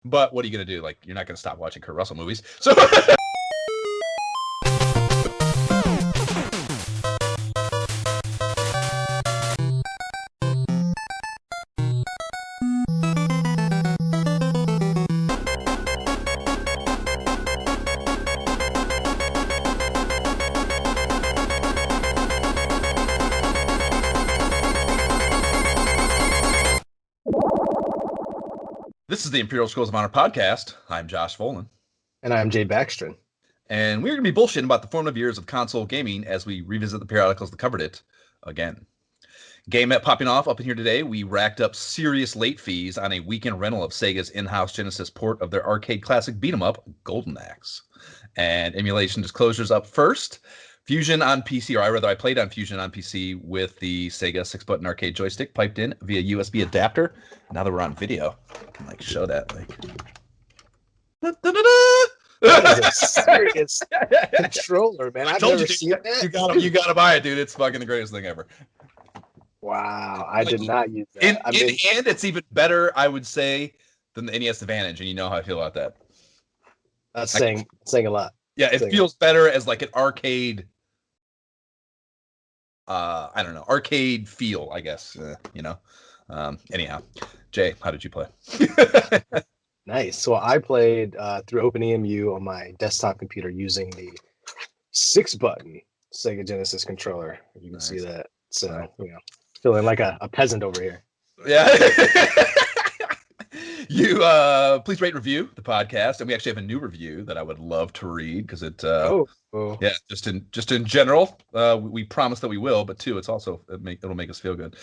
But what are you gonna do? Like, you're not gonna stop watching Kurt Russell movies. So this is the Imperial Scrolls of Honor podcast. I'm Josh Folan. And I'm Jay Baxtron. And we're going to be bullshitting about the formative years of console gaming as we revisit the periodicals that covered it again. Game at popping off up in here today, we racked up serious late fees on a weekend rental of Sega's in-house Genesis port of their arcade classic beat-em-up, Golden Axe. And emulation disclosures up first. Fusion on PC, or I played on Fusion on PC with the Sega 6-button arcade joystick piped in via USB adapter. Now that we're on video, I can show that. That is a serious controller, man. I've never seen that. You gotta buy it, dude. It's fucking the greatest thing ever. Wow, I did not use that. In hand, it's even better, I would say, than the NES Advantage, and you know how I feel about that. That's saying a lot. Yeah, it feels better as like an arcade. I don't know, arcade feel, I guess. Anyhow, Jay, how did you play? Nice. So I played through OpenEMU on my desktop computer using the 6-button Sega Genesis controller. You can see that. So, feeling like a peasant over here. Yeah. You please rate and review the podcast, and we actually have a new review that I would love to read because it yeah, just in general, we promise that we will, but too, it's also it'll make us feel good.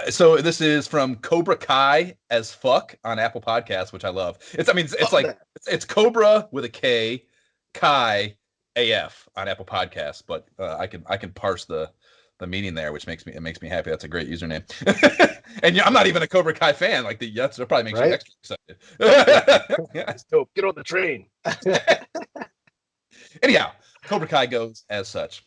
So this is from Cobra Kai as fuck on Apple Podcasts, which I love. It's Cobra with a K, Kai AF on Apple Podcasts, but I can parse the meaning there, which makes me happy. That's a great username. And I'm not even a Cobra Kai fan. Like that probably makes you extra excited. Yeah, dope. Get on the train. Anyhow, Cobra Kai goes as such.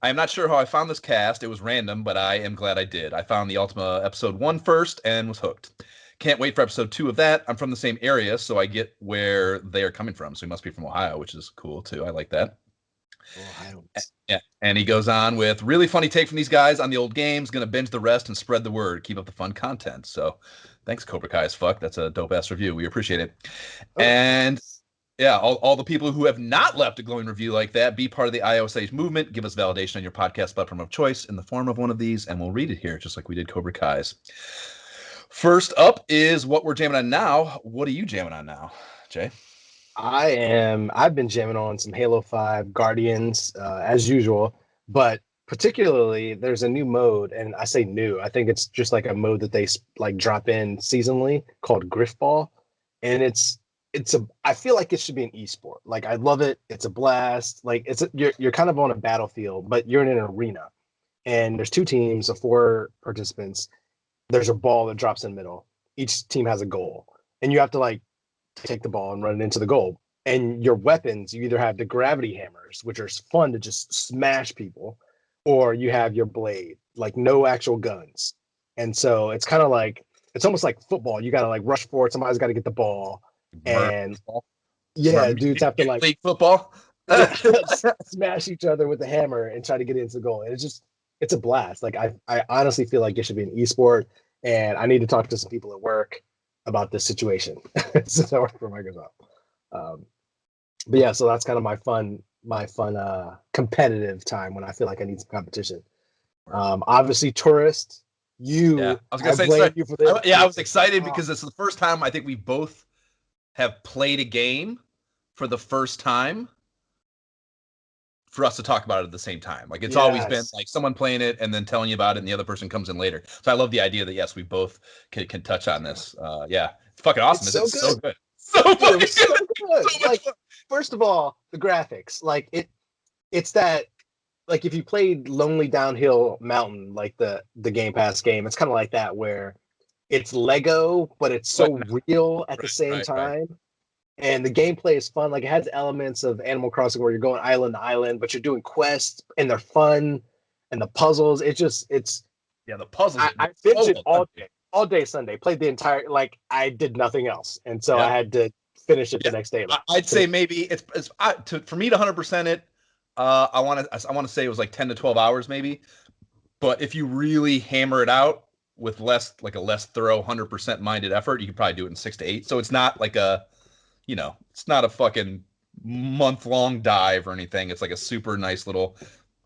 I am not sure how I found this cast. It was random, but I am glad I did. I found the Ultima episode 1 first and was hooked. Can't wait for episode 2 of that. I'm from the same area, so I get where they are coming from. So he must be from Ohio, which is cool too. I like that. Ohio. Yeah, and he goes on with really funny take from these guys on the old games. Gonna binge the rest and spread the word. Keep up the fun content. So, thanks, Cobra Kai as fuck. That's a dope ass review. We appreciate it. And yeah, all the people who have not left a glowing review like that, be part of the iOS movement. Give us validation on your podcast platform of choice in the form of one of these, and we'll read it here, just like we did Cobra Kai's. First up is what we're jamming on now. What are you jamming on now, Jay? I've been jamming on some Halo 5 Guardians as usual, but particularly there's a new mode, and I say new, I think it's just like a mode that they like drop in seasonally called Griffball, and I feel like it should be an esport. Like, I love it. It's a blast. Like, you're kind of on a battlefield, but you're in an arena, and there's 2 teams of 4 participants. There's a ball that drops in the middle. Each team has a goal, and you have to like take the ball and run it into the goal. And your weapons, you either have the gravity hammers, which are fun to just smash people, or you have your blade, like no actual guns. And so it's kind of like, it's almost like football. You got to like rush forward. Somebody's got to get the ball. And dudes have to like league football, smash each other with the hammer and try to get into the goal. And it's a blast. Like I honestly feel like it should be an esport, and I need to talk to some people at work about this situation since I work for Microsoft. But yeah, so that's kind of my fun competitive time when I feel like I need some competition. Obviously, Tourist. I was gonna say you for this. I was excited because it's the first time I think we both have played a game for the first time for us to talk about it at the same time. Like, it's always been like someone playing it and then telling you about it, and the other person comes in later. So I love the idea that yes, we both can touch on this. It's fucking awesome. It's so good. So fucking so good. Like, first of all, the graphics. Like it's that, like, if you played Lonely Downhill Mountain, like the Game Pass game, it's kind of like that, where it's Lego, but it's so real at the same time. Right. And the gameplay is fun. Like, it has elements of Animal Crossing where you're going island to island, but you're doing quests and they're fun. And the puzzles, the puzzles. I binge it all day. all day Sunday. Played the entire I did nothing else, and so Yeah. I had to finish it the next day. I'd say maybe for me to 100% it. I want to say it was like 10 to 12 hours maybe. But if you really hammer it out with a less thorough 100% minded effort, you could probably do it in 6 to 8. So it's not like it's not a fucking month-long dive or anything. It's like a super nice little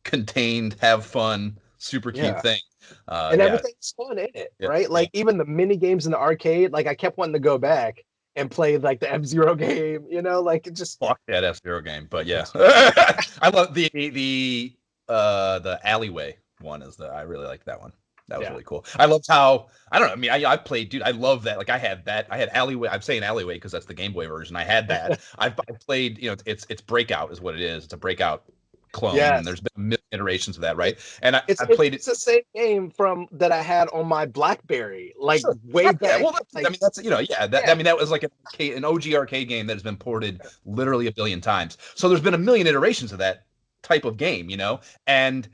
contained, have fun, super cute thing. And everything's fun in it, right? Like even the mini games in the arcade, like I kept wanting to go back and play like the F-Zero game, like it just fuck that F-Zero game. But yeah, I love the alleyway one I really like that one. That was really cool. I loved how I don't know. I mean, I played, dude. I love that. Like I had alleyway. I'm saying alleyway because that's the Game Boy version. I had that. I played. It's Breakout is what it is. It's a Breakout clone, and there's been a million iterations of that, right? And I played it. It's the same game that I had on my BlackBerry, way back. Yeah, well, I mean, that's I mean, that was like an OG arcade game that has been ported literally a billion times. So there's been a million iterations of that type of game, and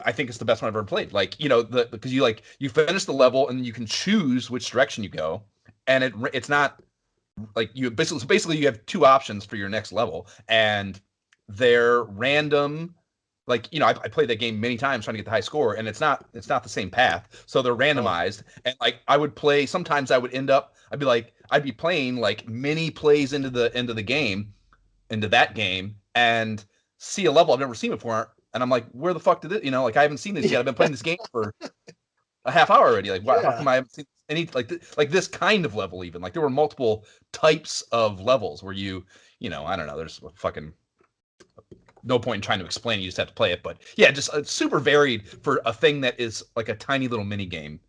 I think it's the best one I've ever played. Like, because you finish the level and you can choose which direction you go, and it's not like you basically you have two options for your next level, and they're random. Like, I played that game many times trying to get the high score, and it's not the same path, so they're randomized. And like I would play, sometimes I'd be playing like mini plays into the game, into that game, and see a level I've never seen before. And I'm like, where the fuck did it? I haven't seen this yet. I've been playing this game for a half hour already. Like, how come I haven't seen any like this kind of level even? Like, there were multiple types of levels where I don't know. There's fucking no point in trying to explain it. You just have to play it. But yeah, just super varied for a thing that is like a tiny little mini game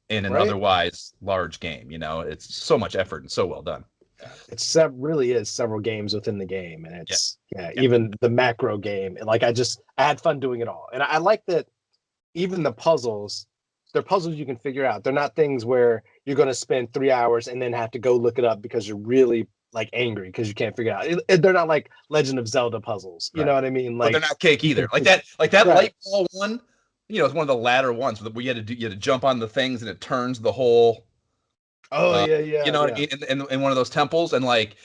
in an otherwise large game. It's so much effort and so well done. It really is several games within the game, and it's even the macro game. And like I had fun doing it all, and I like that. Even the puzzles, they're puzzles you can figure out. They're not things where you're going to spend 3 hours and then have to go look it up because you're really like angry because you can't figure it out. They're not like Legend of Zelda puzzles. You know what I mean? Like, but they're not cake either. Like that light ball one. It's one of the latter ones where you had to jump on the things and it turns the whole. Oh yeah. What I mean? In one of those temples, and like,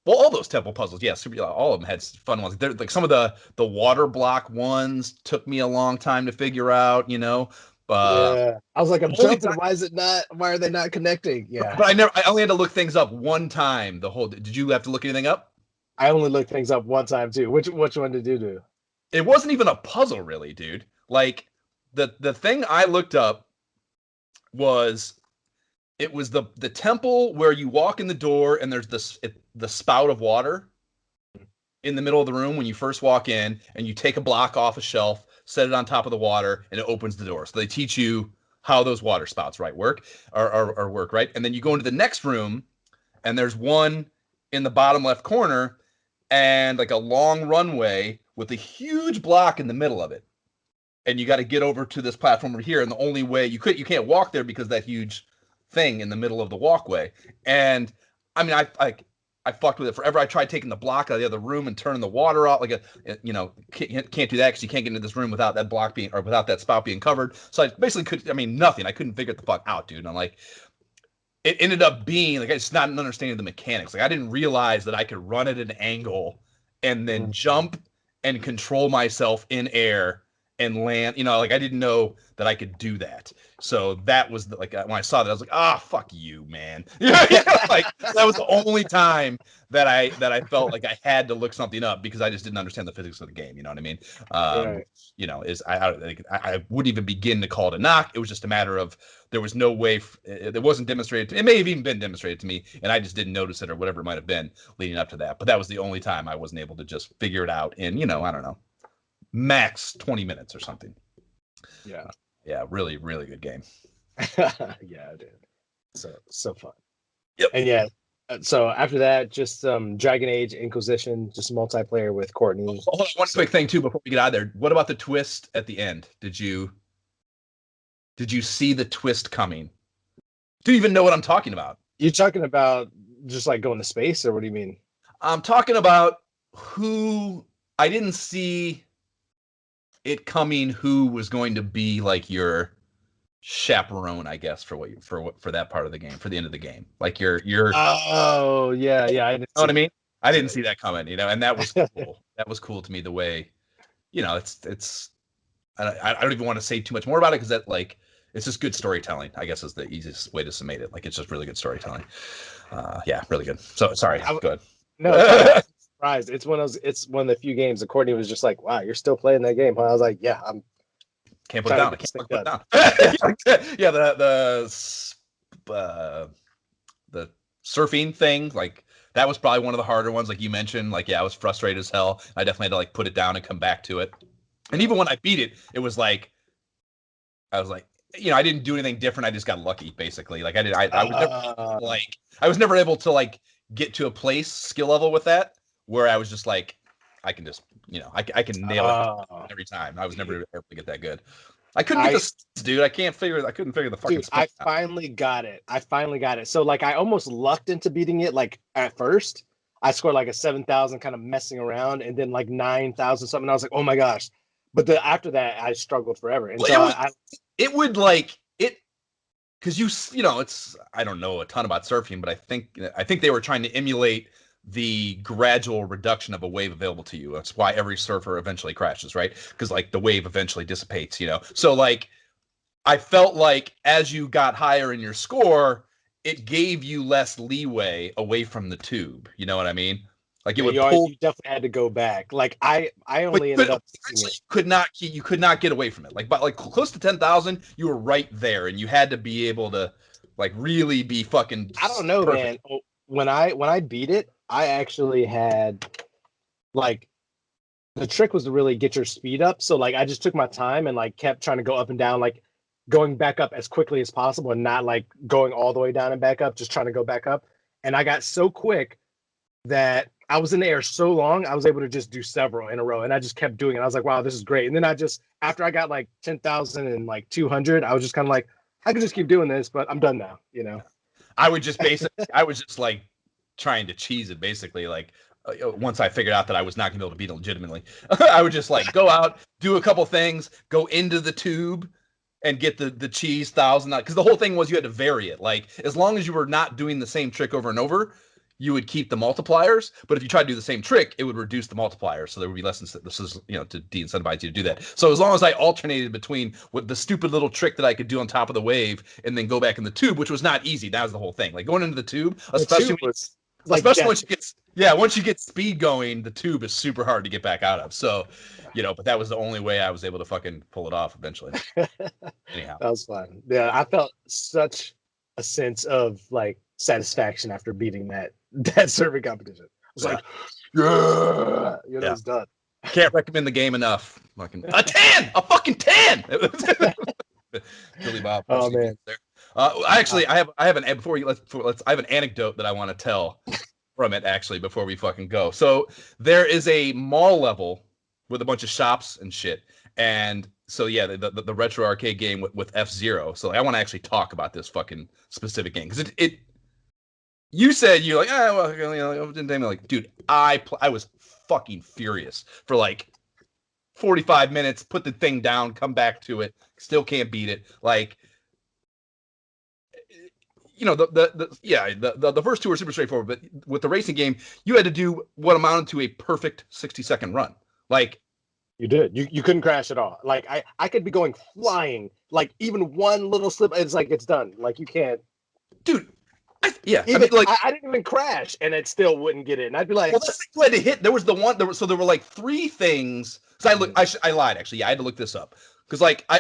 well, all those temple puzzles, all of them had fun ones. They're like some of the water block ones took me a long time to figure out. I was like, I'm jumping. Why is it not? Why are they not connecting? Yeah, but I only had to look things up one time. Did you have to look anything up? I only looked things up one time too. Which one did you do? It wasn't even a puzzle, really, dude. Like the thing I looked up was. It was the temple where you walk in the door and there's the spout of water in the middle of the room when you first walk in, and you take a block off a shelf, set it on top of the water, and it opens the door. So they teach you how those water spouts work, right? And then you go into the next room, and there's one in the bottom left corner, and like a long runway with a huge block in the middle of it. And you got to get over to this platform over here, and the only way you can't walk there because that huge thing in the middle of the walkway. And I mean, I fucked with it forever. I tried taking the block out of the other room and turning the water off. Can't do that because you can't get into this room without that block without that spout being covered. So I basically nothing. I couldn't figure it the fuck out, dude. And I'm like, it ended up being like, it's not an understanding of the mechanics. Like, I didn't realize that I could run at an angle and then jump and control myself in air and land. I didn't know that I could do that. So that was when I saw that, I was like, fuck you, man. Like, that was the only time that I felt like I had to look something up because I just didn't understand the physics of the game. You know what I mean? I wouldn't even begin to call it a knock. It was just a matter of there was no way. It wasn't demonstrated. It may have even been demonstrated to me, and I just didn't notice it or whatever it might have been leading up to that. But that was the only time I wasn't able to just figure it out in, I don't know, max 20 minutes or something. Yeah, really, really good game. Yeah, dude. So fun. Yep. And so after that, just Dragon Age Inquisition, just multiplayer with Courtney. Hold on, one quick thing too before we get out of there. What about the twist at the end? Did you see the twist coming? Do you even know what I'm talking about? You're talking about just like going to space, or what do you mean? I'm talking about who I didn't see it coming, who was going to be like your chaperone, I guess, for that part of the game, for the end of the game. Like you're Oh yeah, yeah. I didn't know what I see mean? I didn't see that coming, and that was cool. That was cool to me the way, it's I don't even want to say too much more about it because that like it's just good storytelling, I guess is the easiest way to summate it. Like it's just really good storytelling. Yeah, really good. So sorry, go No, it's fine. I ahead. was surprised. It's one of the few games that Courtney was just like, "Wow, you're still playing that game?" Huh? I was like, "Yeah, I'm Can't put it trying to down. I get this can't thing put it done." down. Yeah, the surfing thing, like that was probably one of the harder ones. Like you mentioned, like yeah, I was frustrated as hell. I definitely had to like put it down and come back to it. And even when I beat it, it was like I was like, I didn't do anything different. I just got lucky, basically. Like I was never like I was never able to like get to a place skill level with that where I was just like, I can just I can nail it every time. I was never able to get that good. I couldn't get I the stats, dude. I couldn't figure the fucking Dude, I spells out. finally got it. I finally got it. So like I almost lucked into beating it. Like at first, I scored like a 7,000 kind of messing around, and then like 9,000 something. I was like, oh my gosh. But after that, I struggled forever. And Well, so I it would like it because it's I don't know a ton about surfing, but I think they were trying to emulate the gradual reduction of a wave available to you. That's why every surfer eventually crashes, right? Because like the wave eventually dissipates. So like I felt like as you got higher in your score, it gave you less leeway away from the tube. You know what I mean? Like it yeah, would pull, you definitely had to go back. Like I but only ended up beating it. you could not get away from it. Like but like close to 10,000, you were right there, and you had to be able to like really be fucking I don't know, perfect. man. When I beat it, I actually had like the trick was to really get your speed up. So like I just took my time and like kept trying to go up and down, like going back up as quickly as possible and not like going all the way down and back up, just trying to go back up. And I got so quick that I was in the air so long, I was able to just do several in a row. And I just kept doing it. I was like, wow, this is great. And then after I got like 10,000 and like 200, I was just kind of like, I can just keep doing this, but I'm done now, you know? I was just like trying to cheese it basically. Like once I figured out that I was not gonna be able to beat it legitimately, I would just like go out, do a couple things, go into the tube, and get the cheese 1,000. Because the whole thing was you had to vary it. Like as long as you were not doing the same trick over and over, you would keep the multipliers. But if you tried to do the same trick, it would reduce the multipliers. So there would be less. This is to de-incentivize you to do that. So as long as I alternated between what the stupid little trick that I could do on top of the wave and then go back in the tube, which was not easy. That was the whole thing. Like going into the tube, The especially tube was like once you get once you get speed going, the tube is super hard to get back out of. So, but that was the only way I was able to fucking pull it off eventually. Anyhow, that was fun. Yeah, I felt such a sense of like satisfaction after beating that survey competition. I was like, yeah, yeah. it's done. Can't recommend the game enough. Fucking a 10, a fucking 10. Billy Bob. Oh man. There. Actually, I have an before you let's I have an anecdote that I want to tell from it actually before we fucking go. So there is a mall level with a bunch of shops and shit, and so yeah, the retro arcade game with F-Zero. So I want to actually talk about this fucking specific game because it you said you're like, like, dude, I was fucking furious for like 45 minutes, put the thing down, come back to it, still can't beat it. Like, the first two are super straightforward, but with the racing game, you had to do what amounted to a perfect 60-second run. Like, you did. You couldn't crash at all. Like I could be going flying, like even one little slip, it's like it's done. Like you can't, dude. I didn't even crash, and it still wouldn't get in. I'd be like, well, that's you had to hit. There was the one. There were like three things. So I lied actually. Yeah, I had to look this up because like I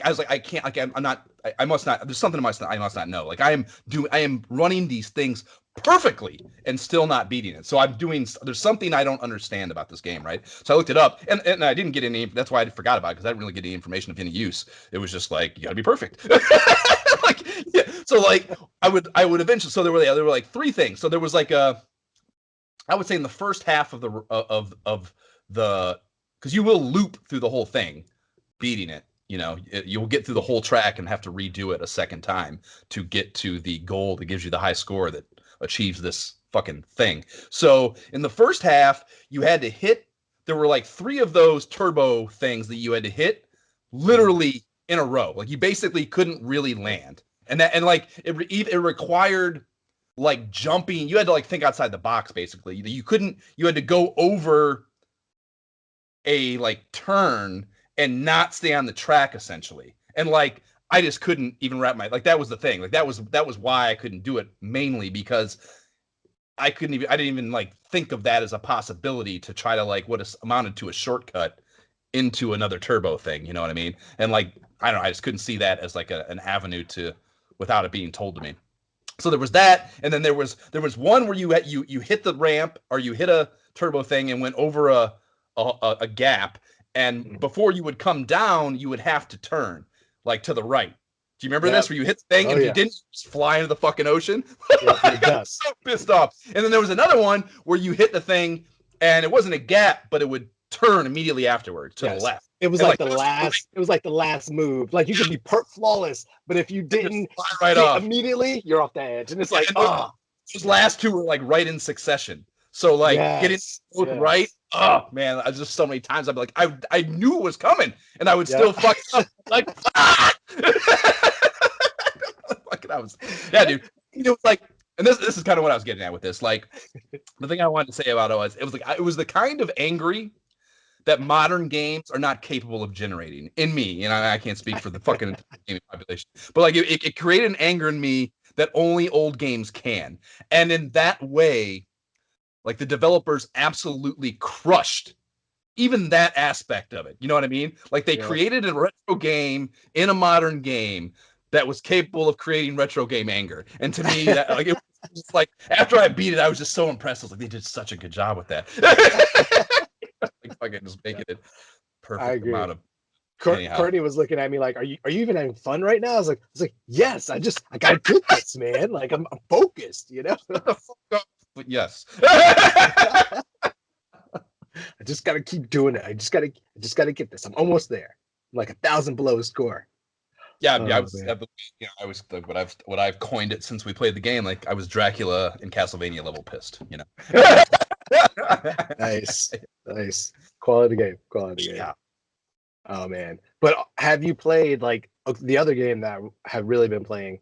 was like I can't. Like I'm not. I must not. There's something I must not know. Like I am running these things perfectly and still not beating it. So I'm doing. There's something I don't understand about this game, right? So I looked it up and I didn't get any. That's why I forgot about it because I didn't really get any information of any use. It was just like you got to be perfect. Like yeah. So like I would eventually. So there were like three things. So there was like I would say in the first half of the because you will loop through the whole thing, beating it. You'll get through the whole track and have to redo it a second time to get to the goal that gives you the high score that achieves this fucking thing. So in the first half, you had to hit. There were like three of those turbo things that you had to hit, literally in a row. Like you basically couldn't really land, and it required like jumping. You had to like think outside the box. Basically, you couldn't. You had to go over a like turn and not stay on the track essentially. And like I just couldn't even wrap my like that was the thing. Like that was why I couldn't do it, mainly because I didn't even like think of that as a possibility to try to like what is amounted to a shortcut into another turbo thing, you know what I mean? And like I don't know, I just couldn't see that as like an avenue to without it being told to me. So there was that, and then there was one where you hit the ramp or you hit a turbo thing and went over a gap, and before you would come down, you would have to turn like to the right. Do you remember this? Where you hit the thing, and if you didn't, you just fly into the fucking ocean. I got so pissed off. And then there was another one where you hit the thing, and it wasn't a gap, but it would turn immediately afterwards to the left. It was like the last. It was like the last move. Like you could be flawless, but if you didn't right off immediately, you're off the edge, and it's like, those last two were like right in succession. So like getting both right. Oh man, I just so many times I'd be like, I knew it was coming, and I would still fuck up. Like, dude. It was like, and this is kind of what I was getting at with this. Like, the thing I wanted to say about it was it was the kind of angry that modern games are not capable of generating in me. You know, I can't speak for the fucking gaming population, but like it created an anger in me that only old games can. And in that way, like the developers absolutely crushed even that aspect of it. You know what I mean? Like they created a retro game in a modern game that was capable of creating retro game anger. And to me, that like it was like after I beat it, I was just so impressed. I was like, they did such a good job with that. Like fucking just making it perfect amount of. Courtney was looking at me like, "Are you even having fun right now?" I was like, "Yes, I gotta do this, man. Like I'm focused, you know." Shut the fuck up. But yes. I just gotta keep doing it. I just gotta get this. I'm almost there. I'm like 1,000 below score. Yeah, I was what I've coined it since we played the game. Like I was Dracula in Castlevania level pissed, you know. Nice. Quality game. Yeah. Oh man. But have you played like the other game that I have really been playing?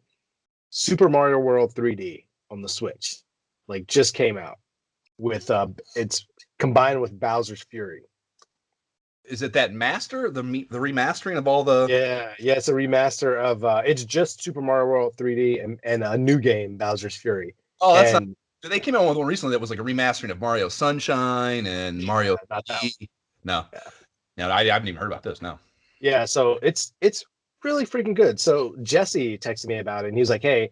Super Mario World 3D on the Switch. Like just came out with it's combined with Bowser's Fury. Is it that master, the remastering of all the? Yeah, it's a remaster of it's just Super Mario World 3D and a new game, Bowser's Fury. Oh, that's not. They came out with one recently that was like a remastering of Mario Sunshine and Mario. No, I haven't even heard about this. No. Yeah, so it's really freaking good. So Jesse texted me about it, and he was like, "Hey,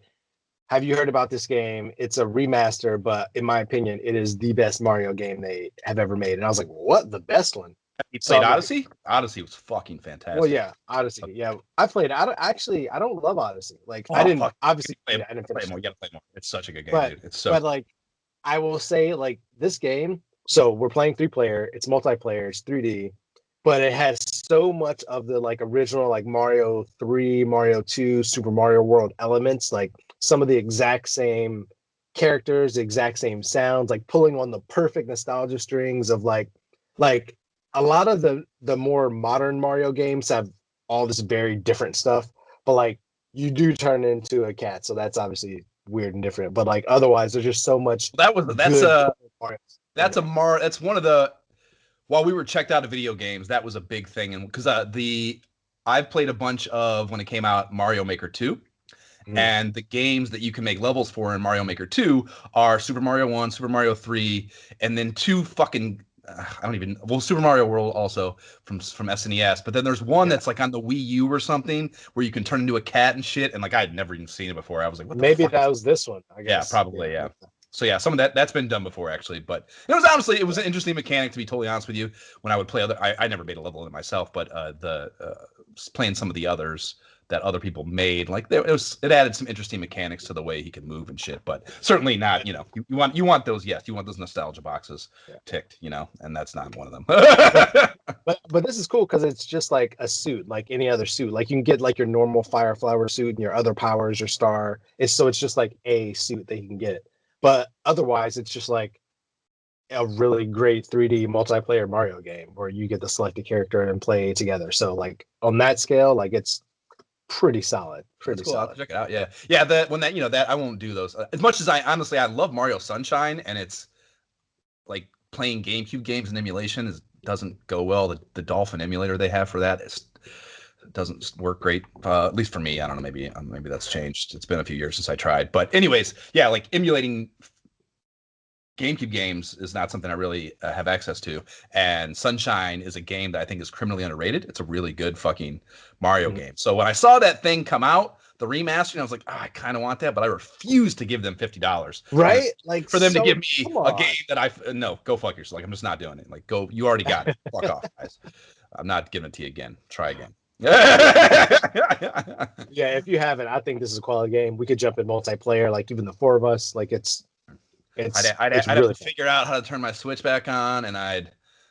have you heard about this game? It's a remaster, but in my opinion, it is the best Mario game they have ever made." And I was like, "What? The best one?" You played Odyssey? Odyssey was fucking fantastic. Well, yeah, Odyssey. Yeah, I played. I don't love Odyssey. Like, I didn't obviously. I didn't finish. You gotta play more. It's such a good game, dude. It's so. But like, I will say, like this game. So we're playing 3-player. It's multiplayer. It's 3D, but it has so much of the like original like Mario 3, Mario 2, Super Mario World elements. Like some of the exact same characters, the exact same sounds. Like pulling on the perfect nostalgia strings of like. A lot of the more modern Mario games have all this very different stuff, but like you do turn into a cat, so that's obviously weird and different. But like otherwise, there's just so much. That's one of the. While we were checked out of video games, that was a big thing, and because I've played a bunch of when it came out Mario Maker 2. And the games that you can make levels for in Mario Maker 2 are Super Mario 1, Super Mario 3, and then two fucking. Super Mario World also from SNES, but then there's one that's like on the Wii U or something where you can turn into a cat and shit, and like I had never even seen it before. I was like, what the maybe fuck that was this one, I guess. Yeah, probably, yeah. So yeah, some of that's been done before actually, but it was an interesting mechanic, to be totally honest with you. When I would play I never made a level in it myself, but playing some of the others that other people made, like it added some interesting mechanics to the way he could move and shit, but certainly not, you want those, yes, you want those nostalgia boxes ticked, and that's not one of them. but this is cool because it's just like a suit, like any other suit. Like you can get like your normal Fire Flower suit and your other powers, your star. It's just like a suit that you can get. But otherwise, it's just like a really great 3D multiplayer Mario game where you get to select a character and play together. So like on that scale, like it's pretty solid. That's Pretty cool. I'll have solid. to check it out. Yeah, yeah. That when that that I won't do those as much as I honestly I love Mario Sunshine, and it's like playing GameCube games in emulation doesn't go well. The Dolphin emulator they have for that doesn't work great. At least for me. I don't know. Maybe that's changed. It's been a few years since I tried. But anyways, yeah, like emulating GameCube games is not something I really have access to. And Sunshine is a game that I think is criminally underrated. It's a really good fucking Mario game. So when I saw that thing come out, the remaster, I was like, oh, I kind of want that, but I refuse to give them $50. Right? Like for them to so, give me a game that no, go fuck yourself. Like I'm just not doing it. Like go, you already got it. Fuck off, guys. I'm not giving it to you again. Try again. Yeah, if you haven't, I think this is a quality game. We could jump in multiplayer, like even the four of us. Like I'd it's have really to figure out how to turn my Switch back on, and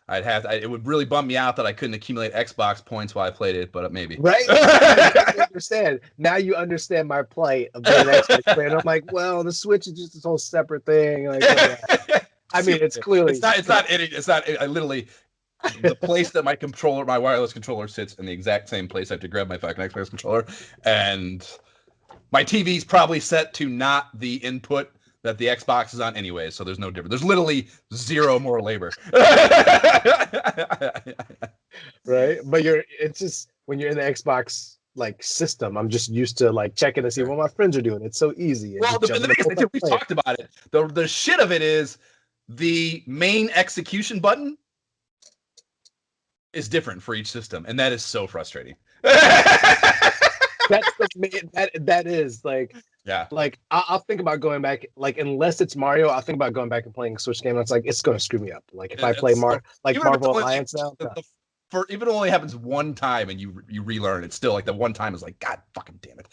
it would really bum me out that I couldn't accumulate Xbox points while I played it, but maybe. right. I understand. Now you understand my plight of being an Xbox fan. I'm like, well, the Switch is just this whole separate thing. Like, I mean, it's clearly it's not. I literally the place that my wireless controller sits in the exact same place. I have to grab my fucking Xbox controller, and my TV's probably set to not the input that the Xbox is on anyway, so there's no difference. There's literally zero more labor. Right? But it's just when you're in the Xbox like system, I'm just used to like checking to see what my friends are doing. It's so easy. Well, the biggest thing, we've talked about it. The shit of it is the main execution button is different for each system, and that is so frustrating. That's that is like, yeah. Like I'll think about going back, like unless it's Mario, I'll think about going back and playing a Switch game. And it's like it's gonna screw me up. Like if I play Marvel Alliance now, for even only happens one time and you relearn, it's still like the one time is like, God fucking damn it.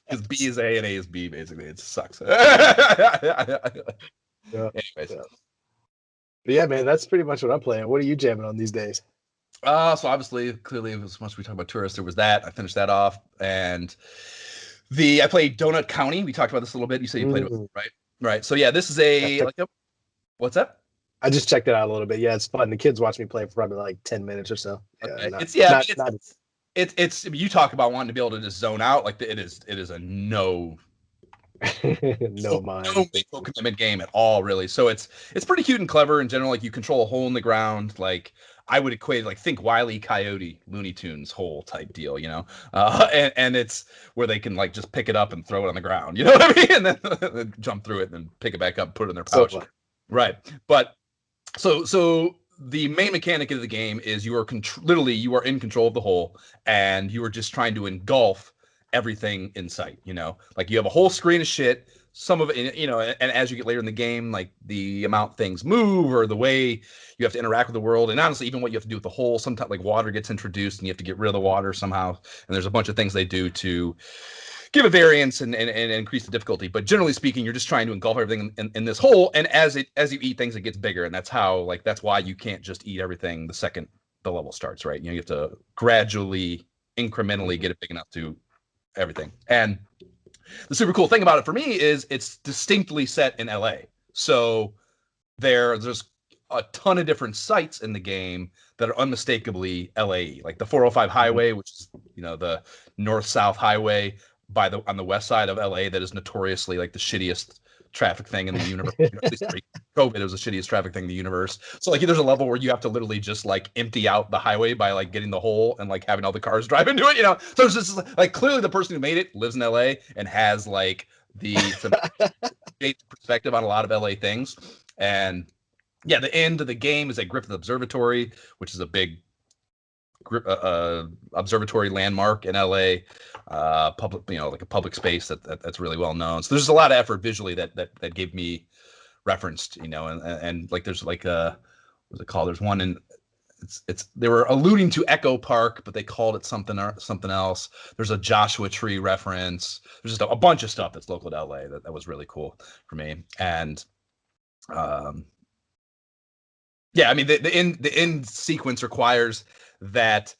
Because B is A and A is B, basically. It sucks. Yeah. Anyways. Yeah. But yeah, man, that's pretty much what I'm playing. What are you jamming on these days? So obviously, clearly, as much as we talk about tourists, there was that. I finished that off, and I played Donut County. We talked about this a little bit. You said you played it, right? Right. So yeah, this is what's that? I just checked it out a little bit. Yeah, it's fun. The kids watch me play for probably like 10 minutes or so. Yeah, it's you talk about wanting to be able to just zone out. Like it is a no commitment game at all, really. So it's pretty cute and clever in general. Like you control a hole in the ground. Like I would equate like think Wile E. Coyote Looney Tunes hole type deal, you know, and it's where they can like just pick it up and throw it on the ground, you know what I mean, and then jump through it and then pick it back up, put it in their pouch, right? But so the main mechanic of the game is you are in control of the hole, and you are just trying to engulf everything in sight, you know, like you have a whole screen of shit. Some of it, you know, and as you get later in the game, like the amount things move or the way you have to interact with the world, and honestly, even what you have to do with the hole, sometimes like water gets introduced and you have to get rid of the water somehow. And there's a bunch of things they do to give a variance and increase the difficulty. But generally speaking, you're just trying to engulf everything in this hole. And as you eat things, it gets bigger. And that's why you can't just eat everything the second the level starts, right? You know, you have to gradually, incrementally get it big enough to everything. And the super cool thing about it for me is it's distinctly set in LA. So there's a ton of different sites in the game that are unmistakably LA, like the 405 highway, which is, you know, the north-south highway on the west side of LA that is notoriously like the shittiest traffic thing in the universe. At least COVID, it was the shittiest traffic thing in the universe. So like there's a level where you have to literally just like empty out the highway by like getting the hole and like having all the cars drive into it, you know. So it's just like clearly the person who made it lives in LA and has like the perspective on a lot of LA things. And yeah, the end of the game is at Griffith Observatory, which is a big observatory landmark in LA, public, you know, like a public space that's really well known. So there's a lot of effort visually that gave me referenced, you know, and like there's like what's it called? There's one in it's they were alluding to Echo Park, but they called it something else. There's a Joshua Tree reference. There's just a bunch of stuff that's local to LA that was really cool for me. And yeah, I mean the end sequence requires that.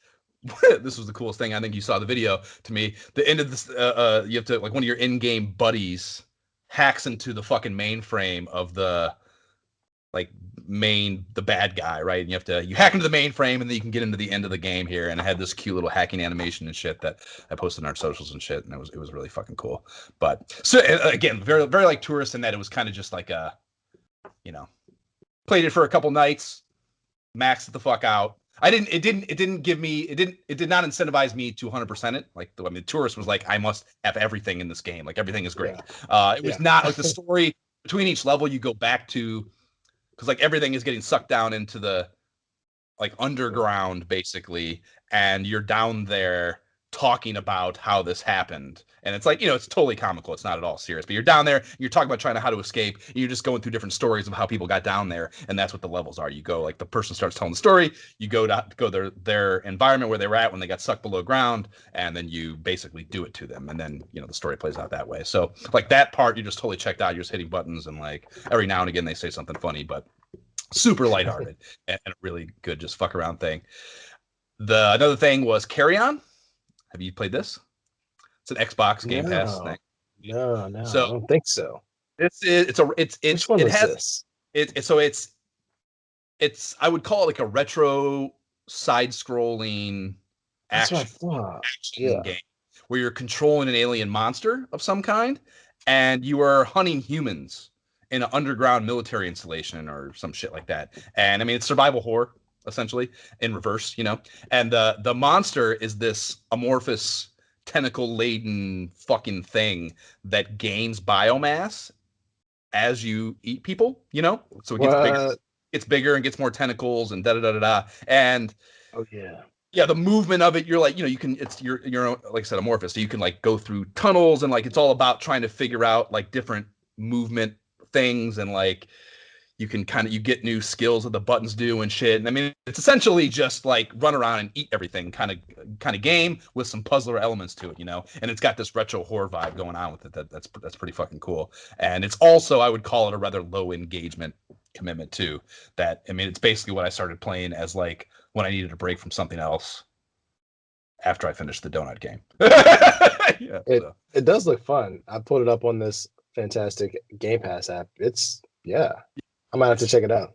This was the coolest thing. I think you saw the video. To me, the end of this, you have to like one of your in-game buddies hacks into the fucking mainframe of the the bad guy, right? And you hack into the mainframe, and then you can get into the end of the game here. And I had this cute little hacking animation and shit that I posted on our socials and shit, and it was really fucking cool. But so again, very very like Tourist in that it was kind of just like a, played it for a couple nights, maxed it the fuck out. It did not incentivize me to 100% it. Like, I mean, Tourist was like, I must have everything in this game. Like, everything is great. It was not like the story between each level you go back to, because like everything is getting sucked down into the like underground basically, and you're down there talking about how this happened, and it's like, it's totally comical, it's not at all serious, but you're down there, you're talking about trying to how to escape, and you're just going through different stories of how people got down there, and that's what the levels are. You go, like, the person starts telling the story, you go their environment where they were at when they got sucked below ground, and then you basically do it to them, and then the story plays out that way. So like that part, you're just totally checked out, you're just hitting buttons, and like every now and again they say something funny, but super lighthearted and a really good just fuck around thing. Another thing was Carry On. Have you played this? It's an Xbox Game Pass thing. No, so, I don't think so. Which one is this? It's I would call it like a retro side-scrolling action game where you're controlling an alien monster of some kind, and you are hunting humans in an underground military installation or some shit like that. And I mean, it's survival horror essentially in reverse, and the monster is this amorphous tentacle laden fucking thing that gains biomass as you eat people, so it gets bigger and gets more tentacles and and the movement of it, you're like, you're like I said, amorphous, so you can like go through tunnels, and like it's all about trying to figure out like different movement things, and like you get new skills that the buttons do and shit. And I mean, it's essentially just like run around and eat everything kind of game with some puzzler elements to it, and it's got this retro horror vibe going on with it. That's pretty fucking cool. And it's also, I would call it a rather low engagement commitment too. That, I mean, it's basically what I started playing as like when I needed a break from something else after I finished the donut game. It does look fun. I pulled it up on this fantastic Game Pass app. I might have to check it out.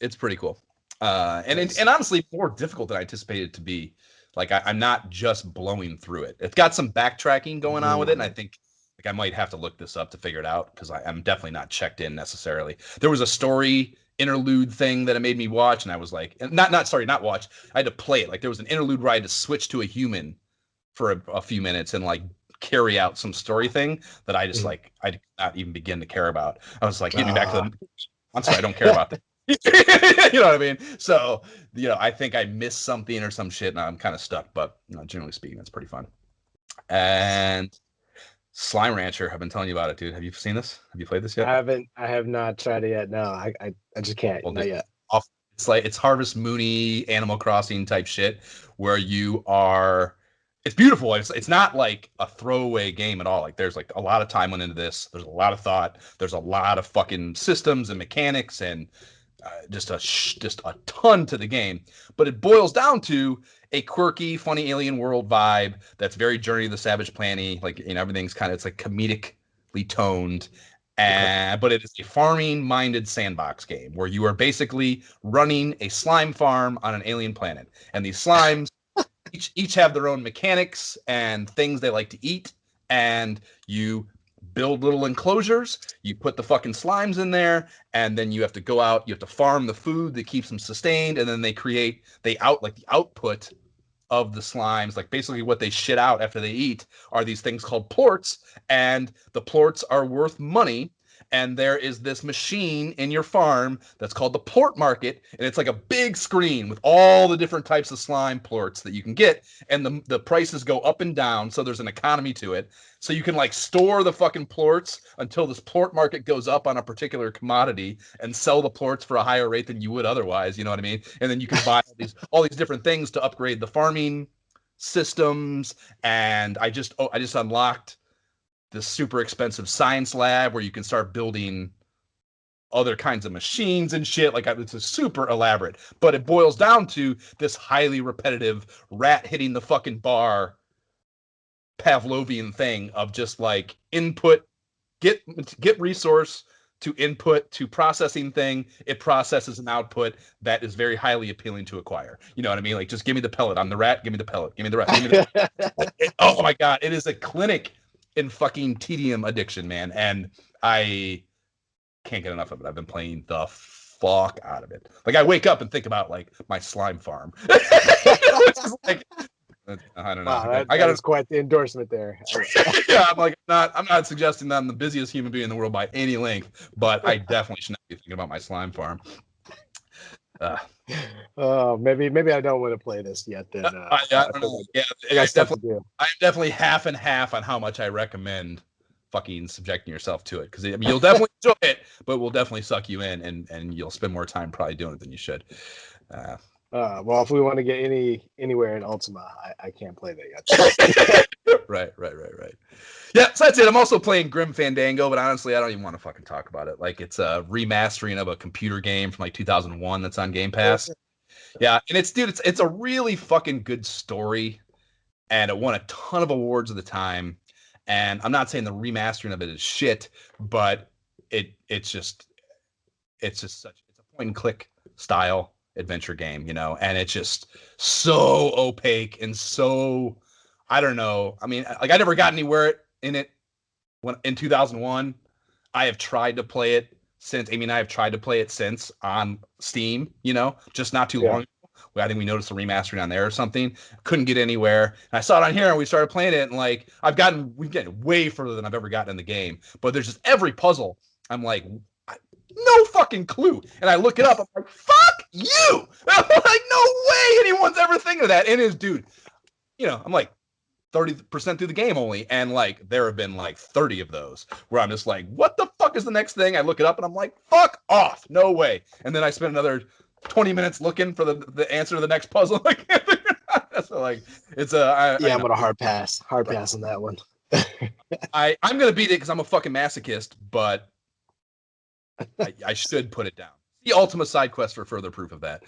It's pretty cool. And honestly, more difficult than I anticipated it to be. Like, I'm not just blowing through it. It's got some backtracking going on with it, and I think like I might have to look this up to figure it out, because I'm definitely not checked in necessarily. There was a story interlude thing that it made me watch, and I was like, not watch. I had to play it. Like, there was an interlude where I had to switch to a human for a few minutes and like carry out some story thing that I just like I did not even begin to care about. I was like, get me back to the. I'm sorry, I don't care about that. You know what I mean? So, I think I missed something or some shit, and I'm kind of stuck. But generally speaking, it's pretty fun. And Slime Rancher, I've been telling you about it, dude. Have you seen this? Have you played this yet? I have not tried it yet. No, I just can't. Well, not yet. It's Harvest Moony, Animal Crossing type shit, where you are. It's beautiful. It's not like a throwaway game at all. Like, there's like a lot of time went into this. There's a lot of thought. There's a lot of fucking systems and mechanics, and just a ton to the game. But it boils down to a quirky, funny alien world vibe that's very Journey of the Savage Planet. Like, everything's it's like comedically toned. But it is a farming-minded sandbox game where you are basically running a slime farm on an alien planet, and these slimes each have their own mechanics and things they like to eat, and you build little enclosures, you put the fucking slimes in there, and then you have to go out, you have to farm the food that keeps them sustained, and then the output of the slimes, like basically what they shit out after they eat, are these things called plorts, and the plorts are worth money. And there is this machine in your farm that's called the plort market, and it's like a big screen with all the different types of slime plorts that you can get, and the prices go up and down, so there's an economy to it. So you can like store the fucking plorts until this plort market goes up on a particular commodity and sell the plorts for a higher rate than you would otherwise, you know what I mean? And then you can buy all these different things to upgrade the farming systems. And I just unlocked this super expensive science lab where you can start building other kinds of machines and shit. Like, it's a super elaborate, but it boils down to this highly repetitive rat hitting the fucking bar Pavlovian thing of just like input, get resource to input to processing thing, it processes an output that is very highly appealing to acquire. You know what I mean? Like, just give me the pellet. I'm the rat. Give me the pellet. Give me the rat. Give me the oh my God. It is a clinic in fucking tedium addiction, man. And I can't get enough of it. I've been playing the fuck out of it. Like, I wake up and think about like my slime farm. Which is like, I don't know. Wow, I got quite the endorsement there. Yeah, I'm not suggesting that I'm the busiest human being in the world by any length, but I definitely should not be thinking about my slime farm. Maybe I don't want to play this yet. Then I don't know. Yeah, I'm definitely half and half on how much I recommend fucking subjecting yourself to it, because you'll definitely enjoy it, but will definitely suck you in, and you'll spend more time probably doing it than you should. Well, if we want to get anywhere in Ultima, I can't play that yet. Right. Yeah, so that's it. I'm also playing Grim Fandango, but honestly, I don't even want to fucking talk about it. Like, it's a remastering of a computer game from like 2001 that's on Game Pass. Yeah, and it's a really fucking good story, and it won a ton of awards at the time. And I'm not saying the remastering of it is shit, but it's just it's a point and click style adventure game, and it's just so opaque and so, I don't know. I mean, like, I never got anywhere in it in 2001. I have tried to play it since. I have tried to play it since on Steam, just not too long ago. I think we noticed a remastering on there or something. Couldn't get anywhere. And I saw it on here and we started playing it, and like, we've gotten way further than I've ever gotten in the game. But there's just every puzzle, I'm like, no fucking clue. And I look it up, I'm like, fuck you! I'm like, no way anyone's ever thinking of that. And it's, dude, I'm like 30% through the game only, and like, there have been like 30 of those where I'm just like, what the fuck is the next thing? I look it up and I'm like, fuck off, no way. And then I spend another 20 minutes looking for the answer to the next puzzle. I can't figure it out. So like, it's I'm on a hard pass on that one. I'm gonna beat it because I'm a fucking masochist, but I should put it down. The Ultima side quest for further proof of that.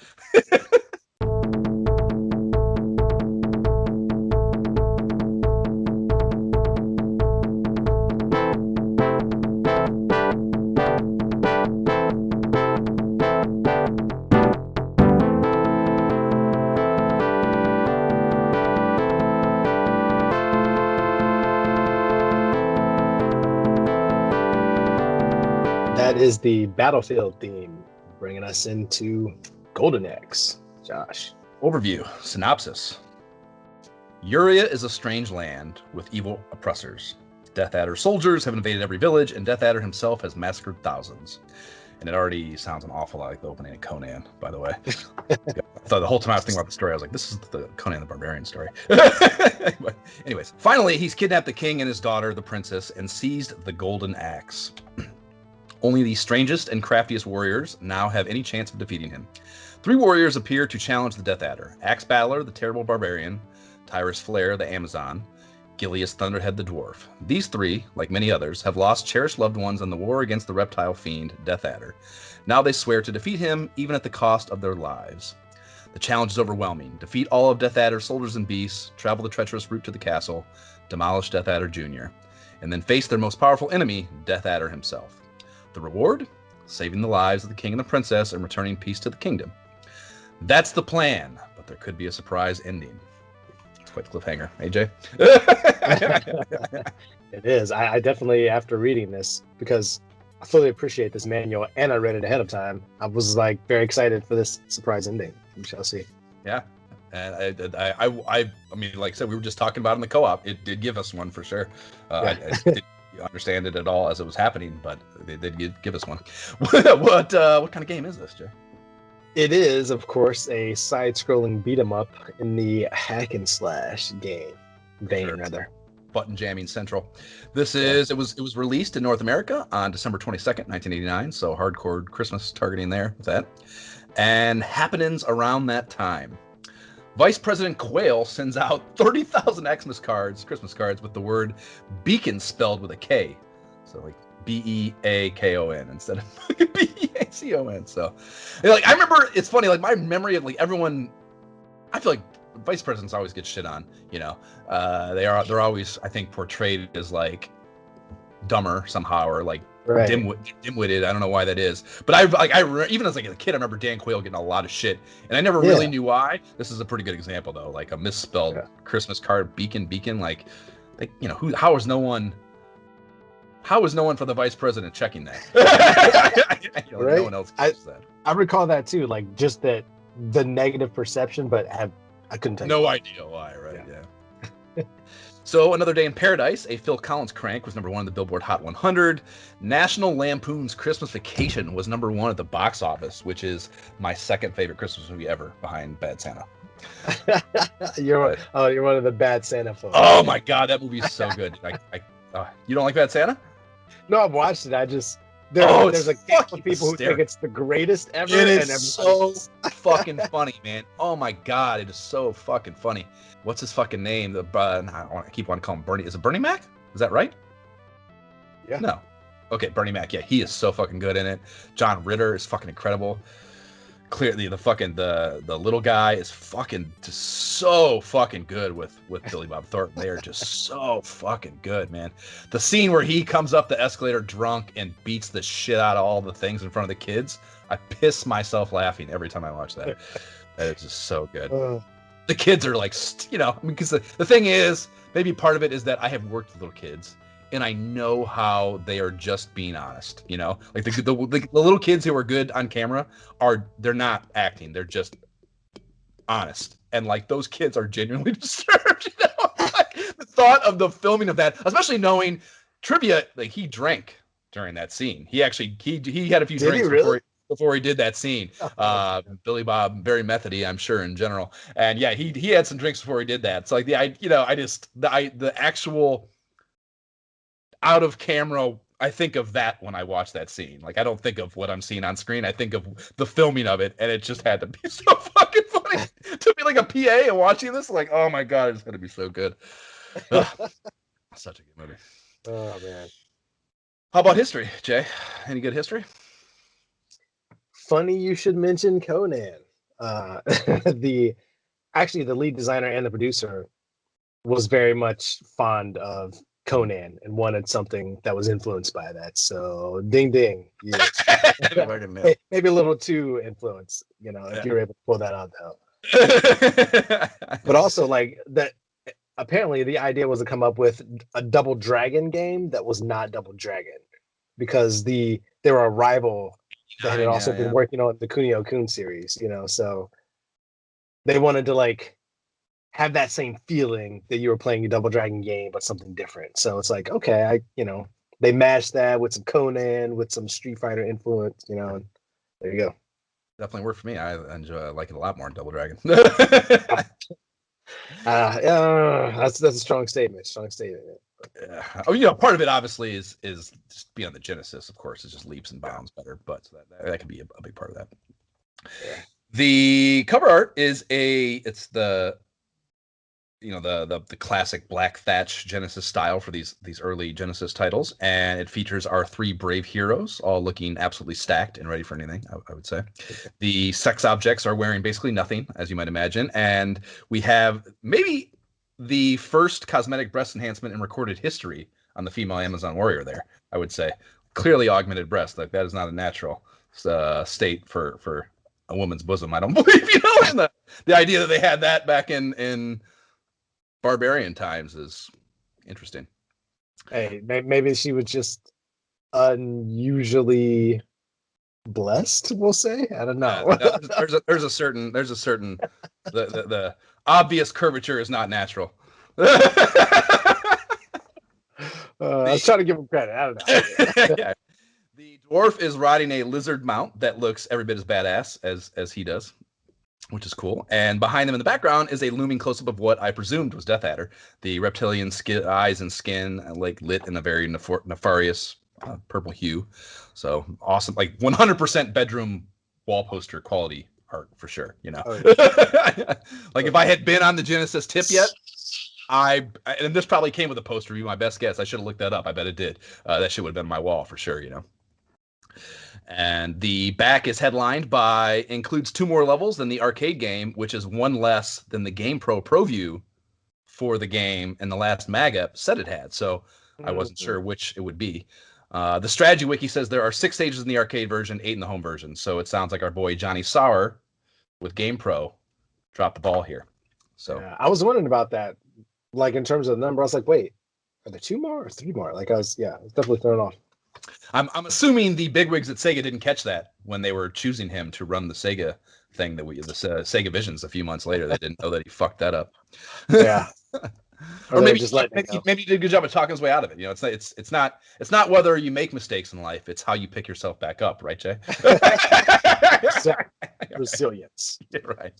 That is the Battlefield theme, bringing us into Golden Axe. Josh. Overview, synopsis. Uria is a strange land with evil oppressors. Death Adder soldiers have invaded every village, and Death Adder himself has massacred thousands. And it already sounds an awful lot like the opening of Conan, by the way. I thought the whole time I was thinking about the story, I was like, this is the Conan the Barbarian story. But anyways, finally, he's kidnapped the king and his daughter, the princess, and seized the Golden Axe. Only the strangest and craftiest warriors now have any chance of defeating him. 3 warriors appear to challenge the Death Adder: Axe Battler, the terrible barbarian; Tyrus Flare, the Amazon; Gilius Thunderhead, the dwarf. These 3, like many others, have lost cherished loved ones in the war against the reptile fiend Death Adder. Now they swear to defeat him, even at the cost of their lives. The challenge is overwhelming. Defeat all of Death Adder's soldiers and beasts, travel the treacherous route to the castle, demolish Death Adder Jr., and then face their most powerful enemy, Death Adder himself. The reward? Saving the lives of the king and the princess and returning peace to the kingdom. That's the plan, but there could be a surprise ending. It's quite the cliffhanger, AJ. It is. I definitely, after reading this, because I fully appreciate this manual and I read it ahead of time, I was like very excited for this surprise ending. We shall see. Yeah. And I mean, like I said, we were just talking about it in the co-op. It did give us one for sure. I didn't understand it at all as it was happening, but they did give us one. What kind of game is this, Jay? It is, of course, a side-scrolling beat-em-up in the hack and slash vein, rather. Button jamming central. It was released in North America on December 22nd, 1989, so hardcore Christmas targeting there with that. And happenings around that time. Vice President Quayle sends out 30,000 Xmas Christmas cards, with the word beacon spelled with a K. So like Beakon instead of Beacon. So like, I remember, it's funny, like my memory of like everyone, I feel like vice presidents always get shit on, they're always, I think, portrayed as like dumber somehow, or like Right. Dimwitted. I don't know why that is, but even as like a kid, I remember Dan Quayle getting a lot of shit, and I never really knew why. This is a pretty good example though, like a misspelled Christmas card, beacon, like you know, how is no one for the vice president checking that? Right? No one else catches that. I recall that too, like just that the negative perception, but I couldn't tell you. No idea why, right? Yeah. So, Another Day in Paradise, a Phil Collins crank, was number 1 on the Billboard Hot 100. National Lampoon's Christmas Vacation was number 1 at the box office, which is my second favorite Christmas movie ever, behind Bad Santa. You're one of the Bad Santa folks. Oh my God, that movie is so good. You don't like Bad Santa? No, I've watched it. There's a couple of people who think it's the greatest ever. It is so fucking funny, man. Oh my God, it is so fucking funny. What's his fucking name? I keep wanting to call him Bernie. Is it Bernie Mac? Is that right? Yeah. No. Okay, Bernie Mac. Yeah, he is so fucking good in it. John Ritter is fucking incredible. Clearly, the little guy is fucking just so fucking good with Billy Bob Thornton. They are just so fucking good, man. The scene where he comes up the escalator drunk and beats the shit out of all the things in front of the kids, I piss myself laughing every time I watch that. That is just so good. The kids are like, because the thing is, maybe part of it is that I have worked with little kids, and I know how they are just being honest, like the little kids who are good on camera they're not acting. They're just honest. And like those kids are genuinely disturbed, like the thought of the filming of that, especially knowing trivia, like he drank during that scene. He actually, he had a few drinks before he did that scene. Billy Bob, very methody, I'm sure in general. And yeah, he had some drinks before he did that. So like the actual out of camera, I think of that when I watch that scene. Like I don't think of what I'm seeing on screen. I think of the filming of it, and it just had to be so fucking funny to be like a PA and watching this. Like, oh my God, it's gonna be so good. Such a good movie. Oh man. How about history, Jay? Any good history? Funny you should mention Conan. The lead designer and the producer was very much fond of Conan and wanted something that was influenced by that. So ding ding. Yeah. Maybe a little too influenced, if you're able to pull that out though. But also like that, apparently the idea was to come up with a Double Dragon game that was not Double Dragon, because they were a rival that had also been working on the Kunio-kun series, so they wanted to like have that same feeling that you were playing a Double Dragon game, but something different. So it's like, okay, they mashed that with some Conan, with some Street Fighter influence, and there you go. Definitely worked for me. I like it a lot more than Double Dragon. That's a strong statement. Yeah. Part of it obviously is just be on the Genesis, of course. It's just leaps and bounds better, but that could be a big part of that. Yeah. The cover art is it's the classic black thatch Genesis style for these early Genesis titles, and it features our 3 brave heroes all looking absolutely stacked and ready for anything, I would say. The sex objects are wearing basically nothing, as you might imagine, and we have maybe the first cosmetic breast enhancement in recorded history on the female Amazon warrior there, I would say. Clearly augmented breast, like that is not a natural state for a woman's bosom, I don't believe, and the idea that they had that back in barbarian times is interesting. Hey, maybe she was just unusually blessed, we'll say. I don't know. There's a certain the obvious curvature is not natural. I was trying to give him credit. I don't know. Yeah. The dwarf is riding a lizard mount that looks every bit as badass as he does, which is cool. And behind them in the background is a looming close-up of what I presumed was Death Adder. The reptilian eyes and skin like lit in a very nefarious purple hue. So awesome, like 100% bedroom wall poster quality art for sure. Oh, yeah. Like if I had been on the Genesis tip yet, and this probably came with a poster review. My best guess. I should have looked that up. I bet it did. That shit would have been on my wall for sure. And the back is headlined by, includes 2 more levels than the arcade game, which is 1 less than the GamePro ProView for the game and the last MAGA said it had. So I wasn't sure which it would be. The strategy wiki says there are 6 stages in the arcade version, 8 in the home version. So it sounds like our boy Johnny Sauer with GamePro dropped the ball here. So yeah, I was wondering about that. Like in terms of the number, I was like, wait, are there 2 more or 3 more? Like I was definitely thrown off. I'm assuming the bigwigs at Sega didn't catch that when they were choosing him to run the Sega thing the Sega Visions a few months later. They didn't know that he fucked that up. Yeah. Or maybe he did a good job of talking his way out of it. You know, it's not whether you make mistakes in life, it's how you pick yourself back up, right, Jay? Resilience. Yeah, right.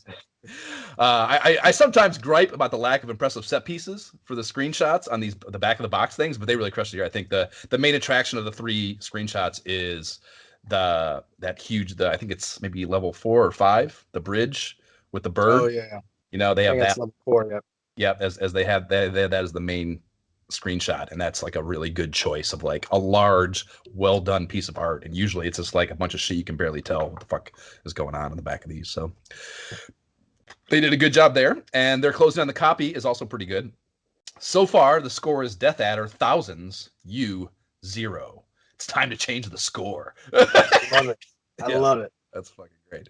I sometimes gripe about the lack of impressive set pieces for the screenshots on the back of the box things, but they really crushed it here. I think the main attraction of the 3 screenshots is that huge. I think it's maybe level 4 or 5, the bridge with the bird. Oh yeah. You know, they have that. Level 4, yeah. Yep, as they have that as the main screenshot, and that's like a really good choice of like a large, well done piece of art. And usually it's just like a bunch of shit you can barely tell what the fuck is going on in the back of these. So they did a good job there, and their closing on the copy is also pretty good. So far, the score is Death Adder thousands, you 0. It's time to change the score. Love it. I love it. That's fucking great.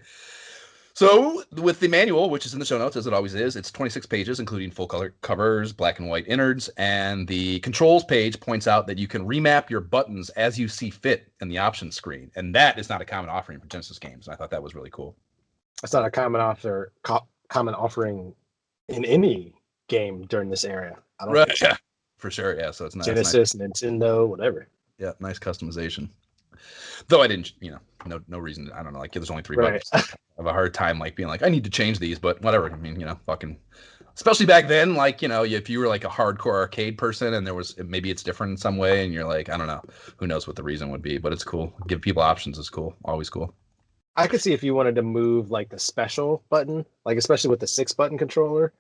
So with the manual, which is in the show notes, as it always is, it's 26 pages, including full color covers, black and white innards, and the controls page points out that you can remap your buttons as you see fit in the options screen. And that is not a common offering for Genesis games. And I thought that was really cool. It's not a common offering in any game during this era. I don't think so. For sure, yeah. So it's nice. Genesis, Nintendo, whatever. Yeah, nice customization. Though I didn't, no reason. I don't know. Like, there's only 3 buttons. I have a hard time like being like, I need to change these, but whatever. I mean, fucking. Especially back then, like, if you were like a hardcore arcade person and maybe it's different in some way, and you're like, I don't know, who knows what the reason would be, but it's cool. Give people options is cool. Always cool. I could see if you wanted to move like the special button, like especially with the 6-button controller.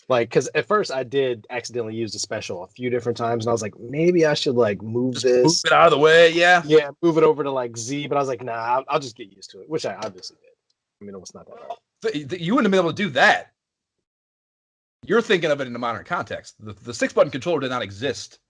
Like, because at first I did accidentally use the special a few different times, and I was like, maybe I should like move move it out of the way, yeah, move it over to like Z. But I was like, nah, I'll just get used to it, which I obviously did. I mean, it was not that hard. You wouldn't have been able to do that. You're thinking of it in a modern context. The 6-button controller did not exist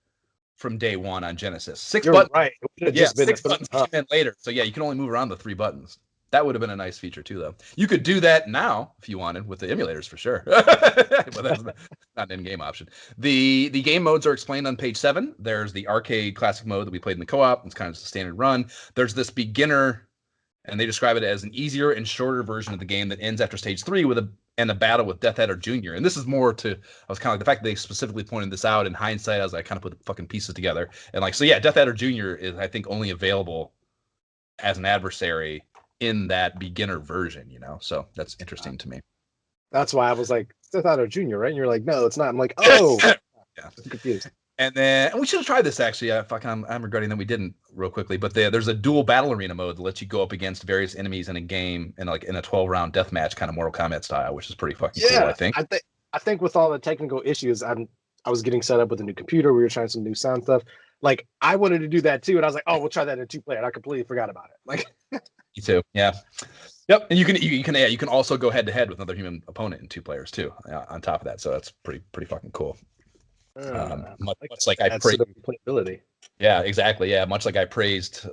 from day one on Genesis. 6 buttons, right? Just been 6 buttons came in later, so yeah, you can only move around the 3 buttons. That would have been a nice feature too, though. You could do that now if you wanted with the emulators for sure, but that's not an in-game option. The game modes are explained on page 7. There's the arcade classic mode that we played in the co-op. It's kind of just a standard run. There's this beginner, and they describe it as an easier and shorter version of the game that ends after stage 3 with a battle with Death Adder Jr. And this is more to, I was kind of like, the fact that they specifically pointed this out in hindsight, as I kind of put the fucking pieces together. And like, so yeah, Death Adder Jr. is, I think, only available as an adversary in that beginner version, so that's interesting to me. That's why I was like, Death Adder Jr., right? And you're like, no, it's not. I'm like, oh, yeah, I'm confused. And then we should have tried this actually. I'm regretting that we didn't real quickly. But there's a dual battle arena mode that lets you go up against various enemies in a game in a 12-round deathmatch kind of Mortal Kombat style, which is pretty fucking cool. I think. I think with all the technical issues, I was getting set up with a new computer. We were trying some new sound stuff. Like I wanted to do that too, and I was like, oh, we'll try that in 2-player. And I completely forgot about it. Like. Me too. Yeah. Yep. And you can also go head to head with another human opponent in 2 players too. On top of that, so that's pretty fucking cool. Much like I praised playability. Yeah, exactly. Yeah, much like I praised,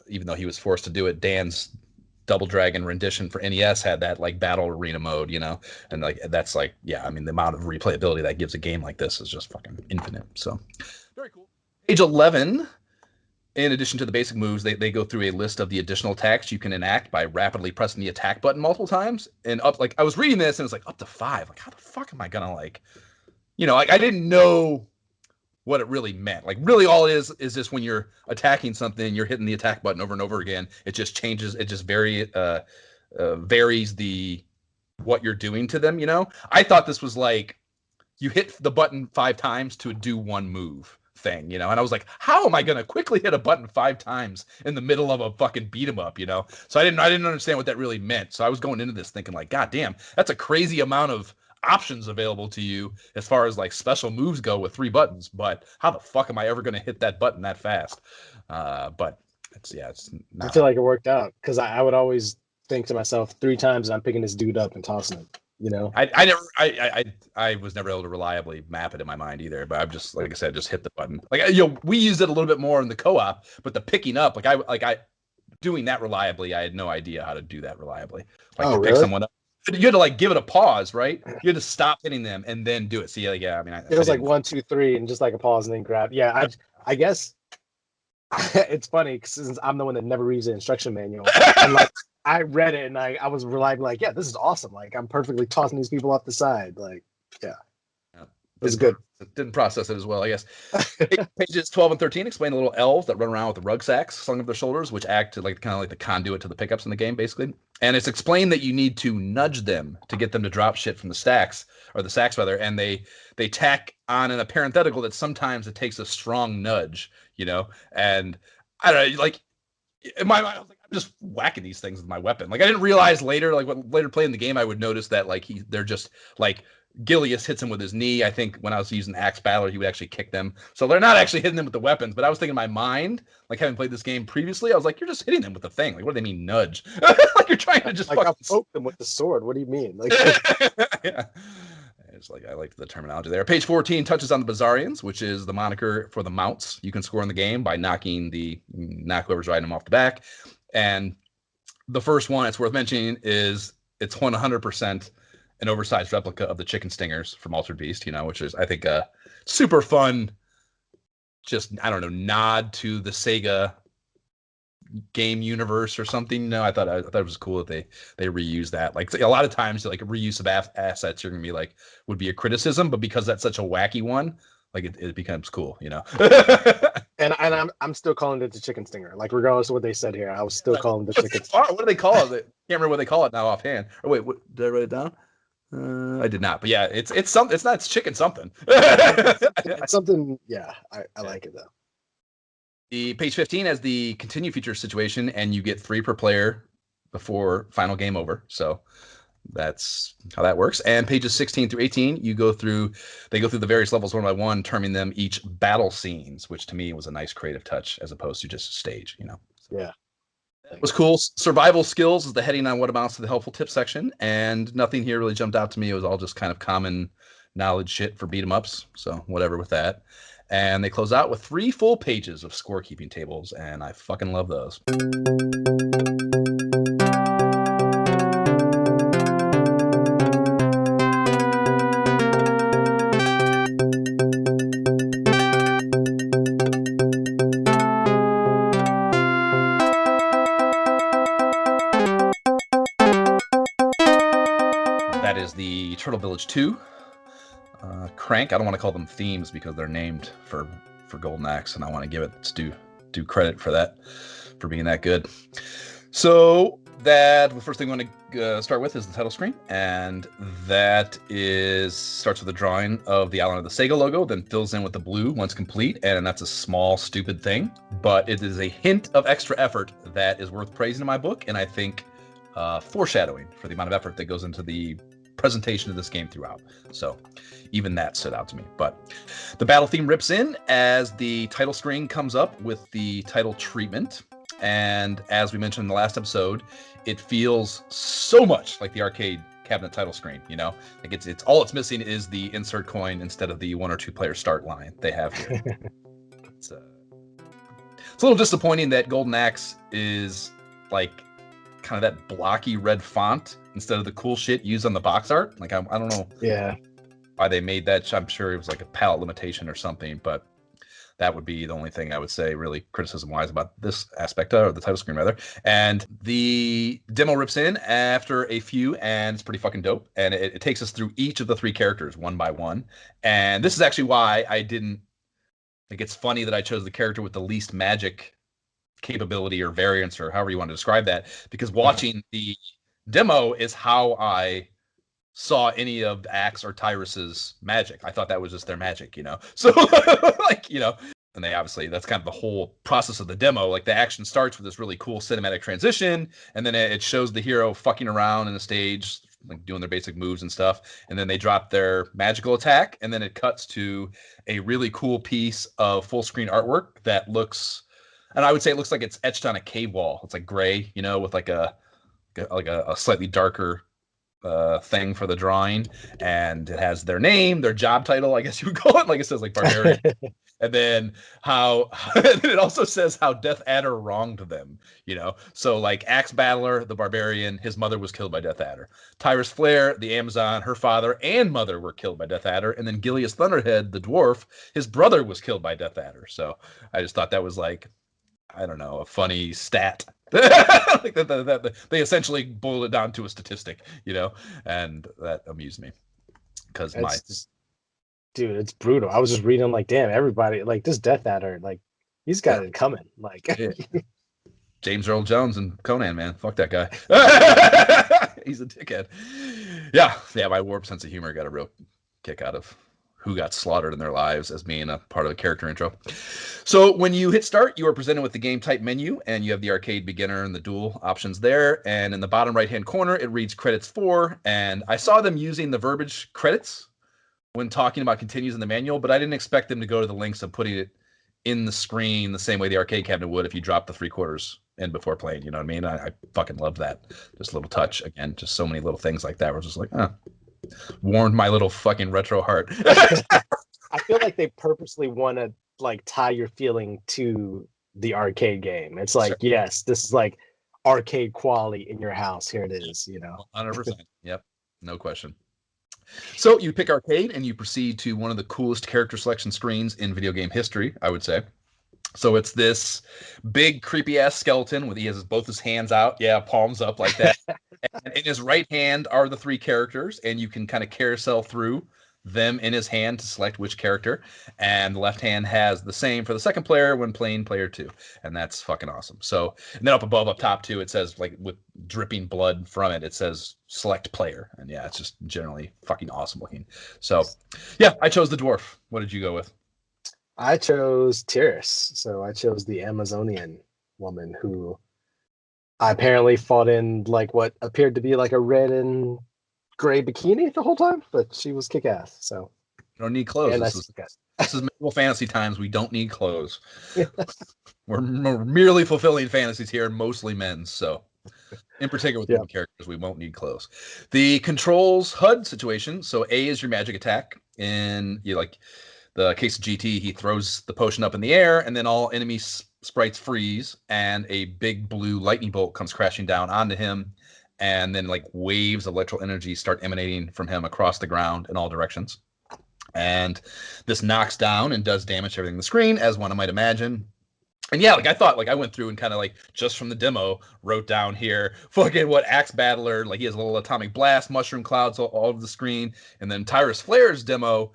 even though he was forced to do it, Dan's Double Dragon rendition for NES had that like battle arena mode, and like that's like, yeah, I mean the amount of replayability that gives a game like this is just fucking infinite. So very cool. Page 11. In addition to the basic moves, they go through a list of the additional attacks you can enact by rapidly pressing the attack button multiple times. And I was reading this and it's like up to 5. Like, how the fuck am I gonna I didn't know what it really meant. Like, really, all it is just when you're attacking something, you're hitting the attack button over and over again. It just changes. It just varies what you're doing to them. I thought this was like you hit the button 5 times to do one move thing, and I was like, how am I gonna quickly hit a button 5 times in the middle of a fucking beat 'em up, So I didn't understand what that really meant. So I was going into this thinking like, god damn, that's a crazy amount of options available to you as far as like special moves go with 3 buttons, but how the fuck am I ever gonna hit that button that fast? But it's not. I feel like it worked out because I would always think to myself 3 times and I'm picking this dude up and tossing him. I was never able to reliably map it in my mind either, but I'm just, like I said, just hit the button. Like, we used it a little bit more in the co-op, but the picking up, I doing that reliably, I had no idea how to do that reliably. Like, to pick someone up, you had to like give it a pause, right? You had to stop hitting them and then do it. See, like, yeah, I mean, it was like 1, 2, 3, and just like a pause and then grab. Yeah, I guess it's funny since I'm the one that never reads the instruction manual, and like I read it and I was reliably like, yeah, this is awesome. Like, I'm perfectly tossing these people off the side. Like, yeah. It was good. Didn't process it as well, I guess. Pages 12 and 13 explain the little elves that run around with the rucksacks slung over their shoulders, which act to like kind of like the conduit to the pickups in the game, basically. And it's explained that you need to nudge them to get them to drop shit from the stacks, or the sacks rather. And they tack on in a parenthetical that sometimes it takes a strong nudge, And I don't know, like in my mind, I was like, I'm just whacking these things with my weapon. Like, I didn't realize later, like later playing the game, I would notice that like they're just like. Gilius hits him with his knee. I think when I was using Axe Battler, he would actually kick them. So they're not actually hitting them with the weapons, but I was thinking in my mind, like having played this game previously, I was like, you're just hitting them with the thing. Like, what do they mean nudge? Like, you're trying to just like I'll poke them with the sword. What do you mean? Like, yeah. It's like, I liked the terminology there. Page 14 touches on the Bazarians, which is the moniker for the mounts you can score in the game by knock whoever's riding them off the back. And the first one, it's worth mentioning, is it's 100% an oversized replica of the chicken stingers from Altered Beast, which is, I think, a super fun, just, I don't know, nod to the Sega game universe or something. I thought it was cool that they reuse that. Like, a lot of times, like, reuse of assets, you're gonna be like, would be a criticism, but because that's such a wacky one, like, it becomes cool, And I'm still calling it the chicken stinger. Like, regardless of what they said here, I was still calling it the chicken stinger. What do they call it? I can't remember what they call it now offhand. Or wait, what, did I write it down? I did not, but yeah, it's something. It's not, it's chicken something. Something. Yeah, I like it though. The page 15 has the continue feature situation, and you get 3 per player before final game over. So that's how that works. And pages 16 through 18, they go through the various levels one by one, terming them each battle scenes, which to me was a nice creative touch as opposed to just a stage. So. Yeah. It was cool. Survival skills is the heading on what amounts to the helpful tip section, and nothing here really jumped out to me. It was all just kind of common knowledge shit for beat 'em ups, so whatever with that. And they close out with 3 full pages of scorekeeping tables, and I fucking love those. The Turtle Village 2, Crank. I don't want to call them themes because they're named for Golden Axe, and I want to give it due credit for that, for being that good. So the first thing we want to start with is the title screen, and that starts with a drawing of the outline of the Sega logo, then fills in with the blue once complete, and that's a small, stupid thing, but it is a hint of extra effort that is worth praising in my book, and I think foreshadowing for the amount of effort that goes into the presentation of this game throughout. So even that stood out to me. But the battle theme rips in as the title screen comes up with the title treatment. And as we mentioned in the last episode, it feels so much like the arcade cabinet title screen, like it's all it's missing is the insert coin instead of the 1 or 2 player start line they have here. It's a little disappointing that Golden Axe is like kind of that blocky red font instead of the cool shit used on the box art. Like, I don't know why they made that. I'm sure it was like a palette limitation or something, but that would be the only thing I would say really criticism-wise about this aspect, or the title screen rather. And the demo rips in after a few, and it's pretty fucking dope. And it takes us through each of the 3 characters one by one. And this is actually why I didn't, like, it's funny that I chose the character with the least magic capability or variance, or however you want to describe that, because watching the demo is how I saw any of Axe or Tyrus's magic. I thought that was just their magic, so like, and they obviously, that's kind of the whole process of the demo. Like, the action starts with this really cool cinematic transition, and then it shows the hero fucking around in the stage, like doing their basic moves and stuff, and then they drop their magical attack, and then it cuts to a really cool piece of full screen artwork that looks, and I would say it looks like it's etched on a cave wall. It's like gray, with like a slightly darker thing for the drawing, and it has their name, their job title, I guess you would call it. Like it says like barbarian. And then how and it also says how Death Adder wronged them, So like Axe Battler, the barbarian, his mother was killed by Death Adder. Tyrus Flare, the Amazon, her father and mother were killed by Death Adder. And then Gilius Thunderhead, the dwarf, his brother was killed by Death Adder. So I just thought that was like, I don't know, a funny stat. Like that they essentially boiled it down to a statistic, and that amused me because dude, it's brutal. I was just reading like, damn, everybody like this Death Adder, like he's got it coming. Like James Earl Jones and Conan, man, fuck that guy. He's a dickhead. Yeah, my warped sense of humor got a real kick out of who got slaughtered in their lives as being a part of the character intro. So when you hit start, you are presented with the game type menu, and you have the arcade, beginner, and the dual options there. And in the bottom right-hand corner, it reads credits for, and I saw them using the verbiage credits when talking about continues in the manual, but I didn't expect them to go to the links of putting it in the screen the same way the arcade cabinet would if you dropped the 3/4 in before playing. You know what I mean? I fucking love that. Just a little touch. Again, just so many little things like that. We're just like, warmed my little fucking retro heart. I feel like they purposely want to like tie your feeling to the arcade game. It's like, yes, this is like arcade quality in your house. Here it is, 100%. Yep. No question. So you pick arcade and you proceed to one of the coolest character selection screens in video game history, I would say. So it's this big creepy ass skeleton with he has both his hands out, palms up like that. And in his right hand are the 3 characters, and you can kind of carousel through them in his hand to select which character. And the left hand has the same for the second player when playing player 2, and that's fucking awesome. So, and then up top too, it says like with dripping blood from it, it says select player, and it's just generally fucking awesome looking. So, I chose the dwarf. What did you go with? I chose Tiris. So I chose the Amazonian woman who I apparently fought in like what appeared to be like a red and gray bikini the whole time, but she was kick-ass. So you don't need clothes. This is medieval fantasy times. We don't need clothes. We're merely fulfilling fantasies here, mostly men's. So in particular with women characters, we won't need clothes. The controls HUD situation. So A is your magic attack. In the case of GT, he throws the potion up in the air, and then all enemy sprites freeze, and a big blue lightning bolt comes crashing down onto him, and then like waves of electrical energy start emanating from him across the ground in all directions. And this knocks down and does damage to everything on the screen, as one might imagine. And I thought, I went through and kind of just from the demo wrote down here, fucking what Axe Battler, he has a little atomic blast, mushroom clouds all over the screen. And then Tyrus Flare's demo,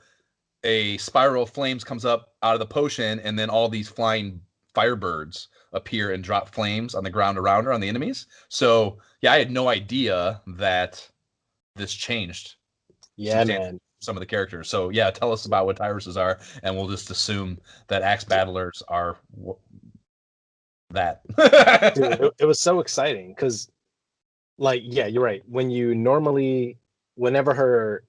a spiral of flames comes up out of the potion, and then all these flying firebirds appear and drop flames on the ground around her on the enemies. So I had no idea that this changed. Man. Some of the characters. So tell us about what Tyruses are, and we'll just assume that Axe Battlers are that. Dude, it was so exciting because, you're right. Whenever her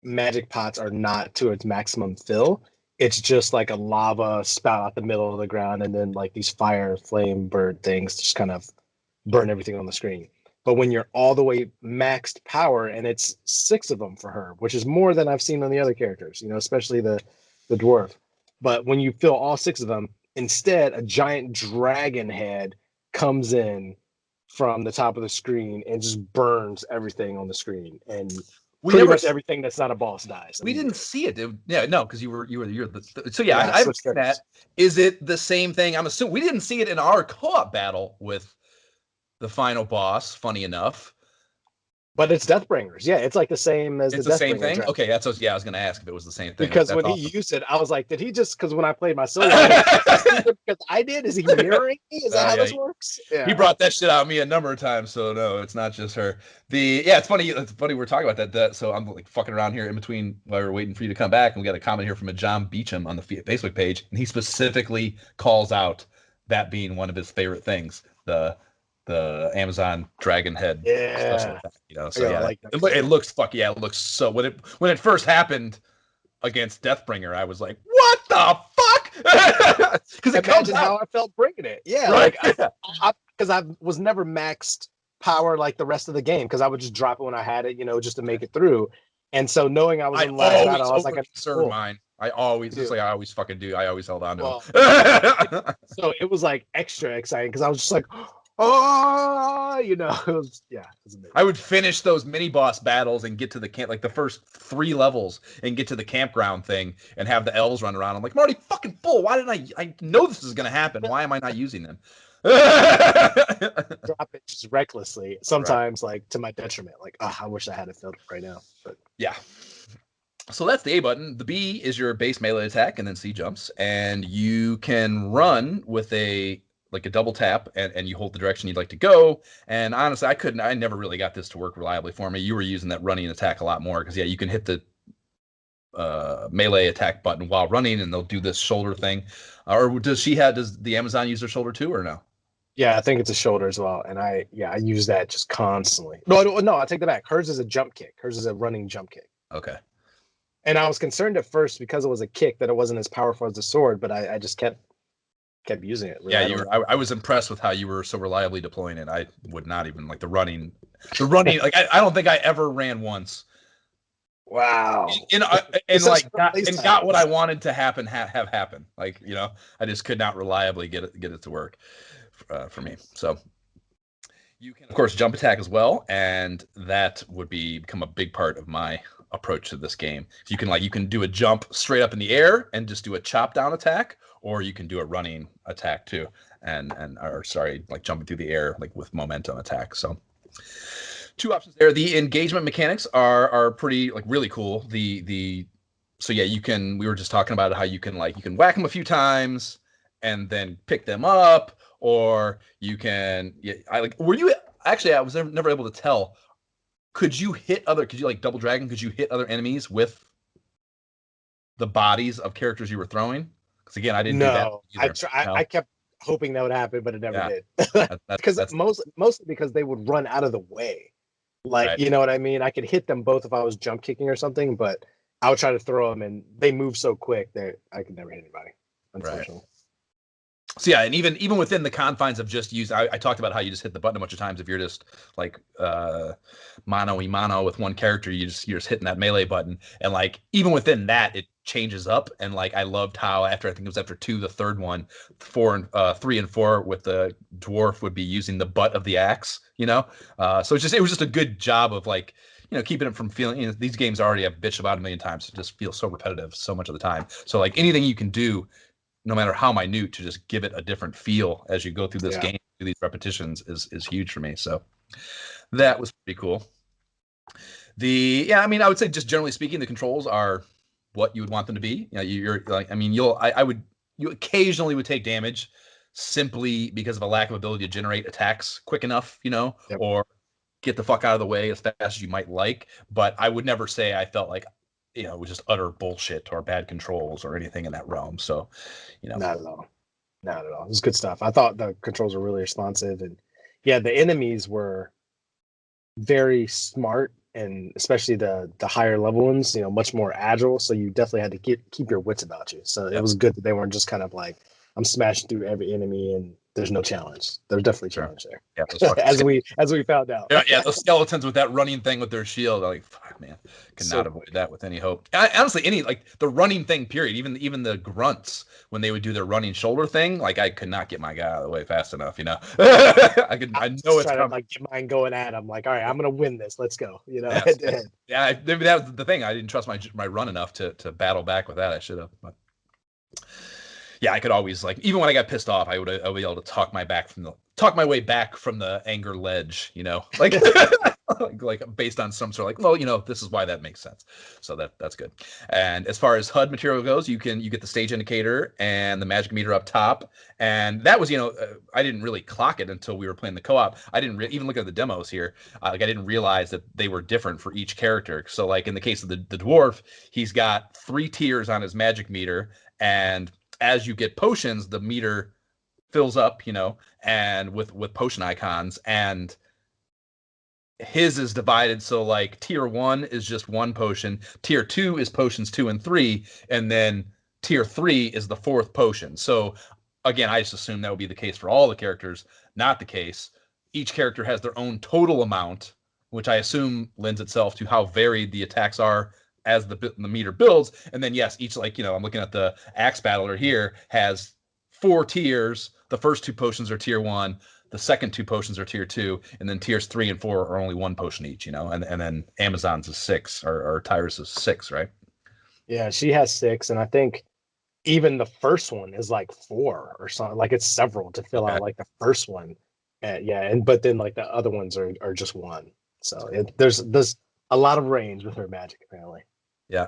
magic pots are not to its maximum fill, it's just like a lava spout out the middle of the ground, and then like these fire flame bird things just kind of burn everything on the screen. But when you're all the way maxed power, and it's 6 of them for her, which is more than I've seen on the other characters, especially the dwarf. But when you fill all 6 of them, instead a giant dragon head comes in from the top of the screen and just burns everything on the screen, and pretty much everything that's not a boss dies. We didn't see it. No, because you're the. So I haven't seen that. Is it the same thing? I'm assuming we didn't see it in our co-op battle with the final boss. Funny enough, but it's Deathbringers. Yeah, it's like the same as it's the same thing. Okay, that's what, I was going to ask if it was the same thing. Because when he used it, I was like, did he just? Because when I played my solo, because I did. Is he mirroring me? Is that how this works? Yeah. He brought that shit out of me a number of times, so no, it's not just her. It's funny. It's funny we're talking about that. So I'm fucking around here in between while we're waiting for you to come back, and we got a comment here from a John Beecham on the Facebook page, and he specifically calls out that being one of his favorite things. The Amazon dragon head. It looks it looks so when it first happened against Deathbringer, I was like, what the fuck? Because imagine how I felt bringing it. Yeah, right. Because I was never maxed power like the rest of the game because I would just drop it when I had it, just to make it through. And so knowing I was in the last battle, I was like, conserve mine. I always just like I always fucking do. I always held on to it. So it was like extra exciting because I was just like, oh, it was amazing. I would finish those mini boss battles and get to the camp, like the first 3 levels, and get to the campground thing and have the elves run around. I'm like, I'm already fucking full. Why didn't I know this is gonna happen? Why am I not using them? Drop it just recklessly. Sometimes, like to my detriment. Like, I wish I had it filled up right now. But yeah. So that's the A button. The B is your base melee attack, and then C jumps, and you can run with a double tap, and you hold the direction you'd like to go. And honestly, I never really got this to work reliably for me. You were using that running attack a lot more because you can hit the melee attack button while running, and they'll do this shoulder thing. Or does the Amazon use their shoulder too, or no? Yeah, I think it's a shoulder as well, and I use that just constantly. No, I take that back. Hers is a jump kick. Hers is a running jump kick. Okay. And I was concerned at first because it was a kick that it wasn't as powerful as the sword, but I just kept using it. Really. Yeah, I was impressed with how you were so reliably deploying it. I would not even like the running. Like I don't think I ever ran once. Wow. And got what I wanted to happen have happen. Like, I just could not reliably get it to work for me. So you can of course jump attack as well, and that would become a big part of my approach to this game. So you can do a jump straight up in the air and just do a chop down attack, or you can do a running attack too, like jumping through the air like with momentum attack. So 2 options there. The engagement mechanics are pretty like really cool. We were just talking about how you can whack them a few times and then pick them up, or you can I was never able to tell. Could you like double dragon? Could you hit other enemies with the bodies of characters you were throwing? Because again, I didn't do that either. I kept hoping that would happen, but it never did. Because mostly because they would run out of the way. Like, right. You know what I mean? I could hit them both if I was jump kicking or something, but I would try to throw them, and they move so quick that I could never hit anybody, unfortunately. Right. So yeah, and even within the confines of just I talked about how you just hit the button a bunch of times. If you're just like mano with one character, you're just hitting that melee button, and like even within that, it changes up. And like I loved how I think it was after 2, the third one, 3 and 4 with the dwarf would be using the butt of the axe. So it was just a good job of like keeping it from feeling. These games already have bitched about 1 million times. It just feels so repetitive so much of the time. So like anything you can do, no matter how minute, to just give it a different feel as you go through this game, through these repetitions is huge for me. So that was pretty cool. I would say just generally speaking, the controls are what you would want them to be. You're like, you occasionally would take damage simply because of a lack of ability to generate attacks quick enough, or get the fuck out of the way as fast as you might like. But I would never say I felt like it was just utter bullshit or bad controls or anything in that realm. So, not at all. It was good stuff. I thought the controls were really responsive, and the enemies were very smart, and especially the higher level ones, much more agile. So you definitely had to keep your wits about you. So it was good that they weren't just kind of like, I'm smashing through every enemy and there's no challenge. There's definitely challenge there. Yeah, as we found out. Yeah, those skeletons with that running thing with their shield, like, fuck, man, cannot avoid that with any hope. Honestly, the running thing, period. Even the grunts when they would do their running shoulder thing, like I could not get my guy out of the way fast enough. I know it's trying to like get mine going at him. Like, all right, I'm gonna win this. Let's go. Maybe that was the thing. I didn't trust my run enough to battle back with that. I should have. But yeah, I could always even when I got pissed off, I would be able to talk my way back from the anger ledge, like based on some sort of this is why that makes sense. So that's good. And as far as HUD material goes, you get the stage indicator and the magic meter up top, and that was I didn't really clock it until we were playing the co-op. I didn't even look at the demos here. I didn't realize that they were different for each character. So like in the case of the dwarf, he's got 3 tiers on his magic meter, and as you get potions, the meter fills up, and with potion icons, and his is divided. So like tier 1 is just 1 potion, tier 2 is potions 2 and 3, and then tier 3 is the 4th potion. So again, I just assumed that would be the case for all the characters. Not the case. each character has their own total amount, which I assume lends itself to how varied the attacks are as the meter builds. And then, yes, each, like, I'm looking at the Axe Battler here, has 4 tiers. The first 2 potions are tier 1. The second 2 potions are tier 2. And then tiers 3 and 4 are only 1 potion each, And then Amazon's is 6, or Tyrus is 6, right? Yeah, she has 6. And I think even the first one is like 4 or something. Like it's several to fill out like the first one. But then like the other ones are just 1. So there's a lot of range with her magic apparently. Yeah.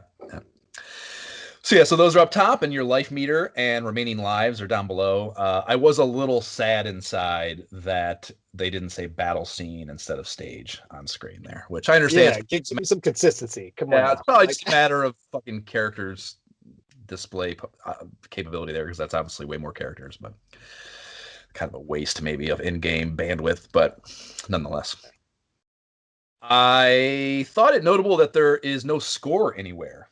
So those are up top, and your life meter and remaining lives are down below. I was a little sad inside that they didn't say battle scene instead of stage on screen there, which I understand. Yeah, give me some consistency. Come on. Yeah, it's probably just a matter of fucking characters display capability there, because that's obviously way more characters, but kind of a waste maybe of in-game bandwidth, but nonetheless. I thought it notable that there is no score anywhere,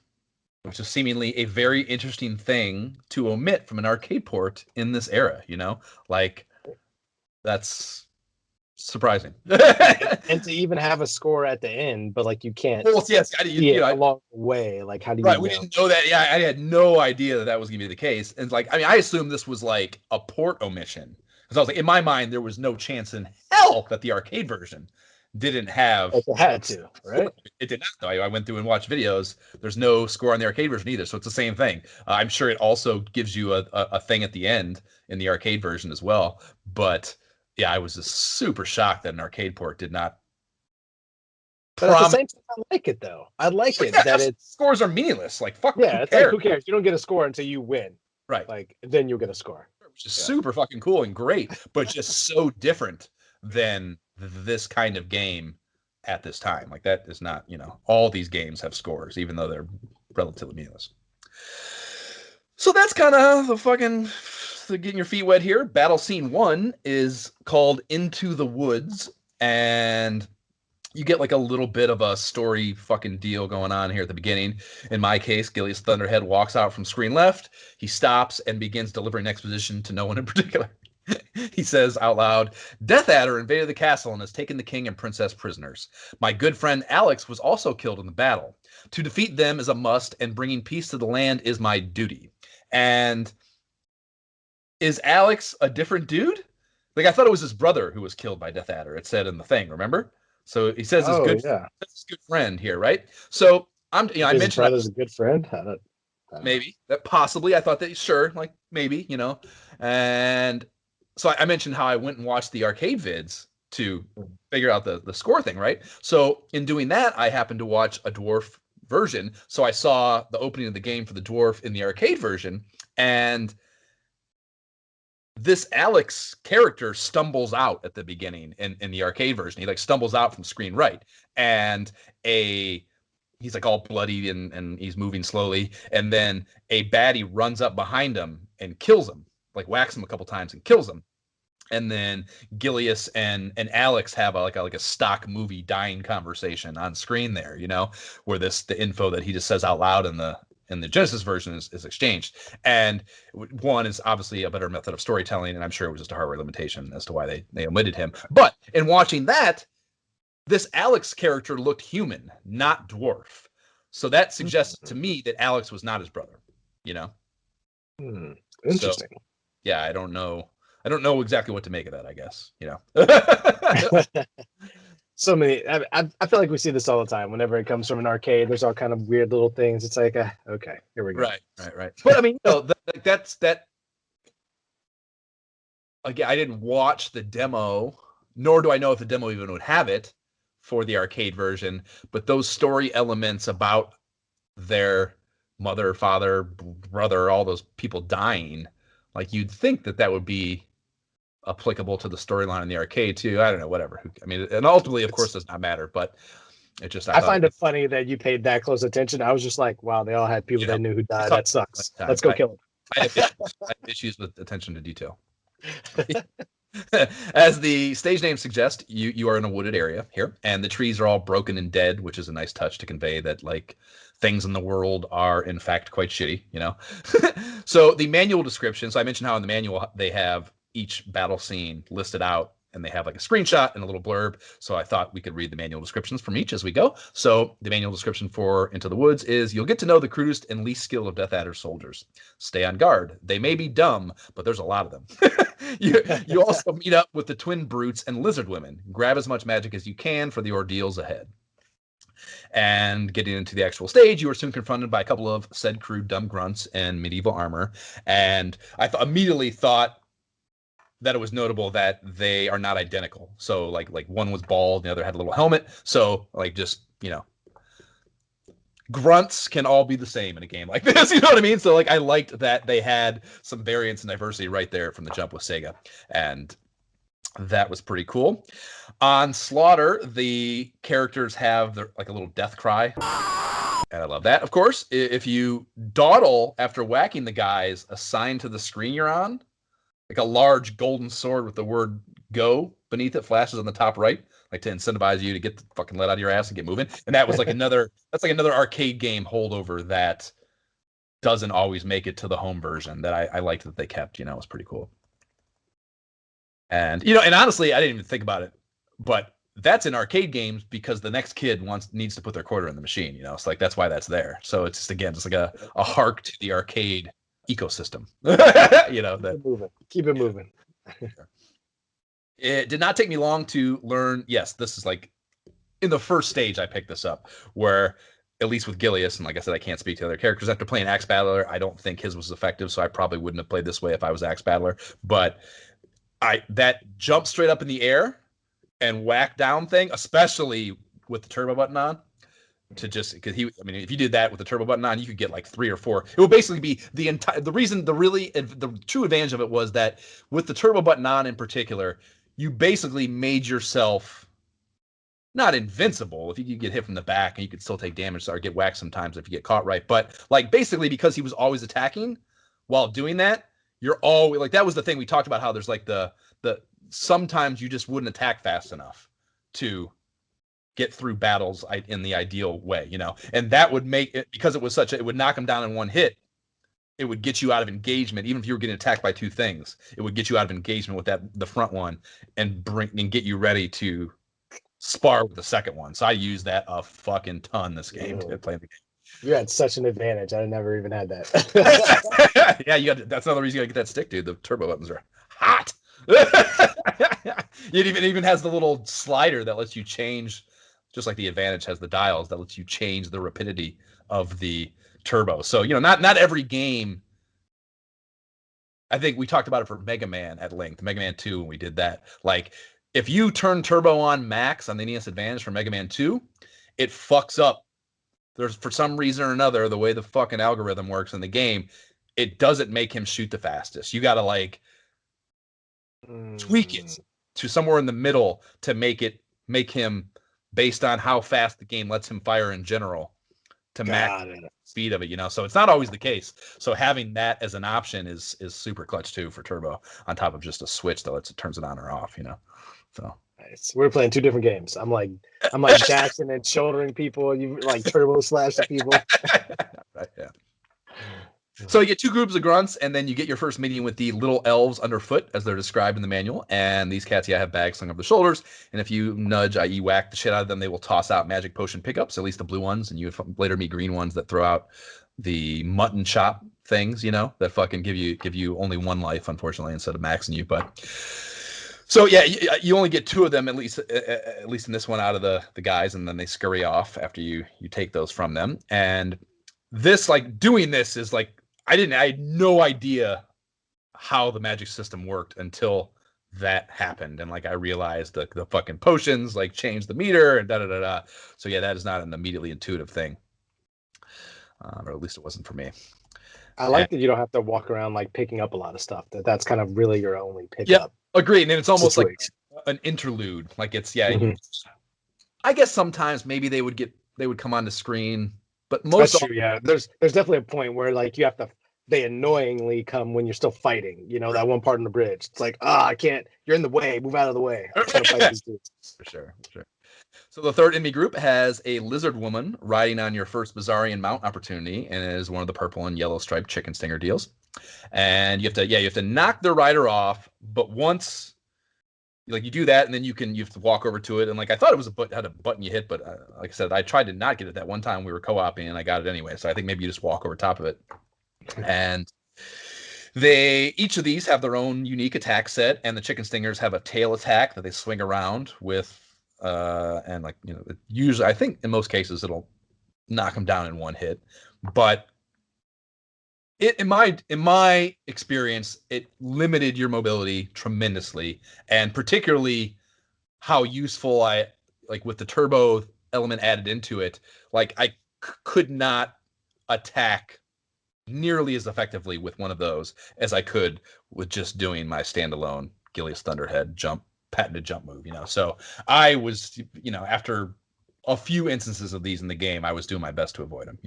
which is seemingly a very interesting thing to omit from an arcade port in this era, Like, that's surprising. And to even have a score at the end, but like you can't along the way. Like, how do you know? We didn't know that. Yeah, I had no idea that was going to be the case. And like, I assumed this was like a port omission. Because I was like, in my mind, there was no chance in hell that the arcade version didn't have. It had to, right? It did not, though. I went through and watched videos. There's no score on the arcade version either, so it's the same thing. I'm sure it also gives you a thing at the end in the arcade version as well. But yeah, I was just super shocked that an arcade port did not. But at the same time, I like it though. I like it that it's scores are meaningless. Like, fuck. Yeah, it's like, who cares? You don't get a score until you win. Right. Like, then you'll get a score. Which is super fucking cool and great, but just so different than this kind of game at this time. Like, that is not, all these games have scores, even though they're relatively meaningless. So that's kind of the getting your feet wet here. Battle Scene 1 is called Into the Woods, and you get like a little bit of a story fucking deal going on here at the beginning. In my case, Gilius Thunderhead walks out from screen left. He stops and begins delivering exposition to no one in particular. He says out loud, "Death Adder invaded the castle and has taken the king and princess prisoners. My good friend Alex was also killed in the battle. To defeat them is a must, and bringing peace to the land is my duty." And is Alex a different dude? Like, I thought it was his brother who was killed by Death Adder. It said in the thing, remember? So he says his good friend here, right? So I mentioned his brother's a good friend. Maybe that possibly. I thought that sure, like maybe, and so I mentioned how I went and watched the arcade vids to figure out the score thing, right? So in doing that, I happened to watch a dwarf version. So I saw the opening of the game for the dwarf in the arcade version, and this Alex character stumbles out at the beginning in the arcade version. He like stumbles out from screen right, and he's like all bloody and he's moving slowly, and then a baddie runs up behind him and kills him, like whacks him a couple times and kills him. And then Gilius and Alex have a stock movie dying conversation on screen there, where the info that he just says out loud in the Genesis version is exchanged. And one is obviously a better method of storytelling, and I'm sure it was just a hardware limitation as to why they omitted him. But in watching that, this Alex character looked human, not dwarf. So that suggests to me that Alex was not his brother, Interesting. So, yeah, I don't know exactly what to make of that, I guess, So many. I feel like we see this all the time. Whenever it comes from an arcade, there's all kind of weird little things. It's like, okay, here we go. Right. But I mean, that's that. Again, I didn't watch the demo, nor do I know if the demo even would have it for the arcade version. But those story elements about their mother, father, brother, all those people dying, like you'd think that would be applicable to the storyline in the arcade too. I don't know, whatever. I mean, and ultimately, of course, does not matter. But it just I find it funny that you paid that close attention. I was just like, wow, they all had people that knew who died. That sucks. Let's go kill them. I have issues with attention to detail. As the stage name suggests, you are in a wooded area here, and the trees are all broken and dead, which is a nice touch to convey that like things in the world are in fact quite shitty, So the manual description. So I mentioned how in the manual they have each battle scene listed out and they have like a screenshot and a little blurb. So I thought we could read the manual descriptions from each as we go. So the manual description for Into the Woods is: you'll get to know the crudest and least skilled of Death Adder soldiers. Stay on guard. They may be dumb, but there's a lot of them. You also meet up with the twin brutes and lizard women. Grab as much magic as you can for the ordeals ahead. And getting into the actual stage, you are soon confronted by a couple of said crude dumb grunts in medieval armor. And I immediately thought that it was notable that they are not identical. So like one was bald, the other had a little helmet. So like just, grunts can all be the same in a game like this. You know what I mean? So like I liked that they had some variance and diversity right there from the jump with Sega. And that was pretty cool. On Slaughter, the characters have like a little death cry. And I love that. Of course, if you dawdle after whacking the guys assigned to the screen you're on, like a large golden sword with the word go beneath it flashes on the top right, like to incentivize you to get the fucking lead out of your ass and get moving. And that was like another arcade game holdover that doesn't always make it to the home version that I liked that they kept. It was pretty cool. And and honestly, I didn't even think about it, but that's in arcade games because the next kid needs to put their quarter in the machine. It's like that's why that's there. So it's just like a hark to the arcade ecosystem. Keep it moving. It did not take me long to learn. Yes, this is like in the first stage I picked this up, where at least with Gilius, and like I said, I can't speak to other characters after playing Axe Battler. I don't think his was effective, so I probably wouldn't have played this way if I was Axe Battler. But that jump straight up in the air and whack down thing, especially with the turbo button on, because if you did that with the turbo button on, you could get like 3 or 4. It would basically be the true advantage of it was that with the turbo button on in particular, you basically made yourself not invincible. If you could get hit from the back and you could still take damage or get whacked sometimes if you get caught right. But like basically because he was always attacking while doing that, you're always like, that was the thing we talked about, how there's like the sometimes you just wouldn't attack fast enough to get through battles in the ideal way, and that would make it, because it was it would knock him down in one hit. It would get you out of engagement. Even if you were getting attacked by 2 things, it would get you out of engagement with the front one and get you ready to spar with the second one. So I used that a fucking ton this game to play the game. You had such an advantage. I never even had that. Yeah, that's another reason you gotta get that stick, dude. The turbo buttons are hot. It even has the little slider that lets you change, just like the Advantage has the dials that lets you change the rapidity of the turbo. So not every game. I think we talked about it for Mega Man at length, Mega Man 2, when we did that. Like if you turn turbo on max on the NES Advantage for Mega Man 2, it fucks up. There's, for some reason or another, the way the fucking algorithm works in the game, it doesn't make him shoot the fastest. You got to like tweak it to somewhere in the middle to make him, based on how fast the game lets him fire in general, to match the speed of it, So it's not always the case. So having that as an option is super clutch too for turbo, on top of just a switch that turns it on or off, So nice. We're playing 2 different games. I'm like dashing and shouldering people. You like turbo slash people. Right, yeah. So you get 2 groups of grunts, and then you get your first meeting with the little elves underfoot, as they're described in the manual. And these cats, have bags slung over the shoulders. And if you nudge, i.e. whack the shit out of them, they will toss out magic potion pickups, at least the blue ones. And you later meet green ones that throw out the mutton chop things, that fucking give you only 1 life, unfortunately, instead of maxing you. But so yeah, you only get 2 of them at least in this one out of the guys, and then they scurry off after you take those from them. And this, like, doing this is like, I had no idea how the magic system worked until that happened. And like, I realized the fucking potions like changed the meter and da-da-da-da. So yeah, that is not an immediately intuitive thing. Or at least it wasn't for me. I like that you don't have to walk around like picking up a lot of stuff. That's kind of really your only pickup. Yeah, agreed. And it's almost like an interlude. Like it's, I guess sometimes maybe they would come on the screen, but most that's true. Yeah, there's definitely a point where like they annoyingly come when you're still fighting. That one part in the bridge. It's like, I can't. You're in the way. Move out of the way. I'm trying to fight these dudes. For sure. So the third enemy group has a lizard woman riding on your first Bizarrian mount opportunity, and it is one of the purple and yellow striped chicken stinger deals. And you have to knock the rider off, but once like you do that, and then you have to walk over to it, and like I thought it was had a button you hit, but like I said, I tried to not get it that one time we were co-oping, and I got it anyway. So I think maybe you just walk over top of it, and each of these have their own unique attack set, and the chicken stingers have a tail attack that they swing around with, and like usually I think in most cases it'll knock them down in one hit, but in my experience, it limited your mobility tremendously, and particularly how useful like with the turbo element added into it. Like I could not attack nearly as effectively with one of those as I could with just doing my standalone Gilius Thunderhead patented jump move. So I was, after a few instances of these in the game, I was doing my best to avoid them.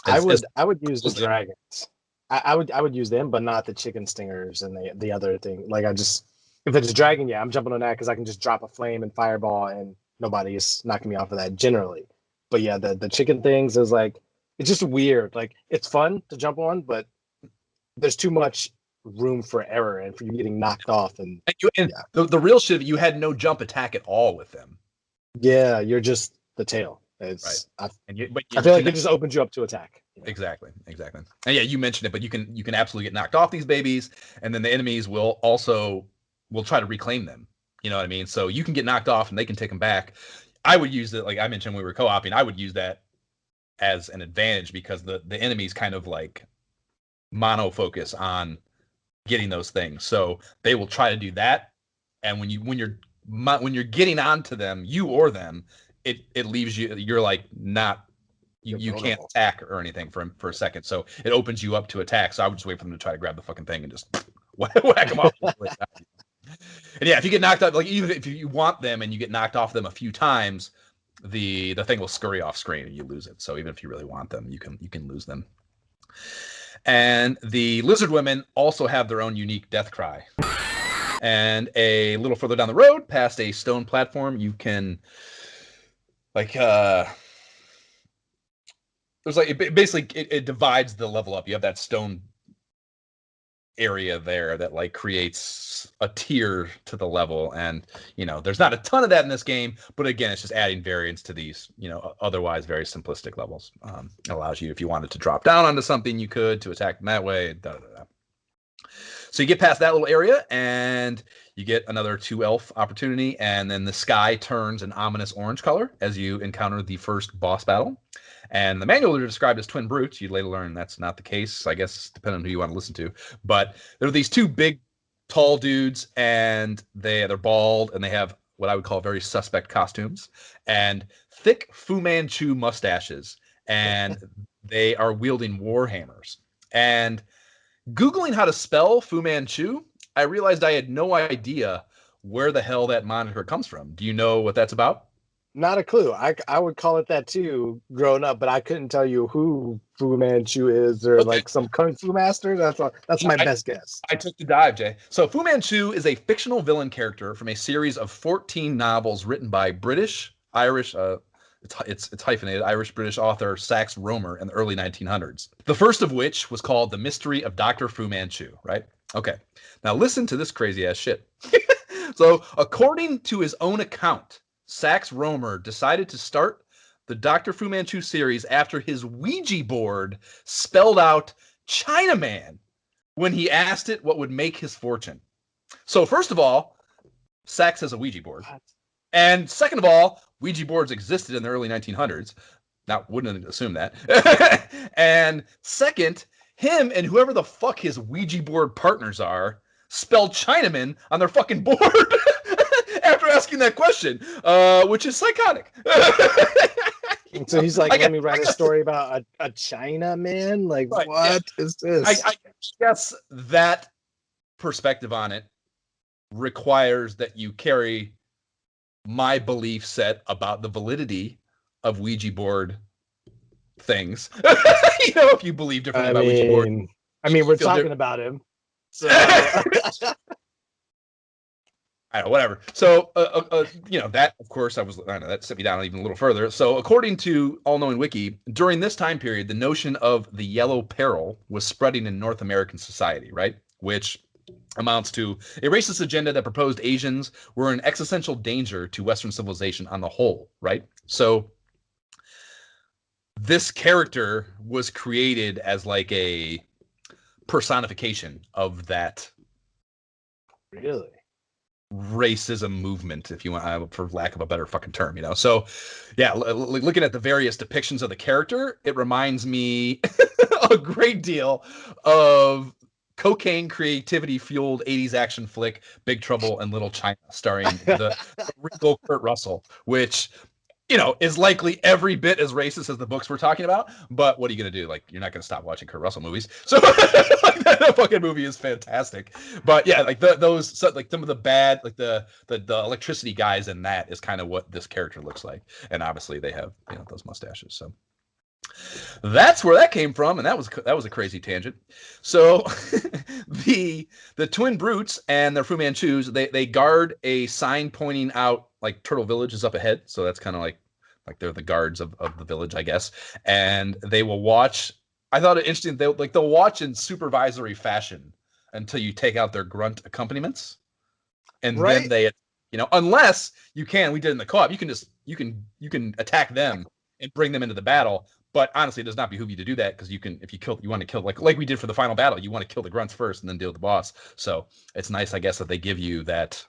I would use the dragons. I would use them, but not the chicken stingers and the other thing. Like if it's a dragon, I'm jumping on that because I can just drop a flame and fireball and nobody is knocking me off of that generally. But yeah, the chicken things is like, it's just weird. Like it's fun to jump on, but there's too much room for error and for you getting knocked off. And the real shit, you had no jump attack at all with them. Yeah, you're just the tail. It's right. I feel like it just opens you up to attack. Exactly. And yeah, you mentioned it, but you can absolutely get knocked off these babies, and then the enemies will try to reclaim them. You know what I mean? So you can get knocked off, and they can take them back. I would use it, like I mentioned when we were co-oping. I would use that as an advantage because the enemies kind of like mono focus on getting those things, so they will try to do that. And when you're getting onto them, you or them, it leaves you're like not. You can't attack or anything for a second, so it opens you up to attack. So I would just wait for them to try to grab the fucking thing and just whack them off. And yeah, if you get knocked out, like even if you want them and you get knocked off them a few times, the thing will scurry off screen and you lose it. So even if you really want them, you can lose them. And the lizard women also have their own unique death cry. And a little further down the road, past a stone platform, you can there's like it divides the level up. You have that stone area there that like creates a tier to the level, and there's not a ton of that in this game, but again, it's just adding variance to these otherwise very simplistic levels. It allows you, if you wanted to drop down onto something, you could, to attack them that way. So you get past that little area and you get another 2-elf opportunity, and then the sky turns an ominous orange color as you encounter the first boss battle. And the manual are described as twin brutes. You later learn that's not the case, I guess, depending on who you want to listen to. But there are these two big, tall dudes, and they're bald, and they have what I would call very suspect costumes, and thick Fu Manchu mustaches, and they are wielding war hammers. And Googling how to spell Fu Manchu, I realized I had no idea where the hell that moniker comes from. Do you know what that's about? Not a clue. I would call it that too, growing up, but I couldn't tell you who Fu Manchu is, or like some kung fu master. That's my best guess. I took the dive, Jay. So Fu Manchu is a fictional villain character from a series of 14 novels written by Irish, it's hyphenated, Irish-British author Sax Rohmer in the early 1900s. The first of which was called The Mystery of Dr. Fu Manchu, right? Okay. Now listen to this crazy-ass shit. So according to his own account, Sax Rohmer decided to start the Dr. Fu Manchu series after his Ouija board spelled out Chinaman when he asked it what would make his fortune. So first of all, Sax has a Ouija board. And second of all, Ouija boards existed in the early 1900s. Now, wouldn't assume that. And second, him and whoever the fuck his Ouija board partners are spelled Chinaman on their fucking board after asking that question, which is psychotic. So he's like, let me write a story about a Chinaman? Like, right, what is this? I guess that perspective on it requires that you carry my belief set about the validity of Ouija board things. If you believe differently about Ouija board. I mean, we're talking about him. So I don't know, whatever. So, that, of course, that set me down even a little further. So, according to All Knowing Wiki, during this time period, the notion of the yellow peril was spreading in North American society, right? Which, amounts to a racist agenda that proposed Asians were an existential danger to Western civilization on the whole, right? So this character was created as like a personification of that Really racism movement, if you want, for lack of a better fucking term, you know. So yeah, looking at the various depictions of the character, it reminds me a great deal of cocaine creativity fueled 80s action flick Big Trouble in Little China, starring the regal Kurt Russell, which, you know, is likely every bit as racist as the books we're talking about. But what are you gonna do? Like, you're not gonna stop watching Kurt Russell movies. So like, that fucking movie is fantastic. But yeah, like those like some of the bad, like the electricity guys in that is kind of what this character looks like. And obviously they have, you know, those mustaches. So that's where that came from, and that was a crazy tangent. So the twin brutes and their Fu Manchus, they guard a sign pointing out like Turtle Village is up ahead. So that's kind of like they're the guards of the village, I guess. And they will watch. I thought it interesting. They'll watch in supervisory fashion until you take out their grunt accompaniments, and right? then they, you know, unless you can, we did in the co-op, you can attack them and bring them into the battle. But honestly, it does not behoove you to do that, because you want to kill like we did for the final battle. You want to kill the grunts first and then deal with the boss. So it's nice, I guess, that they give you that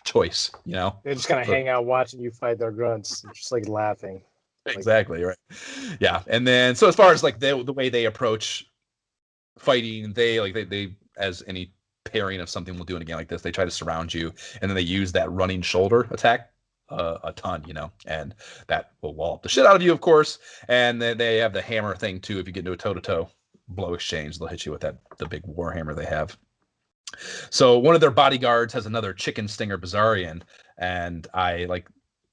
choice. You know, they're just kind of hang out watching you fight their grunts, just like laughing. Exactly, right. Yeah, and then so as far as like the way they approach fighting, they as any pairing of something will do it again like this. They try to surround you, and then they use that running shoulder attack a ton, you know, and that will wall up the shit out of you, of course. And then they have the hammer thing too. If you get into a toe-to-toe blow exchange, they'll hit you with the big war hammer they have. So one of their bodyguards has another chicken stinger Bizarrian, and I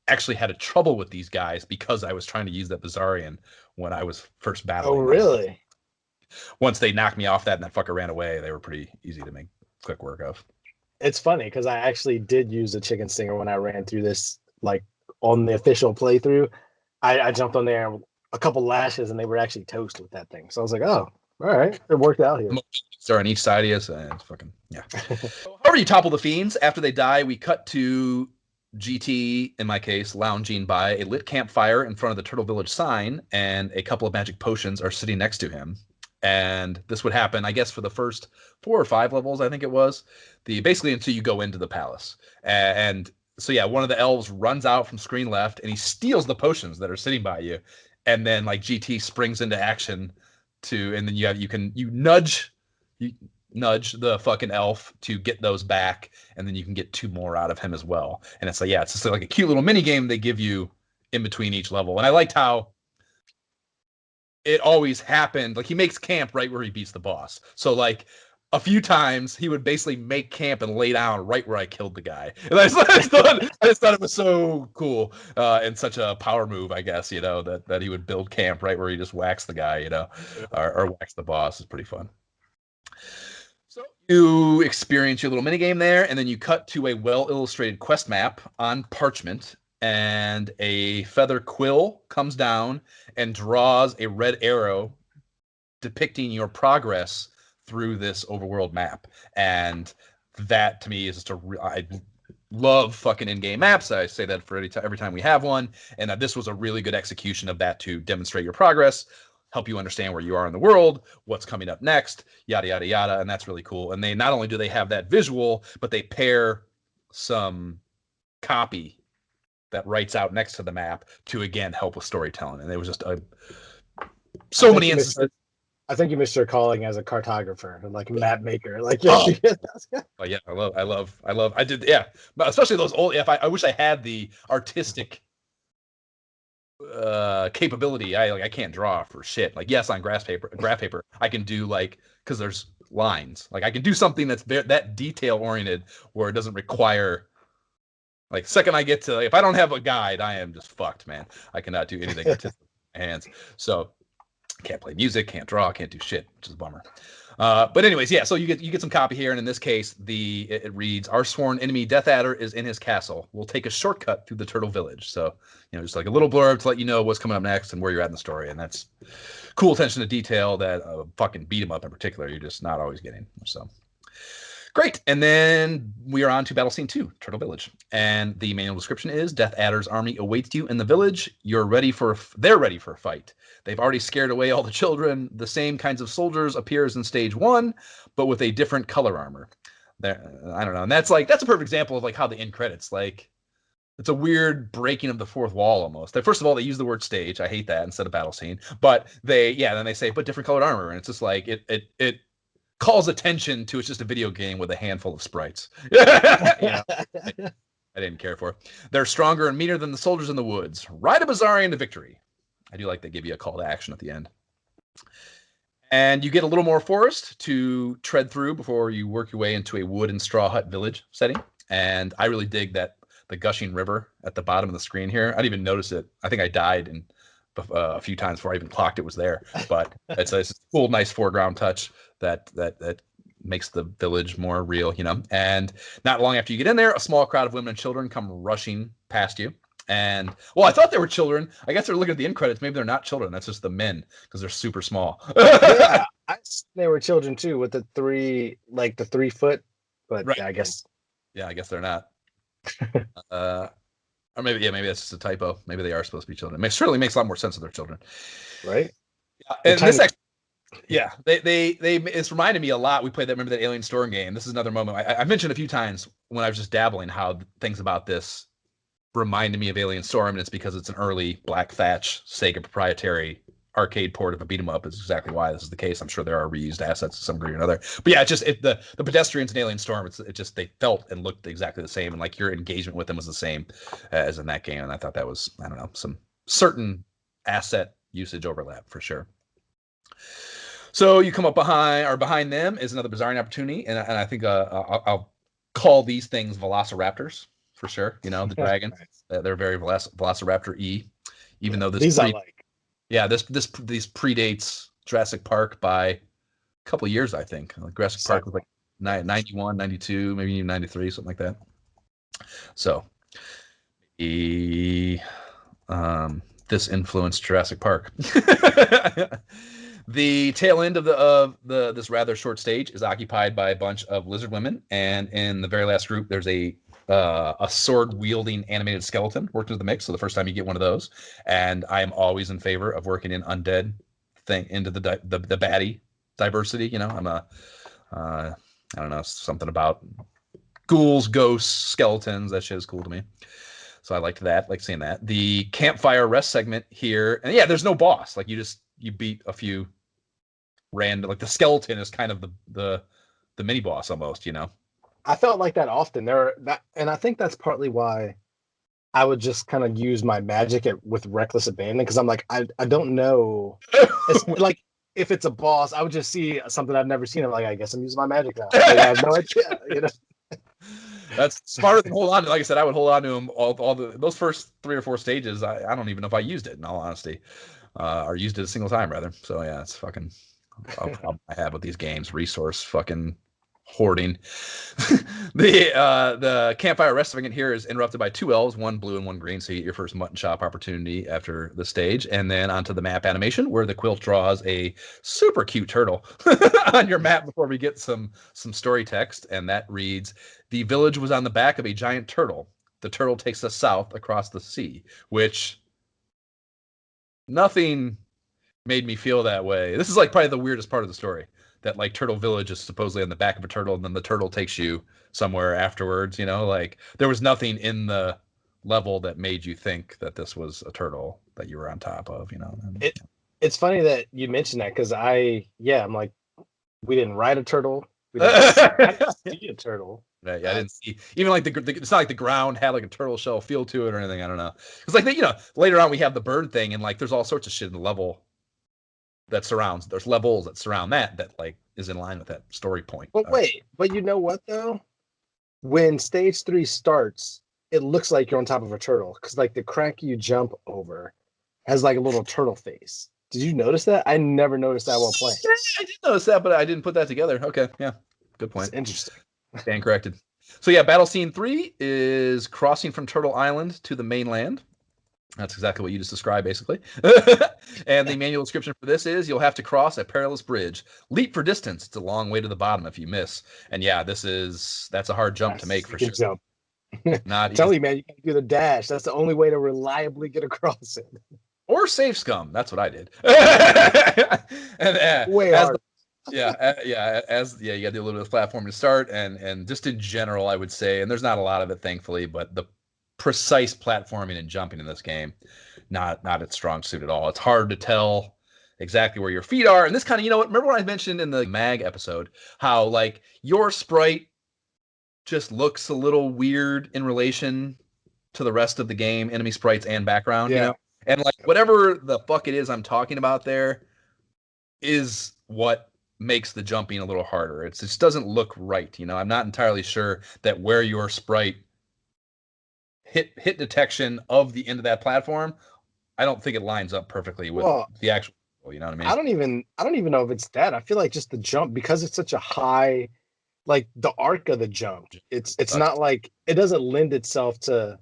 actually had a trouble with these guys because I was trying to use that Bizarrian when I was first battling. Oh, really? Once they knocked me off that and that fucker ran away, they were pretty easy to make quick work of. It's funny because I actually did use a chicken stinger when I ran through this, like on the official playthrough. I jumped on there a couple lashes and they were actually toast with that thing. So I was like, oh, all right, it worked out here. They're on each side of you, and it's fucking, yeah. However, you topple the fiends. After they die, we cut to GT, in my case, lounging by a lit campfire in front of the Turtle Village sign, and a couple of magic potions are sitting next to him. And this would happen, I guess, for the first 4 or 5 levels, I think it was. Basically until you go into the palace. And so, yeah, one of the elves runs out from screen left, and he steals the potions that are sitting by you. And then, like, GT springs into action and then you nudge the fucking elf to get those back, and then you can get 2 more out of him as well. And it's like, yeah, it's just like a cute little mini game they give you in between each level. And I liked how it always happened. Like, he makes camp right where he beats the boss. So like a few times he would basically make camp and lay down right where I killed the guy. And I just thought it was so cool, and such a power move, I guess, you know, that he would build camp right where he just whacks the guy, you know, or whacks the boss. Is pretty fun. So you experience your little mini game there, and then you cut to a well-illustrated quest map on parchment, and a feather quill comes down and draws a red arrow depicting your progress through this overworld map. And that, to me, is just I love fucking in-game maps. I say that for every time we have one, and this was a really good execution of that to demonstrate your progress, help you understand where you are in the world, what's coming up next, yada, yada, yada. And that's really cool. And they not only do they have that visual, but they pair some copy that writes out next to the map to, again, help with storytelling. And it was just so many instances. I think you missed your calling as a cartographer, like a map maker. Like, oh yeah, I did, yeah, but especially those old. I wish I had the artistic capability. I can't draw for shit. Like, yes, on graph paper I can do, like, because there's lines. Like, I can do something that's that detail oriented where it doesn't require. Like, second I get to, if I don't have a guide, I am just fucked, man. I cannot do anything artistic with my hands. So can't play music, can't draw, can't do shit, which is a bummer. But anyways, yeah, so you get some copy here, and in this case, it reads, "Our sworn enemy Death Adder is in his castle. We'll take a shortcut through the Turtle Village." So, you know, just like a little blurb to let you know what's coming up next and where you're at in the story. And that's cool attention to detail that fucking beat 'em up in particular, you're just not always getting. So Great. And then we are on to Battle Scene 2, Turtle Village. And the manual description is Death Adder's army awaits you in the village. They're ready for a fight. They've already scared away all the children. The same kinds of soldiers appear as in stage 1, but with a different color armor. I don't know. And that's a perfect example of like how the end credits, like, it's a weird breaking of the fourth wall almost. First of all, they use the word stage. I hate that instead of battle scene. But then they say, but different colored armor. And it's just like, it calls attention to it's just a video game with a handful of sprites. I didn't care for. They're stronger and meaner than the soldiers in the woods. Ride a Bazarian to victory. I do like they give you a call to action at the end. And you get a little more forest to tread through before you work your way into a wood and straw hut village setting. And I really dig that the gushing river at the bottom of the screen here. I didn't even notice it. I think I died a few times before I even clocked it was there. But it's a cool, nice foreground touch that makes the village more real, you know. And not long after you get in there, a small crowd of women and children come rushing past you. And, well, I thought they were children. I guess they're looking at the end credits. Maybe they're not children. That's just the men because they're super small. Yeah, they were children too with the 3 foot. But right. Yeah, I guess they're not. Or maybe that's just a typo. Maybe they are supposed to be children. It certainly makes a lot more sense if they're children, right? And this actually, it's reminded me a lot. We played remember that Alien Storm game. This is another moment I mentioned a few times when I was just dabbling how things about this reminded me of Alien Storm, and it's because it's an early Black Thatch Sega proprietary arcade port of a beat 'em up. Is exactly why this is the case. I'm sure there are reused assets to some degree or another. But yeah, the pedestrians in Alien Storm, they felt and looked exactly the same, and like your engagement with them was the same as in that game. And I thought that was, I don't know, some certain asset usage overlap for sure. So you come up behind them is another Bazarian opportunity, and I think I'll call these things Velociraptors for sure. You know, the dragons. They're very Velociraptor-y, even though these I like. Yeah, these predates Jurassic Park by a couple of years, I think. Like Jurassic Park was like 91, 92, maybe even 93, something like that. So, this influenced Jurassic Park. The tail end of this rather short stage is occupied by a bunch of lizard women, and in the very last group, there's a sword-wielding animated skeleton worked into the mix. So the first time you get one of those, and I am always in favor of working in undead thing into the baddie diversity. You know, I'm I don't know, something about ghouls, ghosts, skeletons. That shit is cool to me. So I liked that, like seeing that. The campfire rest segment here, and yeah, there's no boss. Like you beat a few random, like the skeleton is kind of the mini boss almost, you know. I felt like that often and I think that's partly why I would just kind of use my magic with reckless abandon, because I'm like, I don't know. It's like if it's a boss, I would just see something I've never seen. I'm like, I guess I'm using my magic now. Like, I have no idea, you know. That's smarter than hold on to. Like I said, I would hold on to them all those first 3 or 4 stages. I don't even know if I used it, in all honesty, or used it a single time rather. So yeah, it's fucking a problem I have with these games. Resource fucking hoarding. The campfire rest segment here is interrupted by 2 elves, 1 blue and 1 green. So you get your first mutton chop opportunity after the stage, and then onto the map animation where the quilt draws a super cute turtle on your map before we get some story text, and that reads: "The village was on the back of a giant turtle. The turtle takes us south across the sea," which nothing made me feel that way. This is like probably the weirdest part of the story. That like Turtle Village is supposedly on the back of a turtle, and then the turtle takes you somewhere afterwards. You know, like there was nothing in the level that made you think that this was a turtle that you were on top of. You know, it's funny that you mentioned that, because I'm like, we didn't ride a turtle. We didn't see a turtle. Yeah, I didn't see even like it's not like the ground had like a turtle shell feel to it or anything. I don't know. It's like you know, later on we have the bird thing, and like there's all sorts of shit in the level that surrounds. There's levels that surround that like is in line with that story point. But but you know what though? When stage 3 starts, it looks like you're on top of a turtle, because like the crack you jump over has like a little turtle face. Did you notice that? I never noticed that while playing. Yeah, I did notice that, but I didn't put that together. Okay, yeah, good point. It's interesting. Stand corrected. So yeah, battle scene 3 is crossing from Turtle Island to the mainland. That's exactly what you just described, basically. And the manual description for this is you'll have to cross a perilous bridge. Leap for distance. It's a long way to the bottom if you miss. And yeah, that's a hard jump to make for sure. Jump. Not Tell easy. you, man, you can do the dash. That's the only way to reliably get across it. Or save scum. That's what I did. And way hard. You gotta do a little bit of platforming to start, and just in general, I would say, and there's not a lot of it, thankfully, but the precise platforming and jumping in this game, not its strong suit at all. It's hard to tell exactly where your feet are, and this kind of, you know what? Remember when I mentioned in the mag episode how like your sprite just looks a little weird in relation to the rest of the game, enemy sprites and background, you know? And like whatever the fuck it is I'm talking about there is what makes the jumping a little harder. It just doesn't look right, you know? I'm not entirely sure that where your sprite hit detection of the end of that platform, I don't think it lines up perfectly with the actual, you know what I mean? I don't even know if it's that. I feel like just the jump, because it's such a high, like the arc of the jump, it's not like, it doesn't lend itself to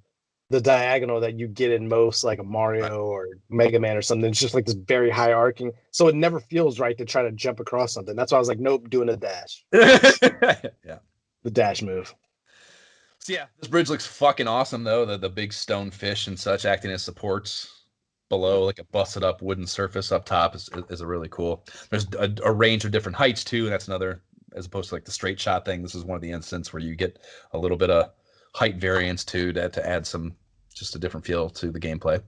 the diagonal that you get in most like a Mario or Mega Man or something. It's just like this very high arcing, so it never feels right to try to jump across something. That's why I was like, nope, doing a dash. Yeah, the dash move. So yeah, this bridge looks fucking awesome though. The big stone fish and such acting as supports below, like a busted up wooden surface up top is a really cool. There's a range of different heights too, and that's another, as opposed to like the straight shot thing. This is one of the instances where you get a little bit of height variance too, to add some, just a different feel to the gameplay.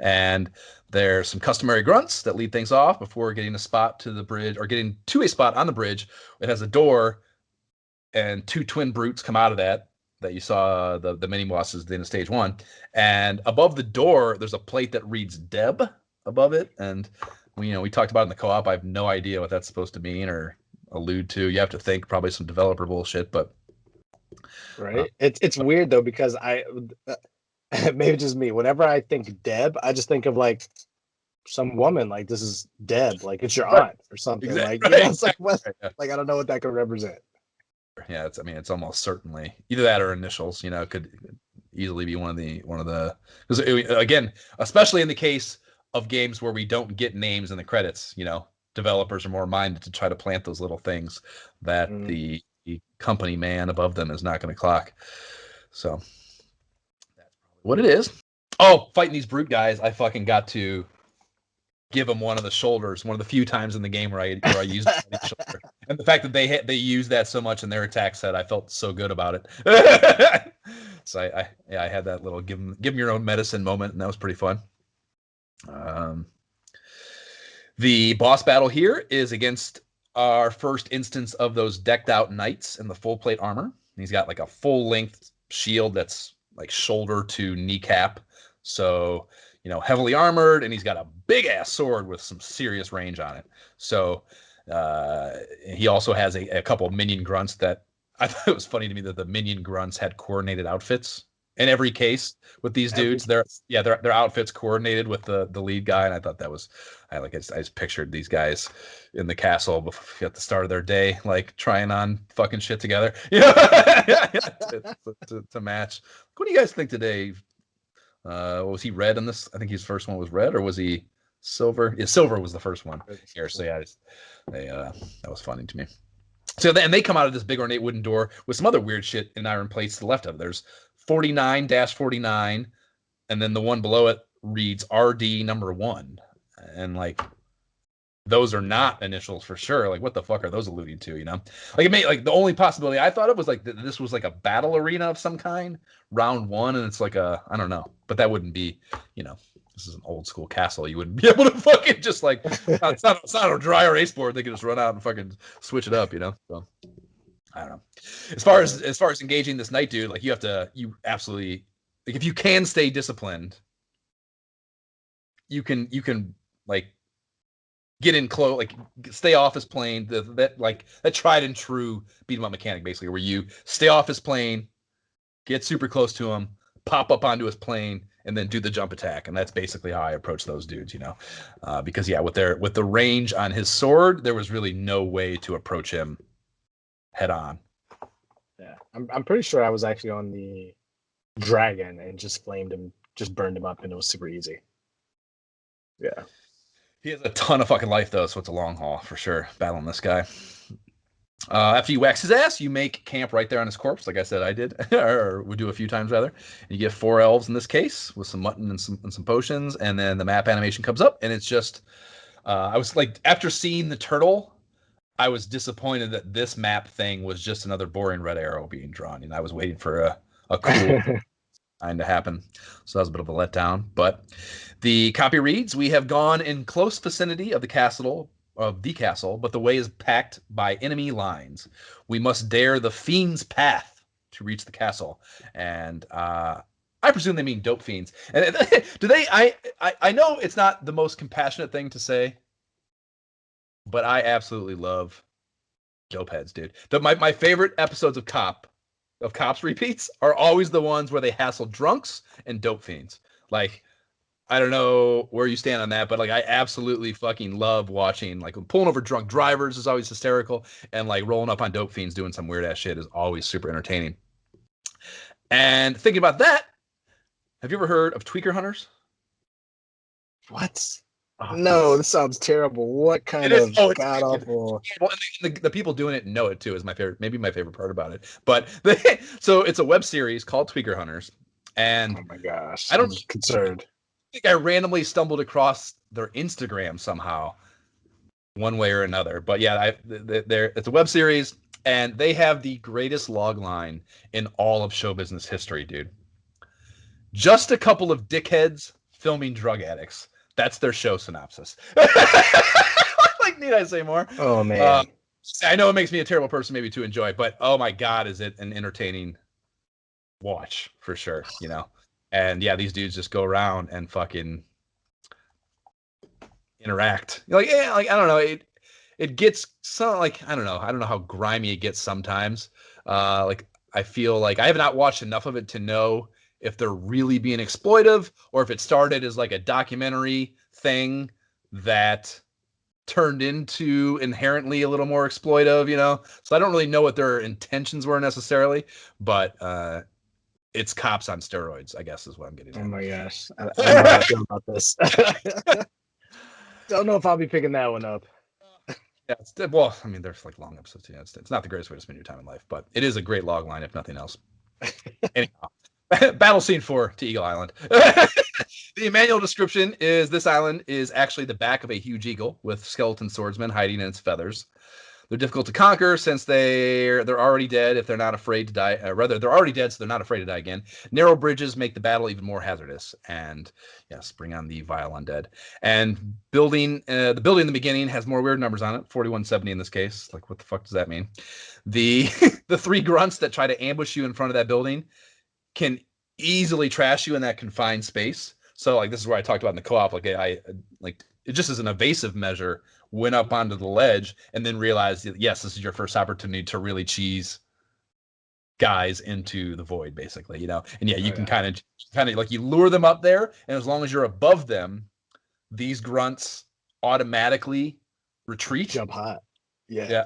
And there's some customary grunts that lead things off before getting a spot to the bridge, or getting to a spot on the bridge. It has a door, and two twin brutes come out of that you saw, the mini bosses at the end of stage 1. And above the door, there's a plate that reads Deb above it. And we talked about it in the co-op. I have no idea what that's supposed to mean or allude to. You have to think probably some developer bullshit, but right. It's weird though, because maybe just me. Whenever I think Deb, I just think of like some woman, like this is Deb, like it's your aunt or something. Exactly. Like, you know, it's like what? Like I don't know what that could represent. Yeah, it's almost certainly either that or initials. It could easily be one of the because again, especially in the case of games where we don't get names in the credits, developers are more minded to try to plant those little things that the company man above them is not going to clock. So that's probably what it is. Oh, fighting these brute guys, I fucking got to give them one of the shoulders, one of the few times in the game where I used the shoulder. And the fact that they use that so much in their attack set, I felt so good about it. So I had that little give them your own medicine moment, and that was pretty fun. The boss battle here is against our first instance of those decked out knights in the full plate armor. He's got like a full length shield that's like shoulder to kneecap. So, heavily armored, and he's got a big ass sword with some serious range on it. So he also has a couple of minion grunts that I thought it was funny to me that the minion grunts had coordinated outfits in every case with these dudes. Their outfits coordinated with the lead guy, and I thought that was, I just pictured these guys in the castle at the start of their day, like trying on fucking shit together, to match. What do you guys think today? Was he red in this? I think his first one was red, or was he silver? Yeah, silver was the first one here. So yeah, that was funny to me. So then they come out of this big ornate wooden door with some other weird shit in iron plates to the left of it. There's 49-49, and then the one below it reads RD number 1, and like those are not initials for sure. Like, what the fuck are those alluding to? Like, it may, like, the only possibility I thought it was like this was like a battle arena of some kind, round 1, and it's like I don't know, but that wouldn't be, this is an old school castle. You wouldn't be able to fucking just like, it's not a dry erase board. They can just run out and fucking switch it up, So I don't know. As far as engaging this knight dude, like you absolutely, like, if you can stay disciplined, you can like get in close, like stay off his plane. That tried and true beat 'em up mechanic, basically, where you stay off his plane, get super close to him, pop up onto his plane, and then do the jump attack. And that's basically how I approach those dudes, because with the range on his sword, there was really no way to approach him head on. Yeah, I'm pretty sure I was actually on the dragon and just flamed him just burned him up, and it was super easy. Yeah. He has a ton of fucking life, though, so it's a long haul for sure, battling this guy. After you wax his ass, you make camp right there on his corpse, like I said I did, or would do a few times rather. And you get 4 elves in this case with some mutton and some potions, and then the map animation comes up, and it's just, I was like, after seeing the turtle, I was disappointed that this map thing was just another boring red arrow being drawn, and I was waiting for a cool sign to happen. So that was a bit of a letdown. But the copy reads, "We have gone in close vicinity of the castle, but the way is packed by enemy lines. We must dare the fiend's path to reach the castle." And I presume they mean dope fiends. And do they? I know it's not the most compassionate thing to say, but I absolutely love dope heads, dude. My favorite episodes of Cops repeats are always the ones where they hassle drunks and dope fiends. Like, I don't know where you stand on that, but like, I absolutely fucking love watching, like, pulling over drunk drivers is always hysterical, and like rolling up on dope fiends doing some weird ass shit is always super entertaining. And thinking about that, have you ever heard of tweaker hunters? What? No, this sounds terrible. What kind of god awful? The people doing it know it too. Is my favorite, maybe my favorite part about it. But so it's a web series called Tweaker Hunters, and oh my gosh, I'm concerned. I think I randomly stumbled across their Instagram somehow, one way or another. But yeah, it's a web series, and they have the greatest log line in all of show business history, dude. Just a couple of dickheads filming drug addicts. That's their show synopsis. Like, need I say more? Oh, man. I know it makes me a terrible person maybe to enjoy, but oh my God, is it an entertaining watch for sure, you know? And yeah, these dudes just go around and fucking interact. Like, yeah, like, I don't know. It gets so, like, I don't know how grimy it gets sometimes. Like, I feel like I have not watched enough of it to know if they're really being exploitive or if it started as like a documentary thing that turned into inherently a little more exploitive, you know? So I don't really know what their intentions were necessarily, but it's cops on steroids, I guess is what I'm getting at. Oh my gosh. I don't know how I feel about this. Don't know if I'll be picking that one up. Yeah, well, I mean, there's like long episodes. Yeah, it's not the greatest way to spend your time in life, but it is a great log line, if nothing else. Anyhow. Battle scene 4 to Eagle Island. The manual description is this island is actually the back of a huge eagle with skeleton swordsmen hiding in its feathers. They're difficult to conquer since they're already dead if they're not afraid to die. Rather, they're already dead, so they're not afraid to die again. Narrow bridges make the battle even more hazardous. And yes, bring on the vile undead. And the building in the beginning has more weird numbers on it. 4170 in this case. Like, what the fuck does that mean? The 3 grunts that try to ambush you in front of that building can easily trash you in that confined space. So like, this is where I talked about in the co-op, like I like it just as an evasive measure went up onto the ledge and then realized that, yes, this is your first opportunity to really cheese guys into the void, basically, you know. And yeah, you can kind of like, you lure them up there, and as long as you're above them, these grunts automatically retreat. Jump high. Yeah.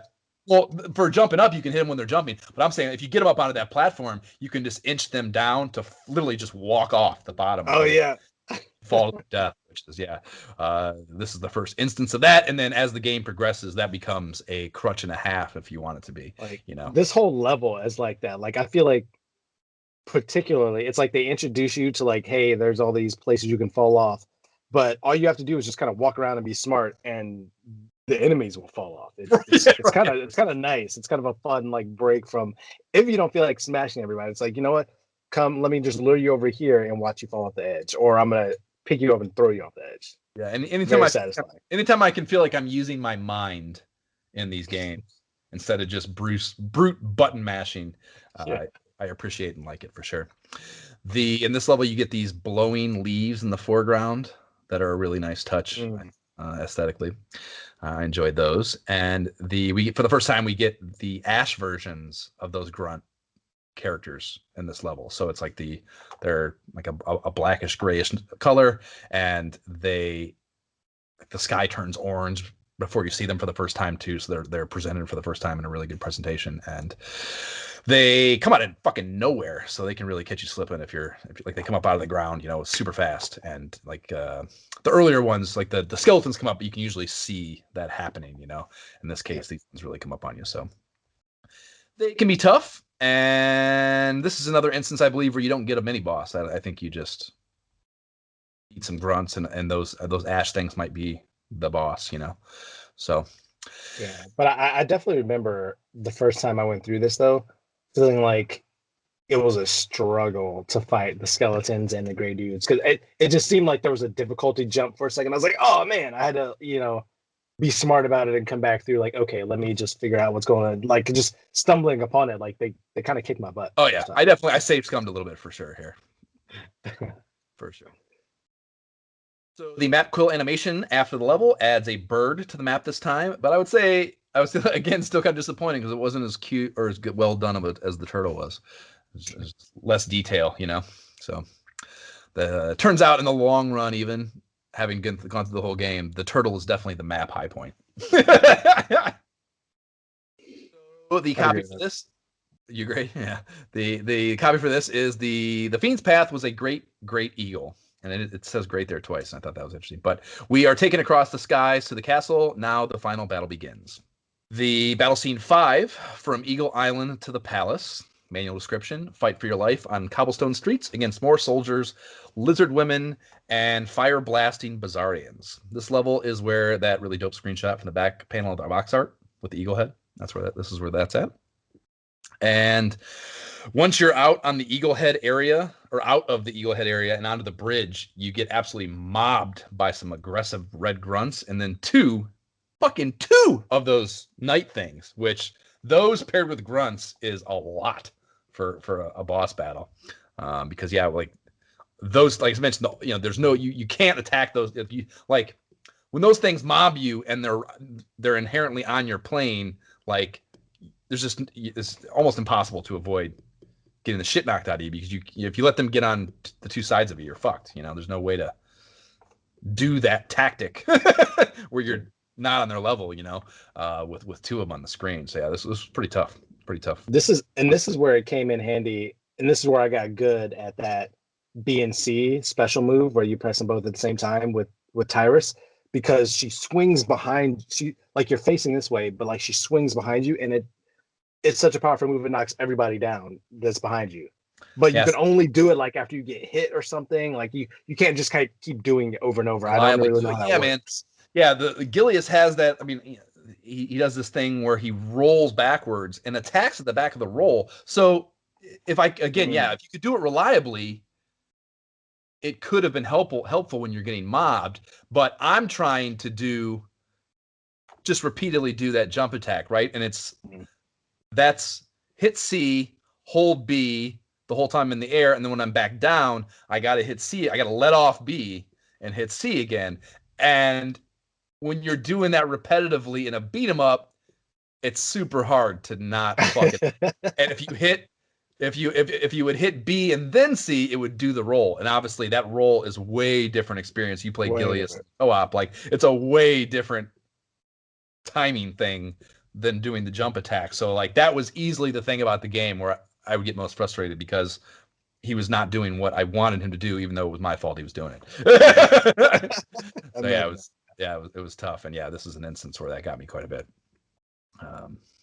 Well, for jumping up, you can hit them when they're jumping. But I'm saying if you get them up onto that platform, you can just inch them down to literally just walk off the bottom. Oh, yeah. Fall to death, which is, yeah. This is the first instance of that. And then as the game progresses, that becomes a crutch and a half if you want it to be. Like, you know, this whole level is like that. Like, I feel like particularly, it's like they introduce you to like, hey, there's all these places you can fall off. But all you have to do is just kind of walk around and be smart, and the enemies will fall off. It's kind of nice. It's kind of a fun like break from, if you don't feel like smashing everybody. It's like, you know what? Come, let me just lure you over here and watch you fall off the edge, or I'm gonna pick you up and throw you off the edge. Yeah, and anytime I can feel like I'm using my mind in these games instead of just brute button mashing, I appreciate and like it for sure. In this level, you get these blowing leaves in the foreground that are a really nice touch aesthetically. I enjoyed those, and for the first time we get the ash versions of those grunt characters in this level. So it's like they're like a blackish grayish color, and the sky turns orange before you see them for the first time too. So they're presented for the first time in a really good presentation, and they come out of fucking nowhere, so they can really catch you slipping if you're like, they come up out of the ground, super fast. And like the earlier ones, like the skeletons come up, but you can usually see that happening. In this case, these ones really come up on you, so they can be tough. And this is another instance, I believe, where you don't get a mini boss. I think you just eat some grunts, and those ash things might be the boss. So yeah. But I definitely remember the first time I went through this, though, feeling like it was a struggle to fight the skeletons and the gray dudes, because it just seemed like there was a difficulty jump for a second. I was like, oh man, I had to be smart about it and come back through, like, okay, let me just figure out what's going on. Like, just stumbling upon it, like they kind of kicked my butt. Oh yeah, I safe scummed a little bit for sure here. For sure. So the map quill animation after the level adds a bird to the map this time, but I would say I was again still kind of disappointing because it wasn't as cute or as well done of it as the turtle was. There's less detail, So turns out in the long run, even having gone through the whole game, the turtle is definitely the map high point. So the copy for this, you agree? Yeah. The copy for this is the Fiend's Path was a great eagle. And it says great there twice. And I thought that was interesting. But we are taken across the skies to the castle. Now the final battle begins. The battle scene 5, from Eagle Island to the palace. Manual description: fight for your life on cobblestone streets against more soldiers, lizard women, and fire blasting Bazarians. This level is where that really dope screenshot from the back panel of the box art with the eagle head. This is where that's at. And once you're out on the Eagle Head area, or out of the Eagle Head area and onto the bridge, you get absolutely mobbed by some aggressive red grunts, and then two of those night things, which those paired with grunts is a lot for a boss battle. Because like those, like I mentioned, there's no, you can't attack those. If you like, when those things mob you and they're inherently on your plane, like it's almost impossible to avoid getting the shit knocked out of you, because if you let them get on the two sides of you, you're fucked. There's no way to do that tactic where you're not on their level, with two of them on the screen. So yeah, this was pretty tough. This is where it came in handy, and this is where I got good at that B and C special move where you press them both at the same time with Tyrus, because she swings behind, like you're facing this way, but like she swings behind you, and it's such a powerful move. It knocks everybody down that's behind you. But you can only do it like after you get hit or something. Like you can't just kind of keep doing it over and over. I don't really know how that works. Man. Yeah, the Gilius has that. I mean, he does this thing where he rolls backwards and attacks at the back of the roll. So if you could do it reliably, it could have been helpful when you're getting mobbed. But I'm trying to just repeatedly do that jump attack, right? And that's hit C, hold B the whole time in the air, and then when I'm back down, I got to hit C. I got to let off B and hit C again. And when you're doing that repetitively in a beat 'em up, it's super hard to not fuck it. And if you would hit B and then C, it would do the roll. And obviously that roll is way different experience. You play Gilius co-op, like it's a way different timing thing than doing the jump attack. So like that was easily the thing about the game where I would get most frustrated, because he was not doing what I wanted him to do, even though it was my fault he was doing it. So it was tough. And yeah, this is an instance where that got me quite a bit.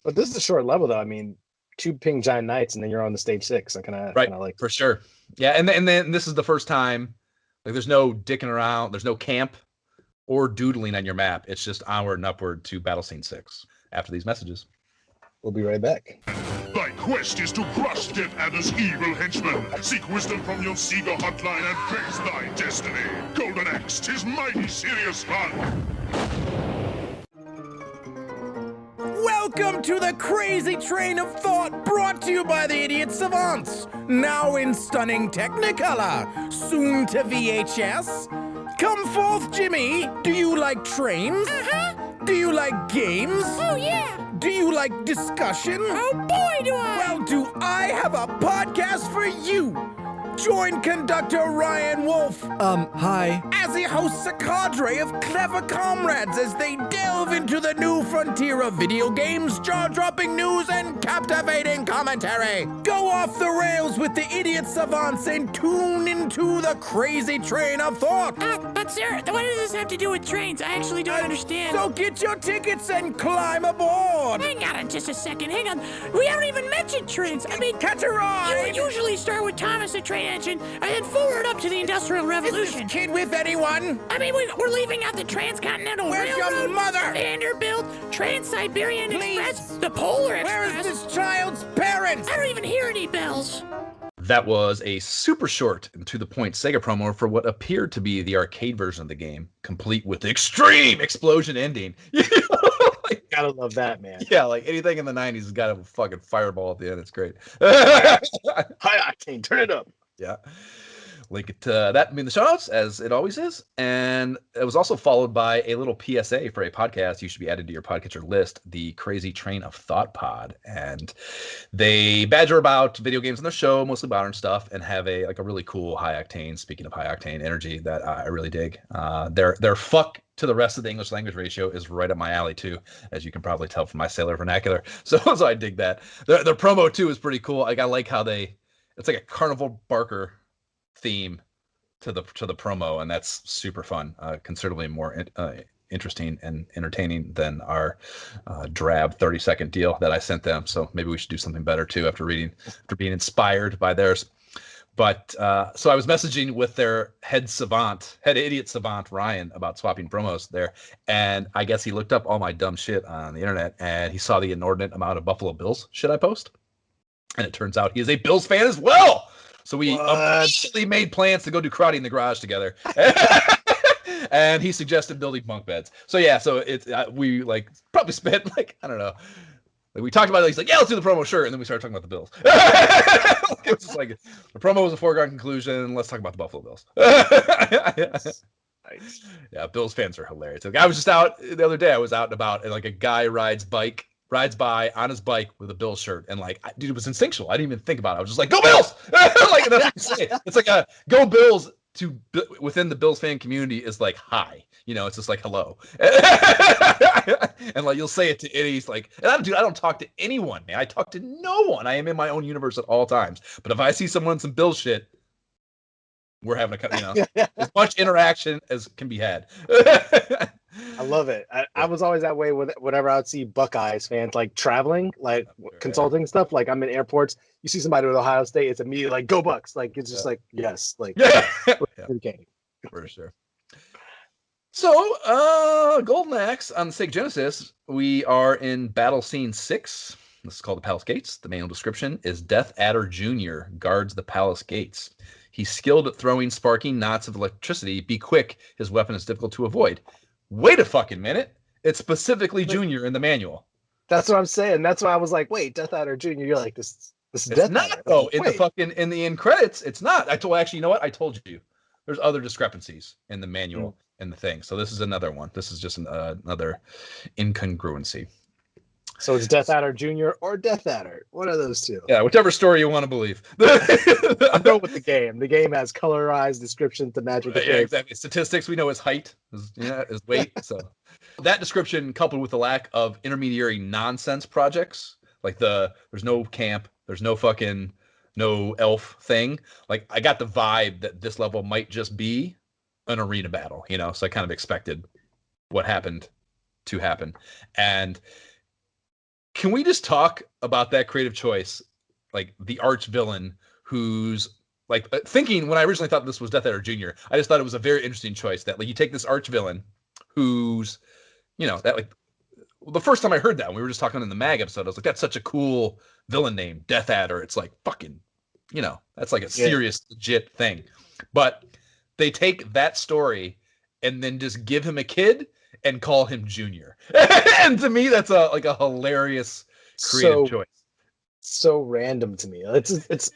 But this is a short level though. I mean, 2 ping giant knights and then you're on the stage 6. I kind of like for sure. Yeah, and then this is the first time, like there's no dicking around, there's no camp or doodling on your map. It's just onward and upward to battle scene 6 after these messages. We'll be right back. Thy quest is to crush Death Adder's evil henchmen. Seek wisdom from your Sega hotline and face thy destiny. Golden Axe, 'tis mighty serious fun. Welcome to the crazy train of thought brought to you by the Idiot Savants. Now in stunning Technicolor, soon to VHS. Come forth, Jimmy. Do you like trains? Uh-huh. Do you like games? Oh, yeah. Do you like discussion? Oh, boy, do I. Well, do I have a podcast for you. Join conductor Ryan Wolf. Hi. As he hosts a cadre of clever comrades as they delve into the new frontier of video games, jaw-dropping news, and captivating commentary. Go off the rails with the idiot savants and tune into the crazy train of thought. But sir, what does this have to do with trains? I actually don't understand. So get your tickets and climb aboard. Hang on just a second, hang on. We haven't even mentioned trains. I mean, catch a ride. You usually start with Thomas the Train Engine and then forward up to the Industrial Revolution. Is this kid with anyone? I mean, we're leaving out the Transcontinental Where's Railroad, your mother? Vanderbilt, Trans-Siberian Please. Express, the Polar Where Express. is this child's parents? I don't even hear any bells. That was a super short and to the point Sega promo for what appeared to be the arcade version of the game, complete with extreme explosion ending. Gotta love that, man. Yeah, like anything in the 90s has got a fucking fireball at the end. It's great. High octane, turn it up. Yeah. Link it to that in the show notes, as it always is. And it was also followed by a little PSA for a podcast you should be added to your podcatcher list, the Crazy Train of Thought Pod. And they badger about video games on their show, mostly modern stuff, and have a really cool high octane, speaking of high octane energy, that I really dig. Their fuck to the rest of the English language ratio is right up my alley too, as you can probably tell from my sailor vernacular. So I dig that. Their promo too is pretty cool. I like how it's like a Carnival Barker theme to the promo, and that's super fun, considerably more interesting and entertaining than our drab 30-second deal that I sent them. So maybe we should do something better too after being inspired by theirs. But so I was messaging with their head idiot savant Ryan about swapping promos there, and I guess he looked up all my dumb shit on the internet and he saw the inordinate amount of Buffalo Bills shit I post, and it turns out he is a Bills fan as well. So we immediately made plans to go do karate in the garage together. And he suggested building bunk beds. So yeah, so it's we probably spent I don't know. We talked about it. He's like, yeah, let's do the promo, sure. And then we started talking about the Bills. It was just the promo was a foregone conclusion. Let's talk about the Buffalo Bills. Nice. Yeah, Bills fans are hilarious. I was just out the other day. I was out and about, and a guy rides by on his bike with a Bills shirt, and dude, it was instinctual. I didn't even think about it. I was just like, go Bills! It's like a go Bills within the Bills fan community is hi. It's just hello. And you'll say it to idiots and I don't talk to anyone, man. I talk to no one. I am in my own universe at all times. But if I see someone some Bills shit, we're having as much interaction as can be had. I love it. I was always that way whenever I would see Buckeyes fans traveling, consulting stuff. I'm in airports. You see somebody with Ohio State, it's immediately go Bucks. It's just yes, okay. For sure. So, Golden Axe on the Sega Genesis, we are in Battle Scene 6. This is called the Palace Gates. The manual description is Death Adder Jr. guards the Palace Gates. He's skilled at throwing sparking knots of electricity. Be quick. His weapon is difficult to avoid. Wait a fucking minute. It's specifically Junior in the manual. That's what I'm saying. That's why I was like, wait, Death Adder Jr. You're like, this is it's Death not, Adder. though. In the end credits, it's not. Actually, you know what? I told you. There's other discrepancies in the manual and the thing. So this is another one. This is just another incongruency. So it's Death Adder Jr. or Death Adder. One of those two. Yeah, whichever story you want to believe. I'm going with the game. The game has colorized descriptions to match with the yeah, exactly. Statistics, we know his height, his weight. So that description, coupled with the lack of intermediary nonsense projects, there's no camp, there's no elf thing. I got the vibe that this level might just be an arena battle, so I kind of expected what happened to happen. And can we just talk about that creative choice? The arch villain who's thinking, when I originally thought this was Death Adder Jr., I just thought it was a very interesting choice that you take this arch villain who's, the first time I heard that, when we were just talking in the MAG episode, I was like, that's such a cool villain name, Death Adder. It's fucking, that's a serious, legit thing. But they take that story and then just give him a kid and call him Junior. And to me, that's a hilarious creative choice. So random to me. It's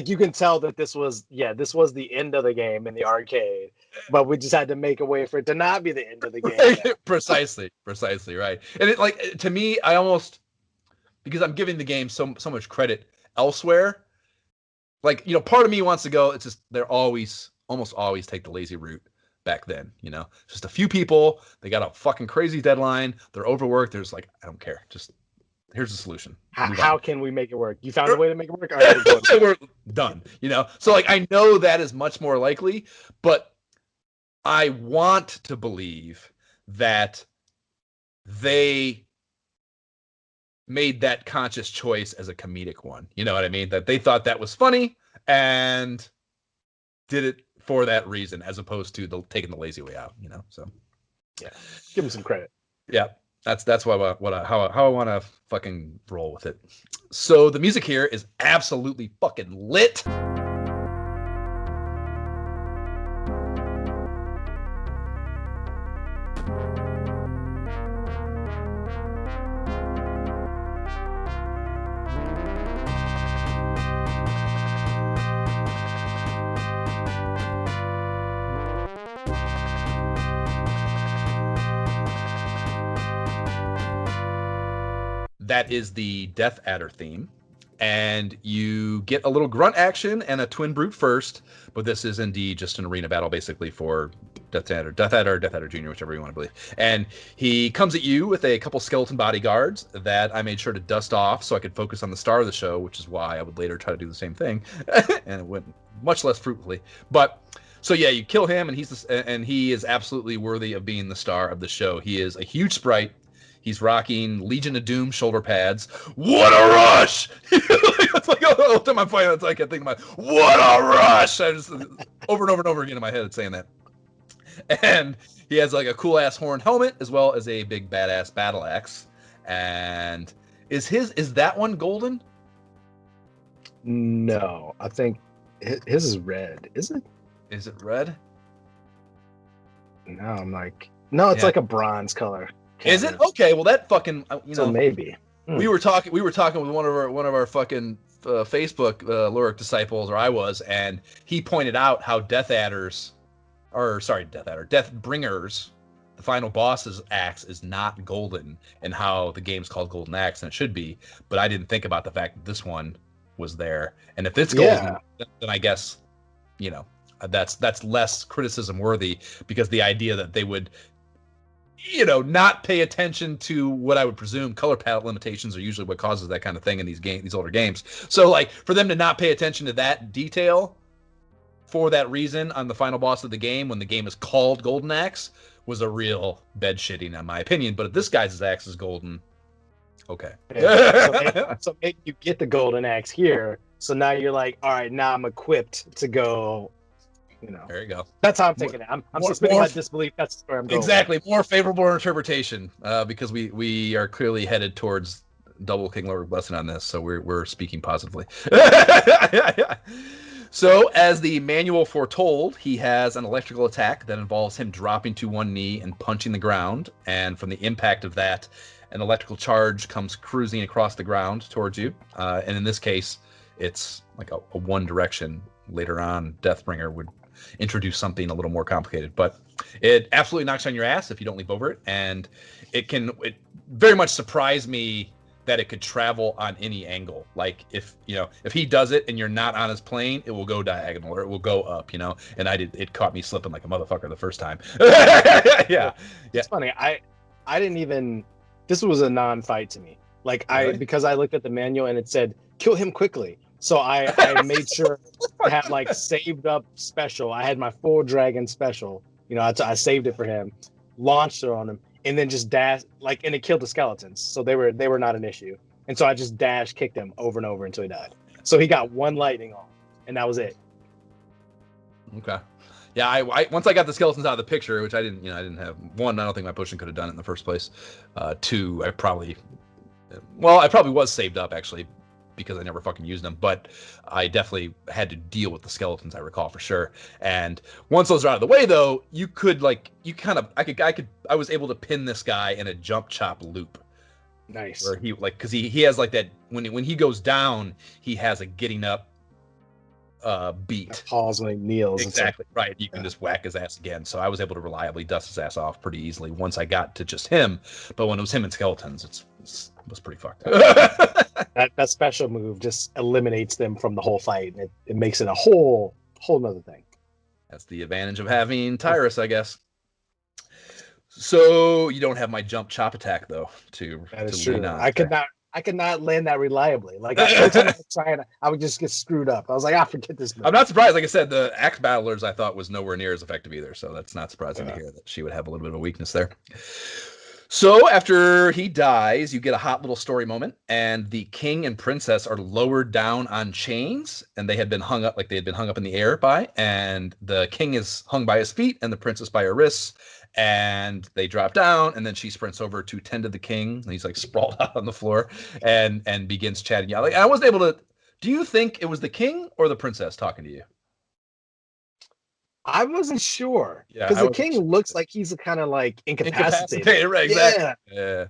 you can tell that this was the end of the game in the arcade, but we just had to make a way for it to not be the end of the game. Precisely, right. And it to me, I almost, because I'm giving the game so much credit elsewhere, like, you know, part of me wants to go. It's just almost always take the lazy route back then. You know, just a few people. They got a fucking crazy deadline. They're overworked. There's like, I don't care. Just here's the solution. How can we make it work? You found a way to make it work? All right, we're done. You know, so like I know that is much more likely, but I want to believe that they made that conscious choice as a comedic one. You know what I mean? That they thought that was funny and did it for that reason, as opposed to taking the lazy way out. You know, so yeah, give them some credit. Yeah, that's why how I want to fucking roll with it. So the music here is absolutely fucking lit. That is the Death Adder theme, and you get a little grunt action and a twin brute first, but this is indeed just an arena battle basically for Death Adder Jr., whichever you want to believe. And he comes at you with a couple skeleton bodyguards that I made sure to dust off so I could focus on the star of the show, which is why I would later try to do the same thing, and it went much less fruitfully. But so yeah, you kill him, and he is absolutely worthy of being the star of the show. He is a huge sprite. He's rocking Legion of Doom shoulder pads. What a rush! It's like all the time I'm fighting, it's like I think about what a rush. I just over and over again in my head it's saying that. And he has like a cool ass horn helmet as well as a big badass battle axe. And is that one golden? No, I think his is red. Is it? Is it red? No, I'm like it's like a bronze color. Is it? Okay, well that fucking so maybe. We were talking with one of our fucking Facebook Lyric disciples, or I was, and he pointed out how Death Bringers, the final boss's axe is not golden, and how the game's called Golden Axe, and it should be, but I didn't think about the fact that this one was there. And if it's golden, then I guess, you know, that's less criticism worthy, because the idea that they would, you know, not pay attention to what I would presume color palette limitations are usually what causes that kind of thing in these older games. So like for them to not pay attention to that detail for that reason on the final boss of the game, when the game is called Golden Axe, was a real bed shitting in my opinion. But if this guy's axe is golden, okay. Yeah, so maybe you get the Golden Axe here. So now you're like, all right, now I'm equipped to go. You know, there you go. That's how I'm taking it. I'm suspending my disbelief. That's where I'm going. Exactly. More favorable interpretation, because we are clearly headed towards double King Lord blessing on this, so we're speaking positively. So, as the manual foretold, he has an electrical attack that involves him dropping to one knee and punching the ground, and from the impact of that, an electrical charge comes cruising across the ground towards you. And in this case, it's like a one direction. Later on, Deathbringer would introduce something a little more complicated, but it absolutely knocks on your ass if you don't leap over it, and it very much surprised me that it could travel on any angle. Like if he does it and you're not on his plane, it will go diagonal or it will go up, you know. And it caught me slipping like a motherfucker the first time. Yeah. It's funny. I didn't even. This was a non-fight to me. Like Really? Because I looked at the manual and it said kill him quickly. So I made sure to have like saved up special. I had my full dragon special. You know, I saved it for him, launched it on him, and then just dashed and it killed the skeletons. So they were not an issue. And so I just kicked him over and over until he died. So he got one lightning on, and that was it. Okay. Yeah, I once I got the skeletons out of the picture, which I didn't have. One, I don't think my potion could have done it in the first place. Two, I probably was saved up actually, because I never fucking used them, but I definitely had to deal with the skeletons, I recall for sure. And once those are out of the way though, I was able to pin this guy in a jump chop loop. Nice. Where because he has like that, when he goes down, he has a getting up beat. Pause when he kneels. Exactly, right. You can just whack his ass again. So I was able to reliably dust his ass off pretty easily once I got to just him. But when it was him and skeletons, was pretty fucked. That special move just eliminates them from the whole fight, and it makes it a whole nother thing. That's the advantage of having Tyrus, I guess. So you don't have my jump chop attack though. That is true. I could not land that reliably. Like every time I was trying, I would just get screwed up. I was like, forget this move. I'm not surprised. Like I said, the axe battlers I thought was nowhere near as effective either. So that's not surprising to hear that she would have a little bit of a weakness there. So after he dies, you get a hot little story moment, and the king and princess are lowered down on chains, and they had been hung up in the air and the king is hung by his feet and the princess by her wrists, and they drop down, and then she sprints over to tend to the king, and he's like sprawled out on the floor and begins chatting. Yeah, like I wasn't able to. Do you think it was the king or the princess talking to you? I wasn't sure because the king looks like he's kind of like incapacitated. Right, exactly. Yeah.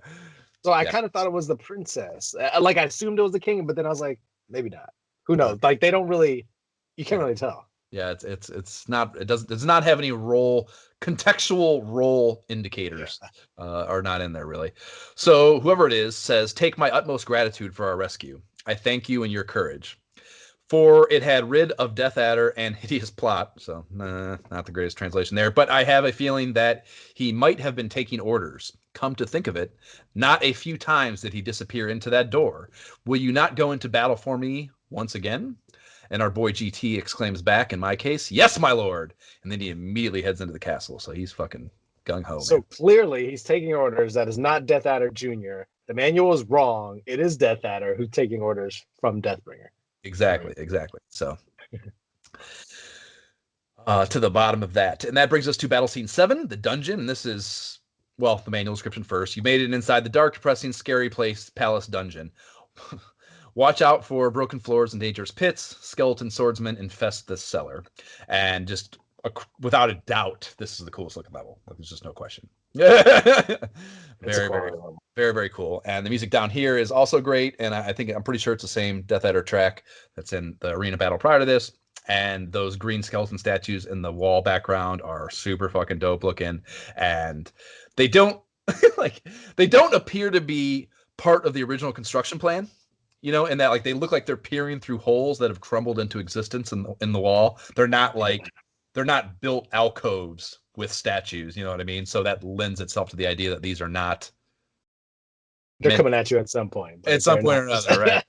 So I kind of thought it was the princess. Like I assumed it was the king, but then I was like, maybe not. Who knows? Like they don't really. You can't really tell. Yeah, it's not. It does not have any contextual role indicators are not in there really. So whoever it is says, "Take my utmost gratitude for our rescue. I thank you and your courage. For it had rid of Death Adder and hideous plot." So, not the greatest translation there. But I have a feeling that he might have been taking orders. Come to think of it, not a few times did he disappear into that door. Will you not go into battle for me once again? And our boy GT exclaims back, in my case, yes, my lord. And then he immediately heads into the castle. So he's fucking gung-ho. So clearly he's taking orders. That is not Death Adder Jr. The manual is wrong. It is Death Adder who's taking orders from Deathbringer. Exactly. So to the bottom of that. And that brings us to battle scene 7, the dungeon. And this is, well, the manual description first. You made it inside the dark, depressing, scary palace dungeon. Watch out for broken floors and dangerous pits. Skeleton swordsmen infest this cellar. And just without a doubt, this is the coolest looking level. There's just no question. Very cool. And the music down here is also great. And I'm pretty sure it's the same Death Adder track that's in the arena battle prior to this. And those green skeleton statues in the wall background are super fucking dope looking. And they don't appear to be part of the original construction plan. You know, in that like they look like they're peering through holes that have crumbled into existence in the wall. They're not built alcoves with statues, you know what I mean? So that lends itself to the idea that these are not. They're coming at you at some point. At some point or another, right?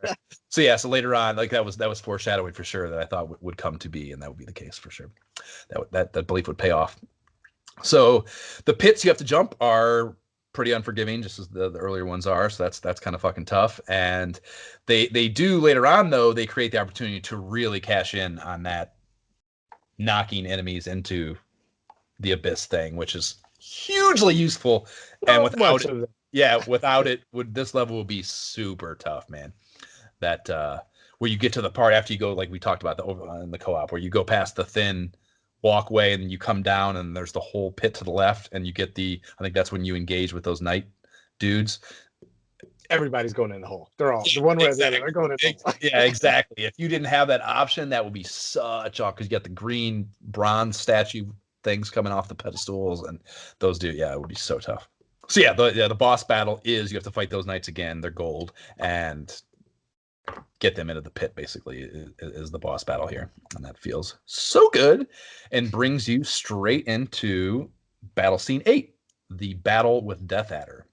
So later on, like that was foreshadowing for sure that I thought would come to be, and that would be the case for sure. That belief would pay off. So the pits you have to jump are pretty unforgiving, just as the earlier ones are. So that's kind of fucking tough. And they do later on though, they create the opportunity to really cash in on that knocking enemies into the abyss thing, which is hugely useful. And without it, this level would be super tough, man. That where you get to the part after you go, like we talked about in the co-op, where you go past the thin walkway and you come down and there's the whole pit to the left, and you get I think that's when you engage with those knight dudes. Everybody's going in the hole. They're all the one way or the other. They're going in the hole. Yeah, exactly. If you didn't have that option, that would be such off, because you got the green bronze statue things coming off the pedestals, and those do. Yeah, it would be so tough. So the boss battle is you have to fight those knights again. They're gold, and get them into the pit basically is the boss battle here, and that feels so good and brings you straight into battle scene 8, the battle with Death Adder.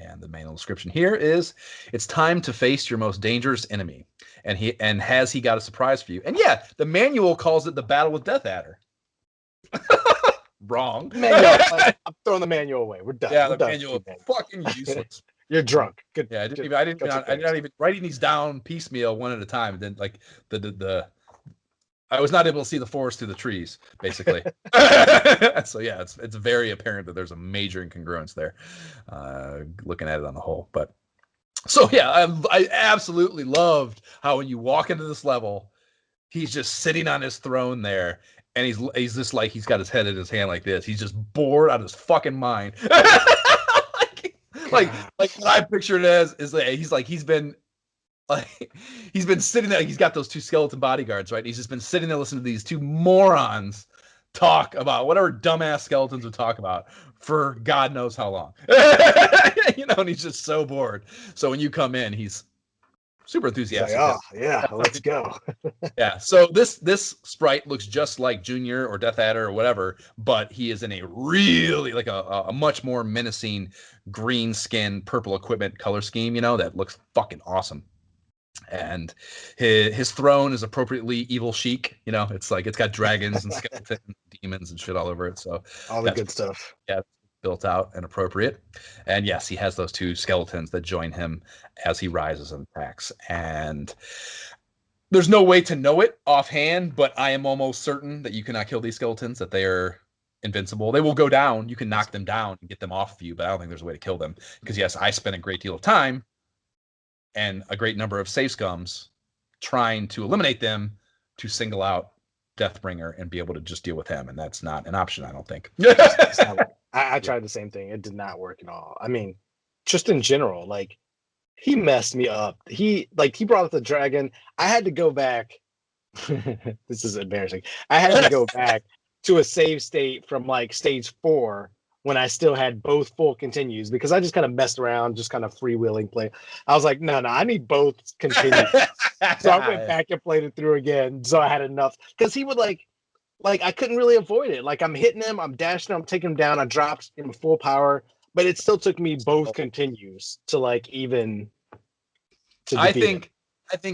And the manual description here is, it's time to face your most dangerous enemy, and has he got a surprise for you? And yeah, the manual calls it the battle with Death Adder. Wrong. I'm throwing the manual away. We're done. Yeah, the manual fucking useless. You're drunk. Good. Yeah, I didn't even writing these down piecemeal one at a time. And then like I was not able to see the forest through the trees, basically. So yeah, it's very apparent that there's a major incongruence there, looking at it on the whole. But so yeah, I absolutely loved how when you walk into this level, he's just sitting on his throne there, and he's just like, he's got his head in his hand like this. He's just bored out of his fucking mind. like what I pictured it as is like he's been sitting there. He's got those two skeleton bodyguards, right? He's just been sitting there listening to these two morons talk about whatever dumbass skeletons would talk about for God knows how long. And he's just so bored. So when you come in, he's super enthusiastic. Like, oh yeah, let's go. Yeah. So this sprite looks just like Junior or Death Adder or whatever, but he is in a really like a much more menacing green skin, purple equipment color scheme, that looks fucking awesome. And his throne is appropriately evil chic, it's like it's got dragons and skeletons, demons and shit all over it. So all the good stuff. Yeah, built out and appropriate. And yes, he has those two skeletons that join him as he rises and attacks. And there's no way to know it offhand, but I am almost certain that you cannot kill these skeletons, that they are invincible. They will go down. You can knock them down and get them off of you, but I don't think there's a way to kill them. Because yes, I spent a great deal of time and a great number of save scums trying to eliminate them to single out Deathbringer and be able to just deal with him, and that's not an option, I don't think. I tried the same thing. It did not work at all. I mean, just in general, like he messed me up. He brought up the dragon. I had to go back. This is embarrassing. I had to go back to a save state from like stage 4 when I still had both full continues, because I just kind of messed around, just kind of freewheeling play. I was like, no, I need both continues. So I went back and played it through again. So I had enough, because he would like I couldn't really avoid it. Like I'm hitting him, I'm dashing him, I'm taking him down. I dropped him full power, but it still took me both continues to like even. I think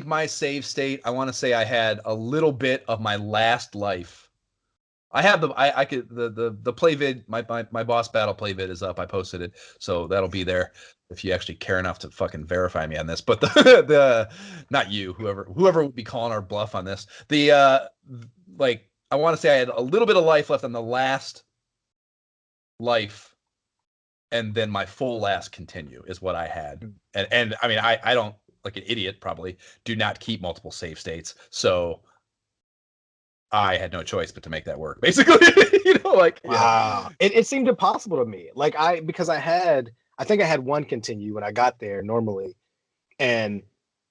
my save state, I want to say I had a little bit of my last life. I have the play vid, my boss battle play vid is up. I posted it, so that'll be there if you actually care enough to fucking verify me on this. But the not you, whoever would be calling our bluff on this. I want to say I had a little bit of life left on the last life, and then my full last continue is what I had. And I mean I don't, like an idiot probably, do not keep multiple save states, so I had no choice but to make that work, basically. Wow. It seemed impossible to me. Because I think I had one continue when I got there normally, and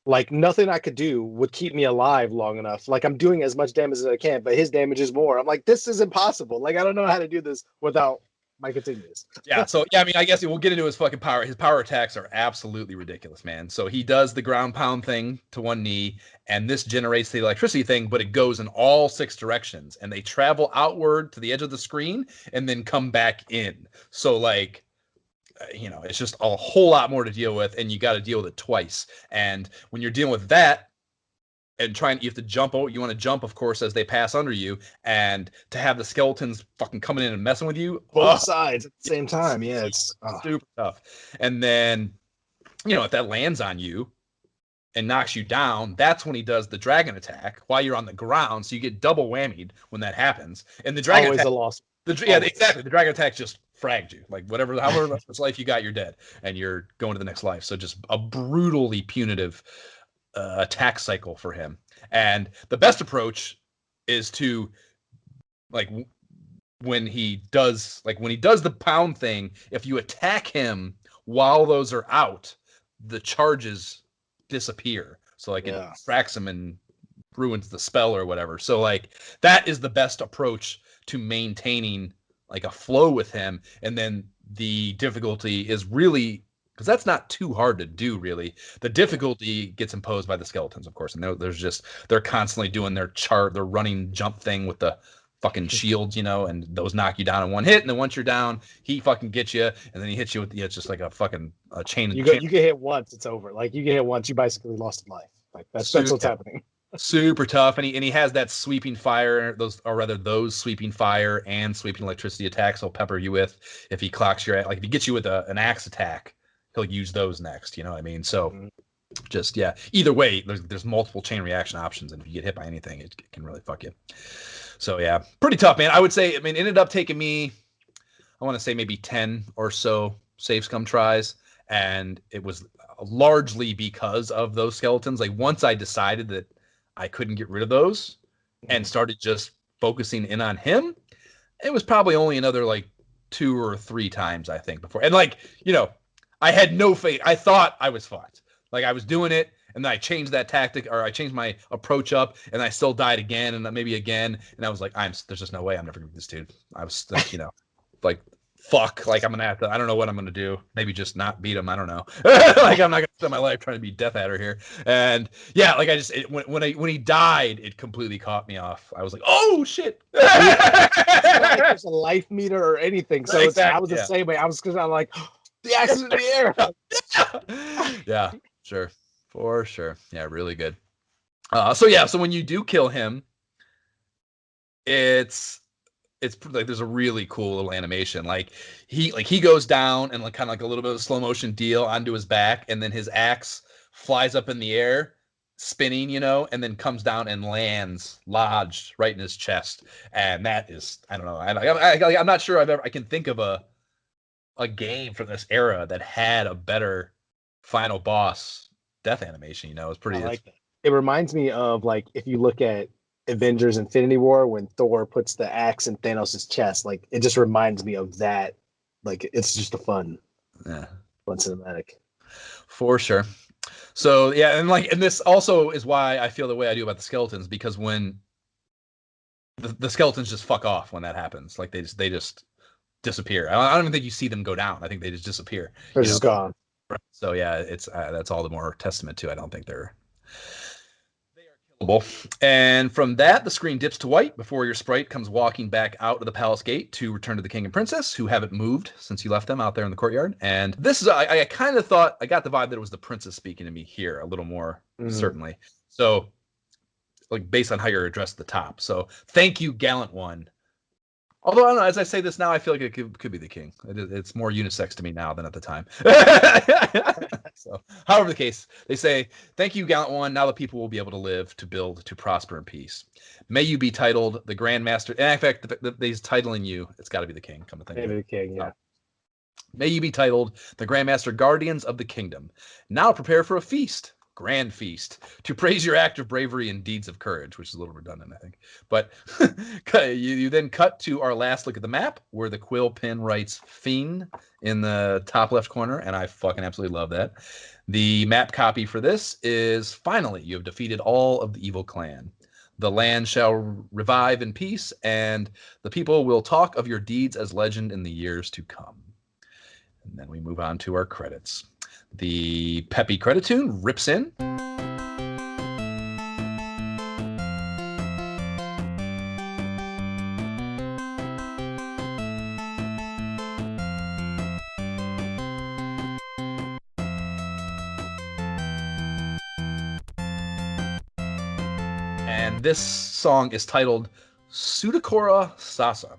like nothing I could do would keep me alive long enough. Like I'm doing as much damage as I can, but his damage is more. I'm like, this is impossible. Like I don't know how to do this without my continues. Yeah. So yeah, I mean, I guess we'll get into his fucking power. His power attacks are absolutely ridiculous, man. So he does the ground pound thing to one knee, and this generates the electricity thing, but it goes in all 6 directions, and they travel outward to the edge of the screen and then come back in. So like, it's just a whole lot more to deal with, and you got to deal with it twice. And when you're dealing with that and you have to jump out, you want to jump, of course, as they pass under you, and to have the skeletons fucking coming in and messing with you both sides at the same time. Yeah, it's super tough. And then, if that lands on you and knocks you down, that's when he does the dragon attack while you're on the ground. So you get double whammied when that happens. And the dragon always attack, a loss. Exactly. The dragon attack just fragged you. Like however much life you got, you're dead, and you're going to the next life. So just a brutally punitive attack cycle for him. And the best approach is to, like, when he does the pound thing, if you attack him while those are out, the charges disappear. So like it distracts him and ruins the spell or whatever. So like that is the best approach to maintaining like a flow with him. And then the difficulty is really, because that's not too hard to do, really. The difficulty gets imposed by the skeletons, of course, and they're constantly doing their running jump thing with the fucking shields, and those knock you down in one hit, and then once you're down, he fucking gets you, and then he hits you with it's just like a fucking chain. You get hit once, it's over. Like you get hit once, you basically lost a life. Like that's what's happening. Super tough, and he has that sweeping fire, those sweeping fire and sweeping electricity attacks he'll pepper you with if he clocks your, like if he gets you with an axe attack, he'll use those next, you know what I mean? So just, either way, there's multiple chain reaction options, and if you get hit by anything, it can really fuck you. So yeah, pretty tough, man. I would say, it ended up taking me, I want to say maybe 10 or so save scum tries, and it was largely because of those skeletons. Like once I decided that I couldn't get rid of those and started just focusing in on him, it was probably only another like 2 or 3 times, I think, before. And like, I had no faith. I thought I was fucked. Like I was doing it, and then I changed that tactic, or I changed my approach up, and I still died again, and maybe again, and I was like, there's just no way I'm never gonna beat this dude. I was, like, fuck, like I'm gonna have to. I don't know what I'm gonna do. Maybe just not beat him. I don't know. Like I'm not gonna spend my life trying to be Death Adder here. And yeah, like when he died, it completely caught me off. I was like, oh shit. It's not like there's a life meter or anything. So Exactly, I was the same way. I was because I'm like, the axe is in the air. Yeah, sure, for sure. Yeah, really good. So when you do kill him, it's like there's a really cool little animation. Like he goes down and like kind of like a little bit of a slow motion deal onto his back, and then his axe flies up in the air, spinning, and then comes down and lands lodged right in his chest. And that is, I don't know, I'm not sure I can think of a game from this era that had a better final boss death animation. It's pretty. I like that. It reminds me of like if you look at Avengers Infinity War when Thor puts the axe in Thanos' chest, like it just reminds me of that. Like it's just a fun cinematic. For sure. So yeah, and this also is why I feel the way I do about the skeletons, because when the skeletons just fuck off when that happens, like they just disappear. I don't even think you see them go down. I think they just disappear. They're just gone. So yeah, it's that's all the more testament to. I don't think they are killable. And from that, the screen dips to white before your sprite comes walking back out of the palace gate to return to the king and princess, who haven't moved since you left them out there in the courtyard. And this is, I kind of thought, I got the vibe that it was the princess speaking to me here a little more, certainly. So, like, based on how you're addressed at the top. So, thank you, gallant one. Although, I don't know, as I say this now, I feel like it could be the king. It's more unisex to me now than at the time. So, however the case, they say, thank you, gallant one. Now the people will be able to live, to build, to prosper in peace. May you be titled the Grand Master. And in fact, they's titling you. It's got to be the king. Come to think of it. Maybe the king, yeah. May you be titled the Grand Master Guardians of the Kingdom. Now prepare for a feast. Grand feast to praise your act of bravery and deeds of courage, which is a little redundant, I think. But you then cut to our last look at the map, where the quill pin writes Fiend in the top left corner, and I fucking absolutely love that. The map copy for this is, finally, you have defeated all of the evil clan. The land shall revive in peace, and the people will talk of your deeds as legend in the years to come. And then we move on to our credits. The peppy credit tune rips in. And this song is titled Sudakora Sasa.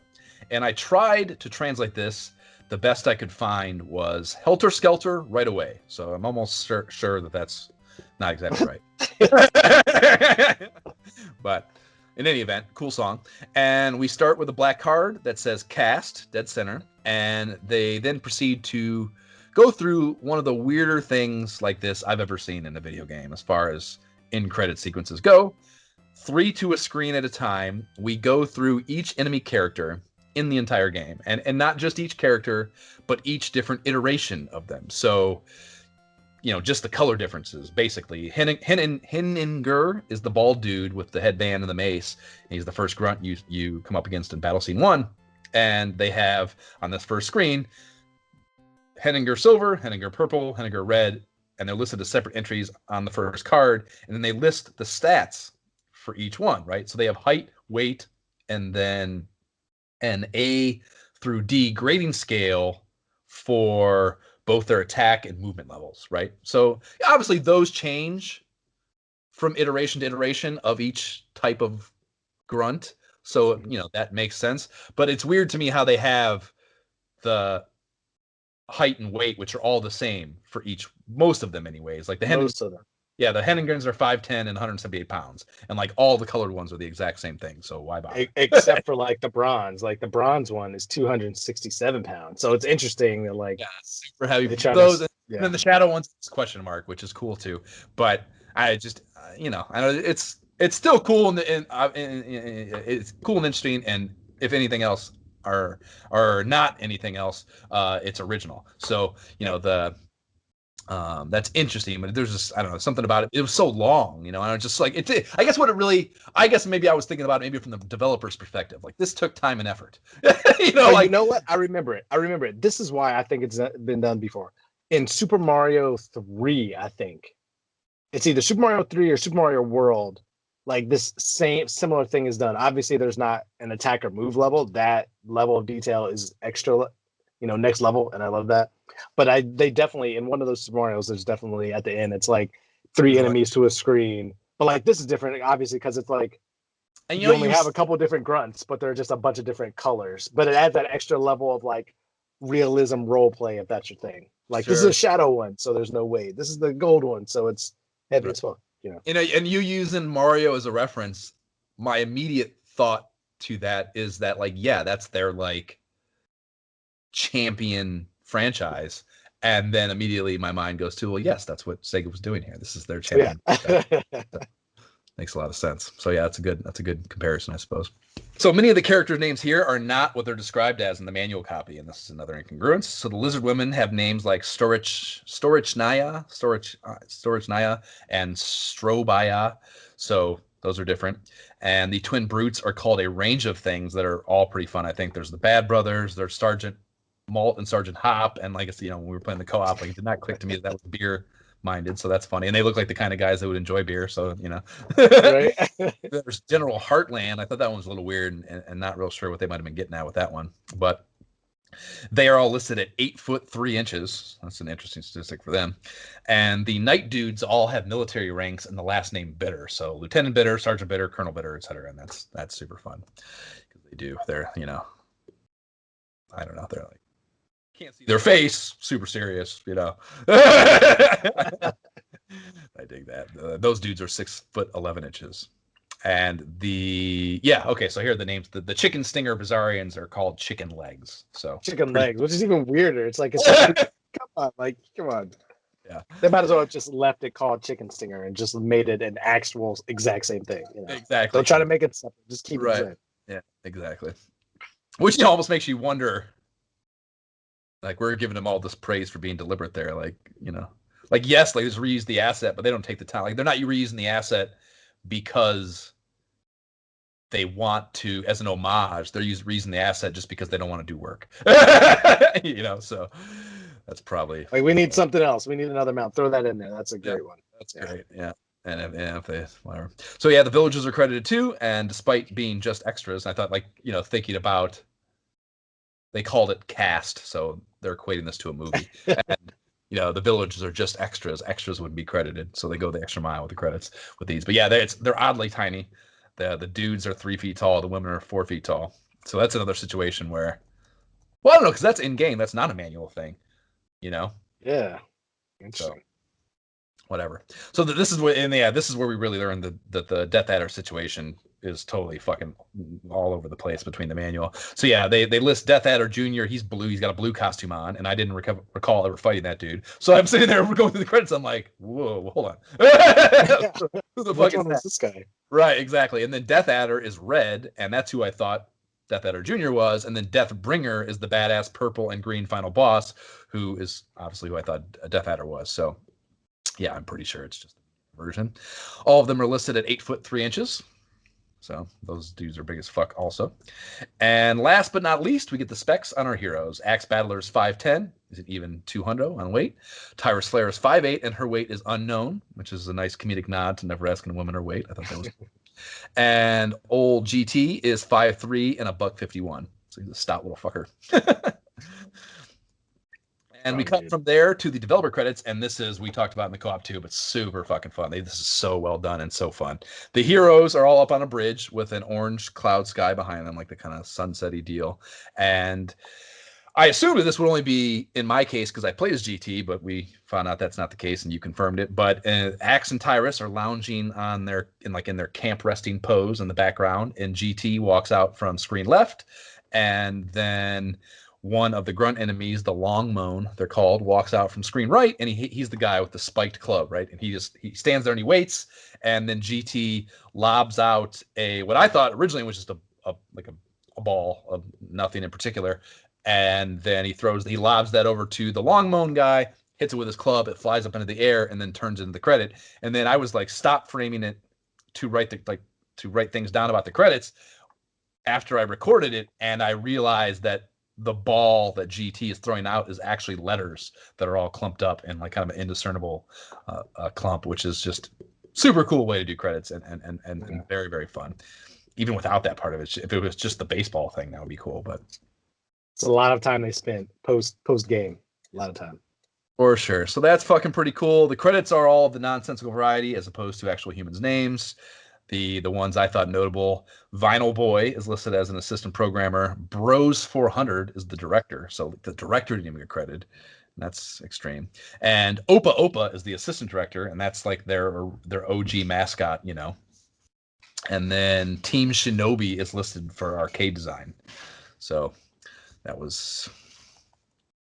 And I tried to translate this. The best I could find was Helter Skelter right away. So I'm almost sure that that's not exactly right. But in any event, cool song. And we start with a black card that says cast, dead center. And they then proceed to go through one of the weirder things like this I've ever seen in a video game as far as in-credit sequences go. 3 to a screen at a time, we go through each enemy character in the entire game, and not just each character, but each different iteration of them. So, just the color differences, basically. Henninger is the bald dude with the headband and the mace. He's the first grunt you come up against in Battle Scene 1, and they have, on this first screen, Henninger Silver, Henninger Purple, Henninger Red, and they're listed as separate entries on the first card, and then they list the stats for each one, right? So they have height, weight, and then an A through D grading scale for both their attack and movement levels, right? So obviously those change from iteration to iteration of each type of grunt. So, that makes sense. But it's weird to me how they have the height and weight, which are all the same for most of them anyways. Like most of them. Yeah, the Henningers are 5'10" and 178 pounds, and like all the colored ones are the exact same thing. So why bother? Except for like the bronze. Like the bronze one is 267 pounds. So it's interesting that super heavy. Those and then the shadow one's question mark, which is cool too. But I just I know it's still cool and it's cool and interesting. And if anything else, or not anything else, it's original. So That's interesting, but there's just, I don't know, something about it. It was so long, and I was just like, I guess I guess maybe I was thinking about it maybe from the developer's perspective. Like, this took time and effort. You know what? I remember it. This is why I think it's been done before. In Super Mario 3, I think. It's either Super Mario 3 or Super Mario World. Like, this similar thing is done. Obviously, there's not an attack or move level. That level of detail is extra, next level, and I love that. But they definitely, in one of those Super Marios, there's definitely at the end, it's like 3 enemies to a screen. But like, this is different, obviously, because it's like, and you only have a couple different grunts, but they're just a bunch of different colors. But it adds that extra level of like realism role play, if that's your thing. Like, This is a shadow one, so there's no weight. This is the gold one, so it's heavy as fuck. And you using Mario as a reference, my immediate thought to that is that, like, yeah, that's their like champion franchise, and then immediately my mind goes to, well, yes, that's what Sega was doing here. This is their champion. Makes a lot of sense. So yeah, that's a good comparison, I suppose. So many of the character names here are not what they're described as in the manual copy, and this is another incongruence. So the lizard women have names like Storage Naya, and Strobaya. So those are different. And the twin brutes are called a range of things that are all pretty fun. I think there's the Bad Brothers, there's Sergeant Malt and Sergeant Hop, and like, when we were playing the co-op, like, it did not click to me that was beer minded, so that's funny. And they look like the kind of guys that would enjoy beer, so Right. There's General Heartland. I thought that one was a little weird and not real sure what they might have been getting at with that one, but they are all listed at 8 foot 3 inches. That's an interesting statistic for them. And the Knight dudes all have military ranks and the last name Bitter, so Lieutenant Bitter, Sergeant Bitter, Colonel Bitter, etc. And that's super fun because they're I don't know, they're like, can't see their face, super serious, I dig that. Those dudes are 6 foot 11 inches. And so here are the names. The chicken stinger Bizarrians are called chicken legs. So chicken legs, which is even weirder. It's come on. Yeah. They might as well have just left it called chicken stinger and just made it an actual exact same thing. Exactly. Don't try to make it separate. Just keep it the same. Yeah, exactly. Which almost makes you wonder, like, we're giving them all this praise for being deliberate there. Like, yes, like, just reuse the asset, but they don't take the time. Like, they're not reusing the asset because they want to, as an homage. They're reusing the asset just because they don't want to do work. So that's probably, like, we need something else. We need another mount. Throw that in there. That's a great one. That's great. Yeah. And if they, whatever. So yeah, the villagers are credited too. And despite being just extras, I thought, like, thinking about, they called it cast, so they're equating this to a movie. And the villagers are just extras. Extras would be credited, so they go the extra mile with the credits with these. But yeah, they're oddly tiny. The dudes are 3 feet tall. The women are 4 feet tall. So that's another situation where, well, I don't know, because that's in game. That's not a manual thing, Yeah. Interesting. So, whatever. So this is where we really learned that the Death Adder situation is totally fucking all over the place between the manual. So yeah, they list Death Adder Jr. He's blue. He's got a blue costume on, and I didn't recall ever fighting that dude. So I'm sitting there, we're going through the credits. I'm like, whoa, hold on. Who the fuck is this guy? Right, exactly. And then Death Adder is red, and that's who I thought Death Adder Jr. was. And then Deathbringer is the badass purple and green final boss, who is obviously who I thought Death Adder was. So yeah, I'm pretty sure it's just a version. All of them are listed at 8 foot 3 inches. So those dudes are big as fuck also. And last but not least, we get the specs on our heroes. Axe Battler is 5'10", is an even 200 on weight. Tyra Slayer is 5'8", and her weight is unknown, which is a nice comedic nod to never asking a woman her weight. I thought that was cool. And old GT is 5'3" and $151. So he's a stout little fucker. And we cut from there to the developer credits, and this is, we talked about in the co-op too, but super fucking fun. This is so well done and so fun. The heroes are all up on a bridge with an orange cloud sky behind them, like the kind of sunsetty deal. And I assumed that this would only be, in my case, because I played as GT, but we found out that's not the case, and you confirmed it. But Axe and Tyrus are lounging on in their camp resting pose in the background, and GT walks out from screen left, and then one of the grunt enemies, the long moan, they're called, walks out from screen right, and he's the guy with the spiked club, right? And he stands there and he waits, and then GT lobs out what I thought originally was just a ball of nothing in particular, and then he lobs that over to the long moan guy, hits it with his club, it flies up into the air, and then turns into the credit. And then I was like, stop framing it to write things down about the credits after I recorded it, and I realized that the ball that GT is throwing out is actually letters that are all clumped up in like kind of an indiscernible clump, which is just super cool way to do credits and very, very fun. Even without that part of it, if it was just the baseball thing, that would be cool. But it's a lot of time they spent post game. A lot of time. For sure. So that's fucking pretty cool. The credits are all of the nonsensical variety as opposed to actual humans' names. The ones I thought notable, Vinyl Boy is listed as an assistant programmer. Bros 400 is the director. So the director didn't even get credited. That's extreme. And Opa Opa is the assistant director, and that's like their OG mascot, you know. And then Team Shinobi is listed for arcade design. So that was,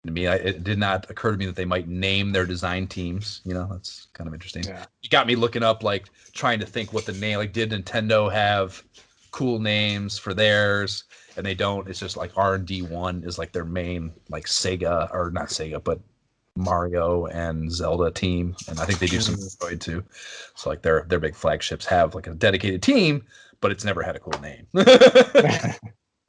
to me, it did not occur to me that they might name their design teams. You know, that's kind of interesting. Yeah. You got me looking up, like trying to think what the name, like did Nintendo have cool names for theirs? And they don't. It's just like R&D1 is like their main, like Sega, or not Sega, but Mario and Zelda team, and I think they do some Android too. So like their big flagships have like a dedicated team, but it's never had a cool name.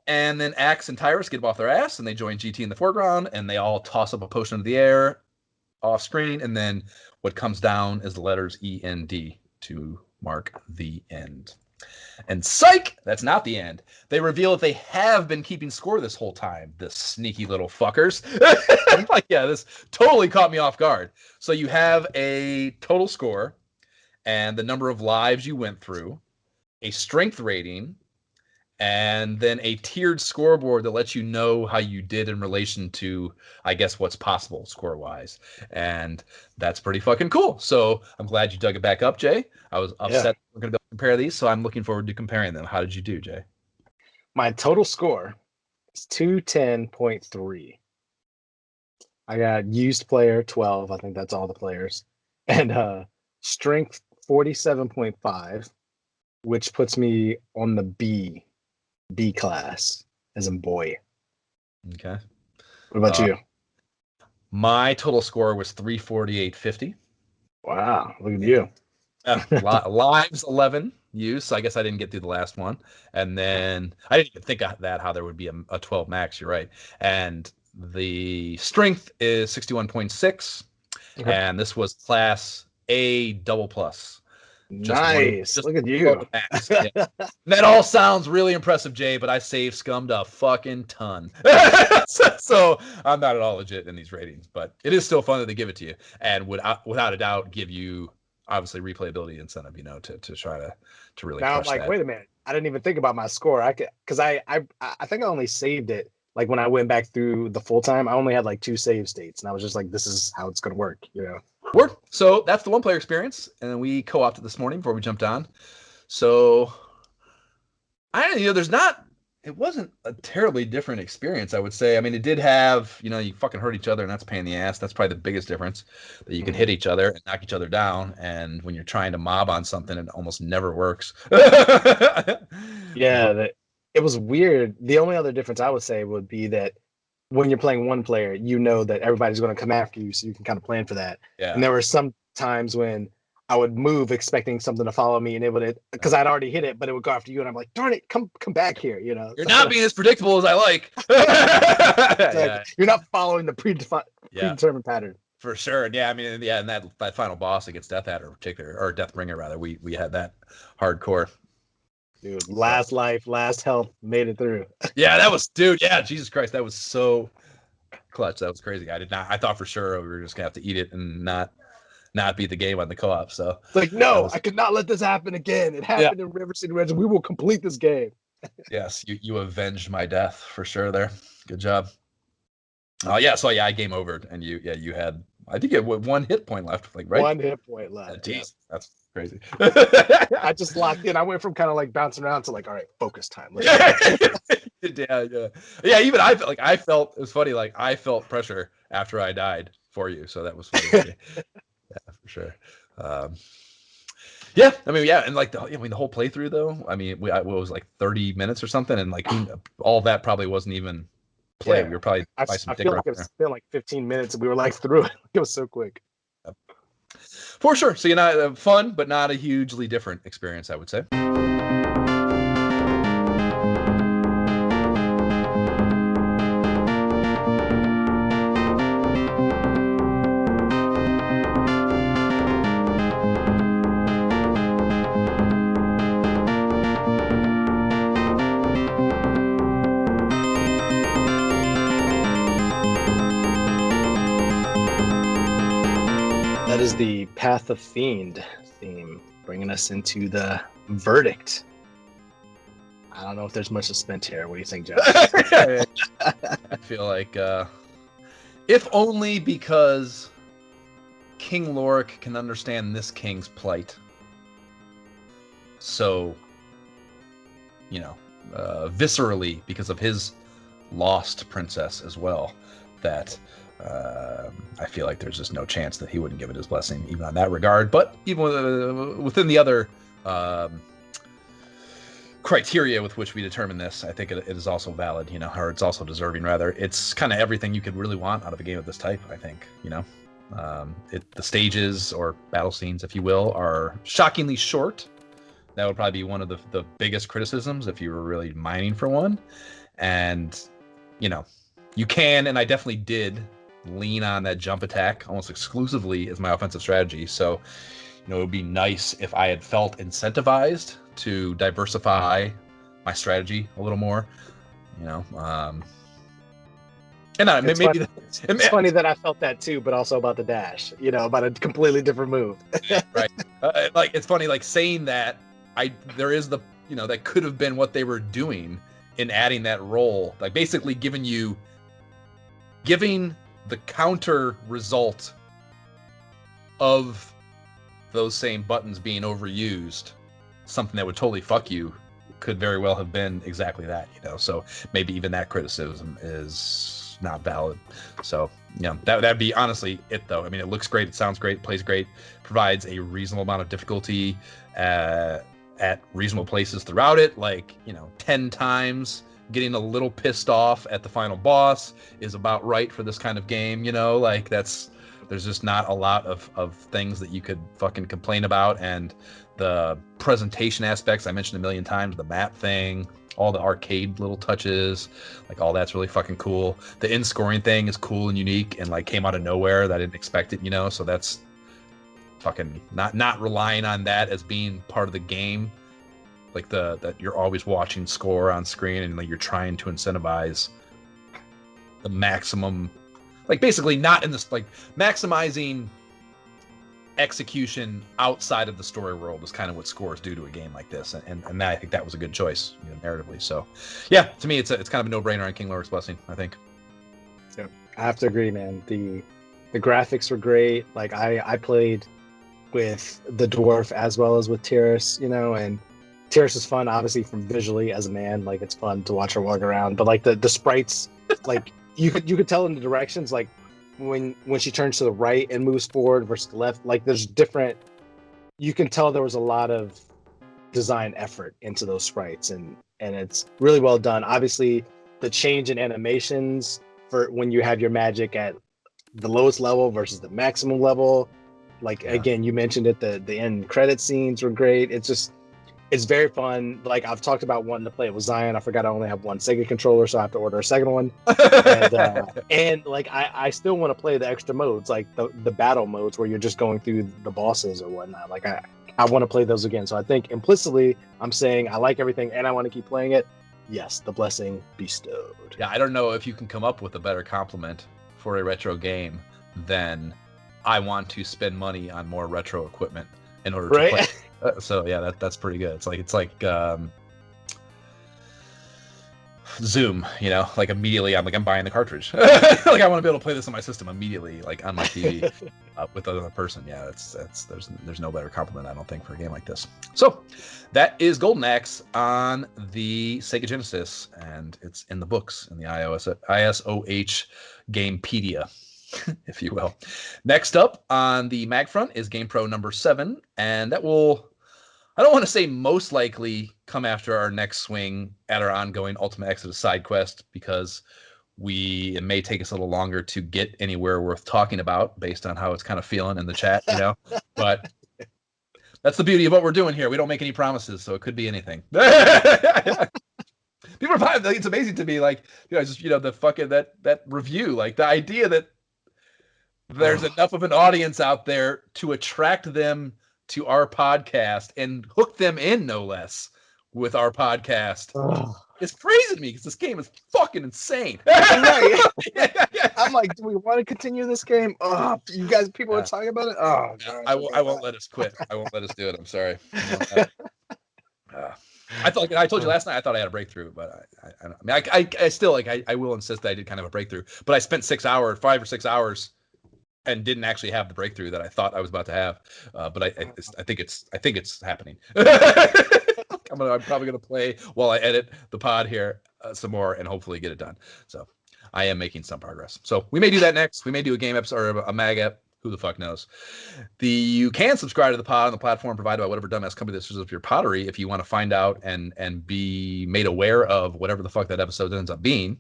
And then Axe and Tyrus get off their ass, and they join GT in the foreground, and they all toss up a potion into the air, off screen, and then what comes down is the letters END to mark the end. And psych, that's not the end. They reveal that they have been keeping score this whole time, the sneaky little fuckers. I'm like, yeah, this totally caught me off guard. So you have a total score and the number of lives you went through, a strength rating, and then a tiered scoreboard that lets you know how you did in relation to, I guess, what's possible score-wise. And that's pretty fucking cool. So I'm glad you dug it back up, Jay. I was upset we're going to be able to compare these, so I'm looking forward to comparing them. How did you do, Jay? My total score is 210.3. I got used player 12. I think that's all the players. And strength 47.5, which puts me on the B class, as in boy. Okay. What about you? My total score was 348.50. Wow, look at you. Lives 11 use. So I guess I didn't get through the last one. And then I didn't even think of that, how there would be a 12 max. You're right. And the strength is 61.6. Okay. And this was class A double plus. Nice. Look at you. Yeah. That all sounds really impressive, Jay, but I scummed a fucking ton. So I'm not at all legit in these ratings, but it is still fun that they give it to you, and without a doubt give you obviously replayability incentive, you know, to try to really. Now I'm like, wait a minute, I didn't even think about my score. I think I only saved it like when I went back through the full time. I only had like 2 save states, and I was just like, this is how it's gonna work, you know. Word. So that's the one player experience, and then we co-opted this morning before we jumped on. So it wasn't a terribly different experience, I would say. I mean, it did have, you know, you fucking hurt each other, and that's a pain in the ass. That's probably the biggest difference, that you can hit each other and knock each other down, and when you're trying to mob on something, it almost never works. Yeah, it was weird. The only other difference I would say would be that when you're playing one player, you know that everybody's going to come after you, so you can kind of plan for that. Yeah. And there were some times when I would move expecting something to follow me, and it would, because I'd already hit it, but it would go after you, and I'm like, darn it, come back here, you know. You're not being as predictable as I like. Exactly. Yeah. You're not following the predetermined pattern. For sure. Yeah, I mean, yeah, and that final boss against Death Adder in particular, or Deathbringer rather, we had that hardcore. Dude, last life, last health, made it through. Yeah, that was, dude. Yeah, Jesus Christ, that was so clutch. That was crazy. I thought for sure we were just gonna have to eat it and not beat the game on the co-op. So it's like, no, I could not let this happen again. It happened in River City Ranch. We will complete this game. Yes, you avenged my death for sure. There, good job. Oh yeah, so yeah, I game over, and you had, I think you had 1 hit point left, like right. 1 hit point left. Jeez, that's crazy. I just locked in. I went from kind of like bouncing around to like, all right, focus time. Yeah. Even I felt it was funny. Like I felt pressure after I died for you, so that was funny. Yeah, for sure. Yeah, I mean, yeah, and like the whole playthrough though. I mean, what was like 30 minutes or something, and like all that probably wasn't even play. We were probably I feel like it's been like 15 minutes and we were like through it. It was so quick. For sure. So fun, but not a hugely different experience, I would say. That is the Path of Fiend theme, bringing us into the verdict. I don't know if there's much suspense here. What do you think, Josh? I feel like, if only because King Lorik can understand this king's plight. So, viscerally, because of his lost princess as well, that I feel like there's just no chance that he wouldn't give it his blessing, even on that regard. But even within the other criteria with which we determine this, I think it is also valid, or it's also deserving, rather. It's kind of everything you could really want out of a game of this type, I think, the stages, or battle scenes, if you will, are shockingly short. That would probably be one of the biggest criticisms if you were really mining for one. And, you can, and I definitely did, lean on that jump attack almost exclusively as my offensive strategy. So, it would be nice if I had felt incentivized to diversify my strategy a little more, and it's funny that I felt that too, but also about the dash, about a completely different move. Right. It's funny, saying that there is that could have been what they were doing in adding that role, basically giving the counter result of those same buttons being overused, something that would totally fuck you, could very well have been exactly that, so maybe even that criticism is not valid. So, that'd be honestly it, though. I mean, it looks great, it sounds great, plays great, provides a reasonable amount of difficulty at reasonable places throughout it, 10 times. Getting a little pissed off at the final boss is about right for this kind of game, there's just not a lot of things that you could fucking complain about. And the presentation aspects I mentioned a million times, the map thing, all the arcade little touches, all that's really fucking cool. The in-scoring thing is cool and unique and came out of nowhere that I didn't expect it, so that's fucking not relying on that as being part of the game. That you're always watching score on screen and you're trying to incentivize the maximum, basically not in this, maximizing execution outside of the story world is kind of what scores do to a game like this, and I think that was a good choice, narratively. So, yeah, to me, it's kind of a no-brainer on King Lorik's Blessing, I think. Yeah, I have to agree, man. The graphics were great. I played with the dwarf as well as with Tiras, and Tiras is fun, obviously, from visually as a man. It's fun to watch her walk around. But the sprites, you could tell in the directions, when she turns to the right and moves forward versus the left. There's different. You can tell there was a lot of design effort into those sprites, and it's really well done. Obviously, the change in animations for when you have your magic at the lowest level versus the maximum level. Again, you mentioned it. The end credit scenes were great. It's very fun. I've talked about wanting to play it with Zion. I forgot I only have one Sega controller, so I have to order a second one. And I still want to play the extra modes, the battle modes where you're just going through the bosses or whatnot. I want to play those again. So I think implicitly I'm saying I like everything and I want to keep playing it. Yes, the blessing bestowed. Yeah, I don't know if you can come up with a better compliment for a retro game than I want to spend money on more retro equipment in order to play. So yeah, that's pretty good. It's like Zoom, immediately I'm buying the cartridge. I want to be able to play this on my system immediately, on my TV with another person. Yeah, there's no better compliment, I don't think, for a game like this. So that is Golden Axe on the Sega Genesis, and it's in the books in the ISOH Gamepedia, if you will. Next up on the mag front is GamePro number 7, and that will, I don't want to say most likely, come after our next swing at our ongoing Ultimate Exodus side quest, because it may take us a little longer to get anywhere worth talking about based on how it's kind of feeling in the chat, you know. But that's the beauty of what we're doing here. We don't make any promises, so it could be anything. People are fine. It's amazing to me, like, you know, just, you know, the fucking that review, like the idea that there's enough of an audience out there to attract them to our podcast and hook them in, no less, with our podcast. It's crazy to me because this game is fucking insane. Right. I'm like, do we want to continue this game? Oh, you guys, people are talking about it. Oh, God, I won't let us quit. I won't let us do it. I'm sorry. I thought, like I told you last night, I thought I had a breakthrough, but I still, like, I will insist that I did kind of a breakthrough. But I spent 5 or 6 hours and didn't actually have the breakthrough that I thought I was about to have. But I think it's happening. I'm probably gonna play while I edit the pod here some more and hopefully get it done. So I am making some progress. So we may do that next. We may do a game episode or a mag ep. Who the fuck knows? You can subscribe to the pod on the platform provided by whatever dumbass company that serves up your pottery if you want to find out and be made aware of whatever the fuck that episode ends up being.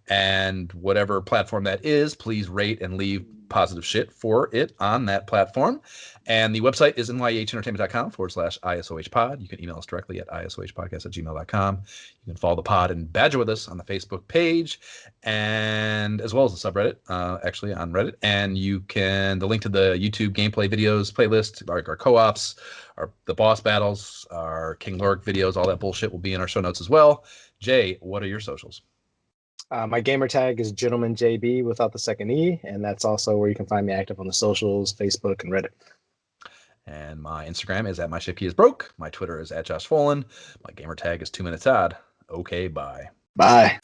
And whatever platform that is, please rate and leave positive shit for it on that platform. And the website is nyehentertainment.com/ISOHpod. You can email us directly at isohpodcast@gmail.com. You can follow the pod and badger with us on the Facebook page, and as well as the subreddit, actually on Reddit. And you can, the link to the YouTube gameplay videos playlist, our co-ops, the boss battles, our King Lork videos, all that bullshit will be in our show notes as well. Jay, what are your socials? My gamer tag is GentlemanJB without the second E, and that's also where you can find me active on the socials, Facebook, and Reddit. And my Instagram is @myshipkeyisbroke. My Twitter is @JoshFolan. My gamer tag is 2 Minutes Odd. Okay, bye. Bye.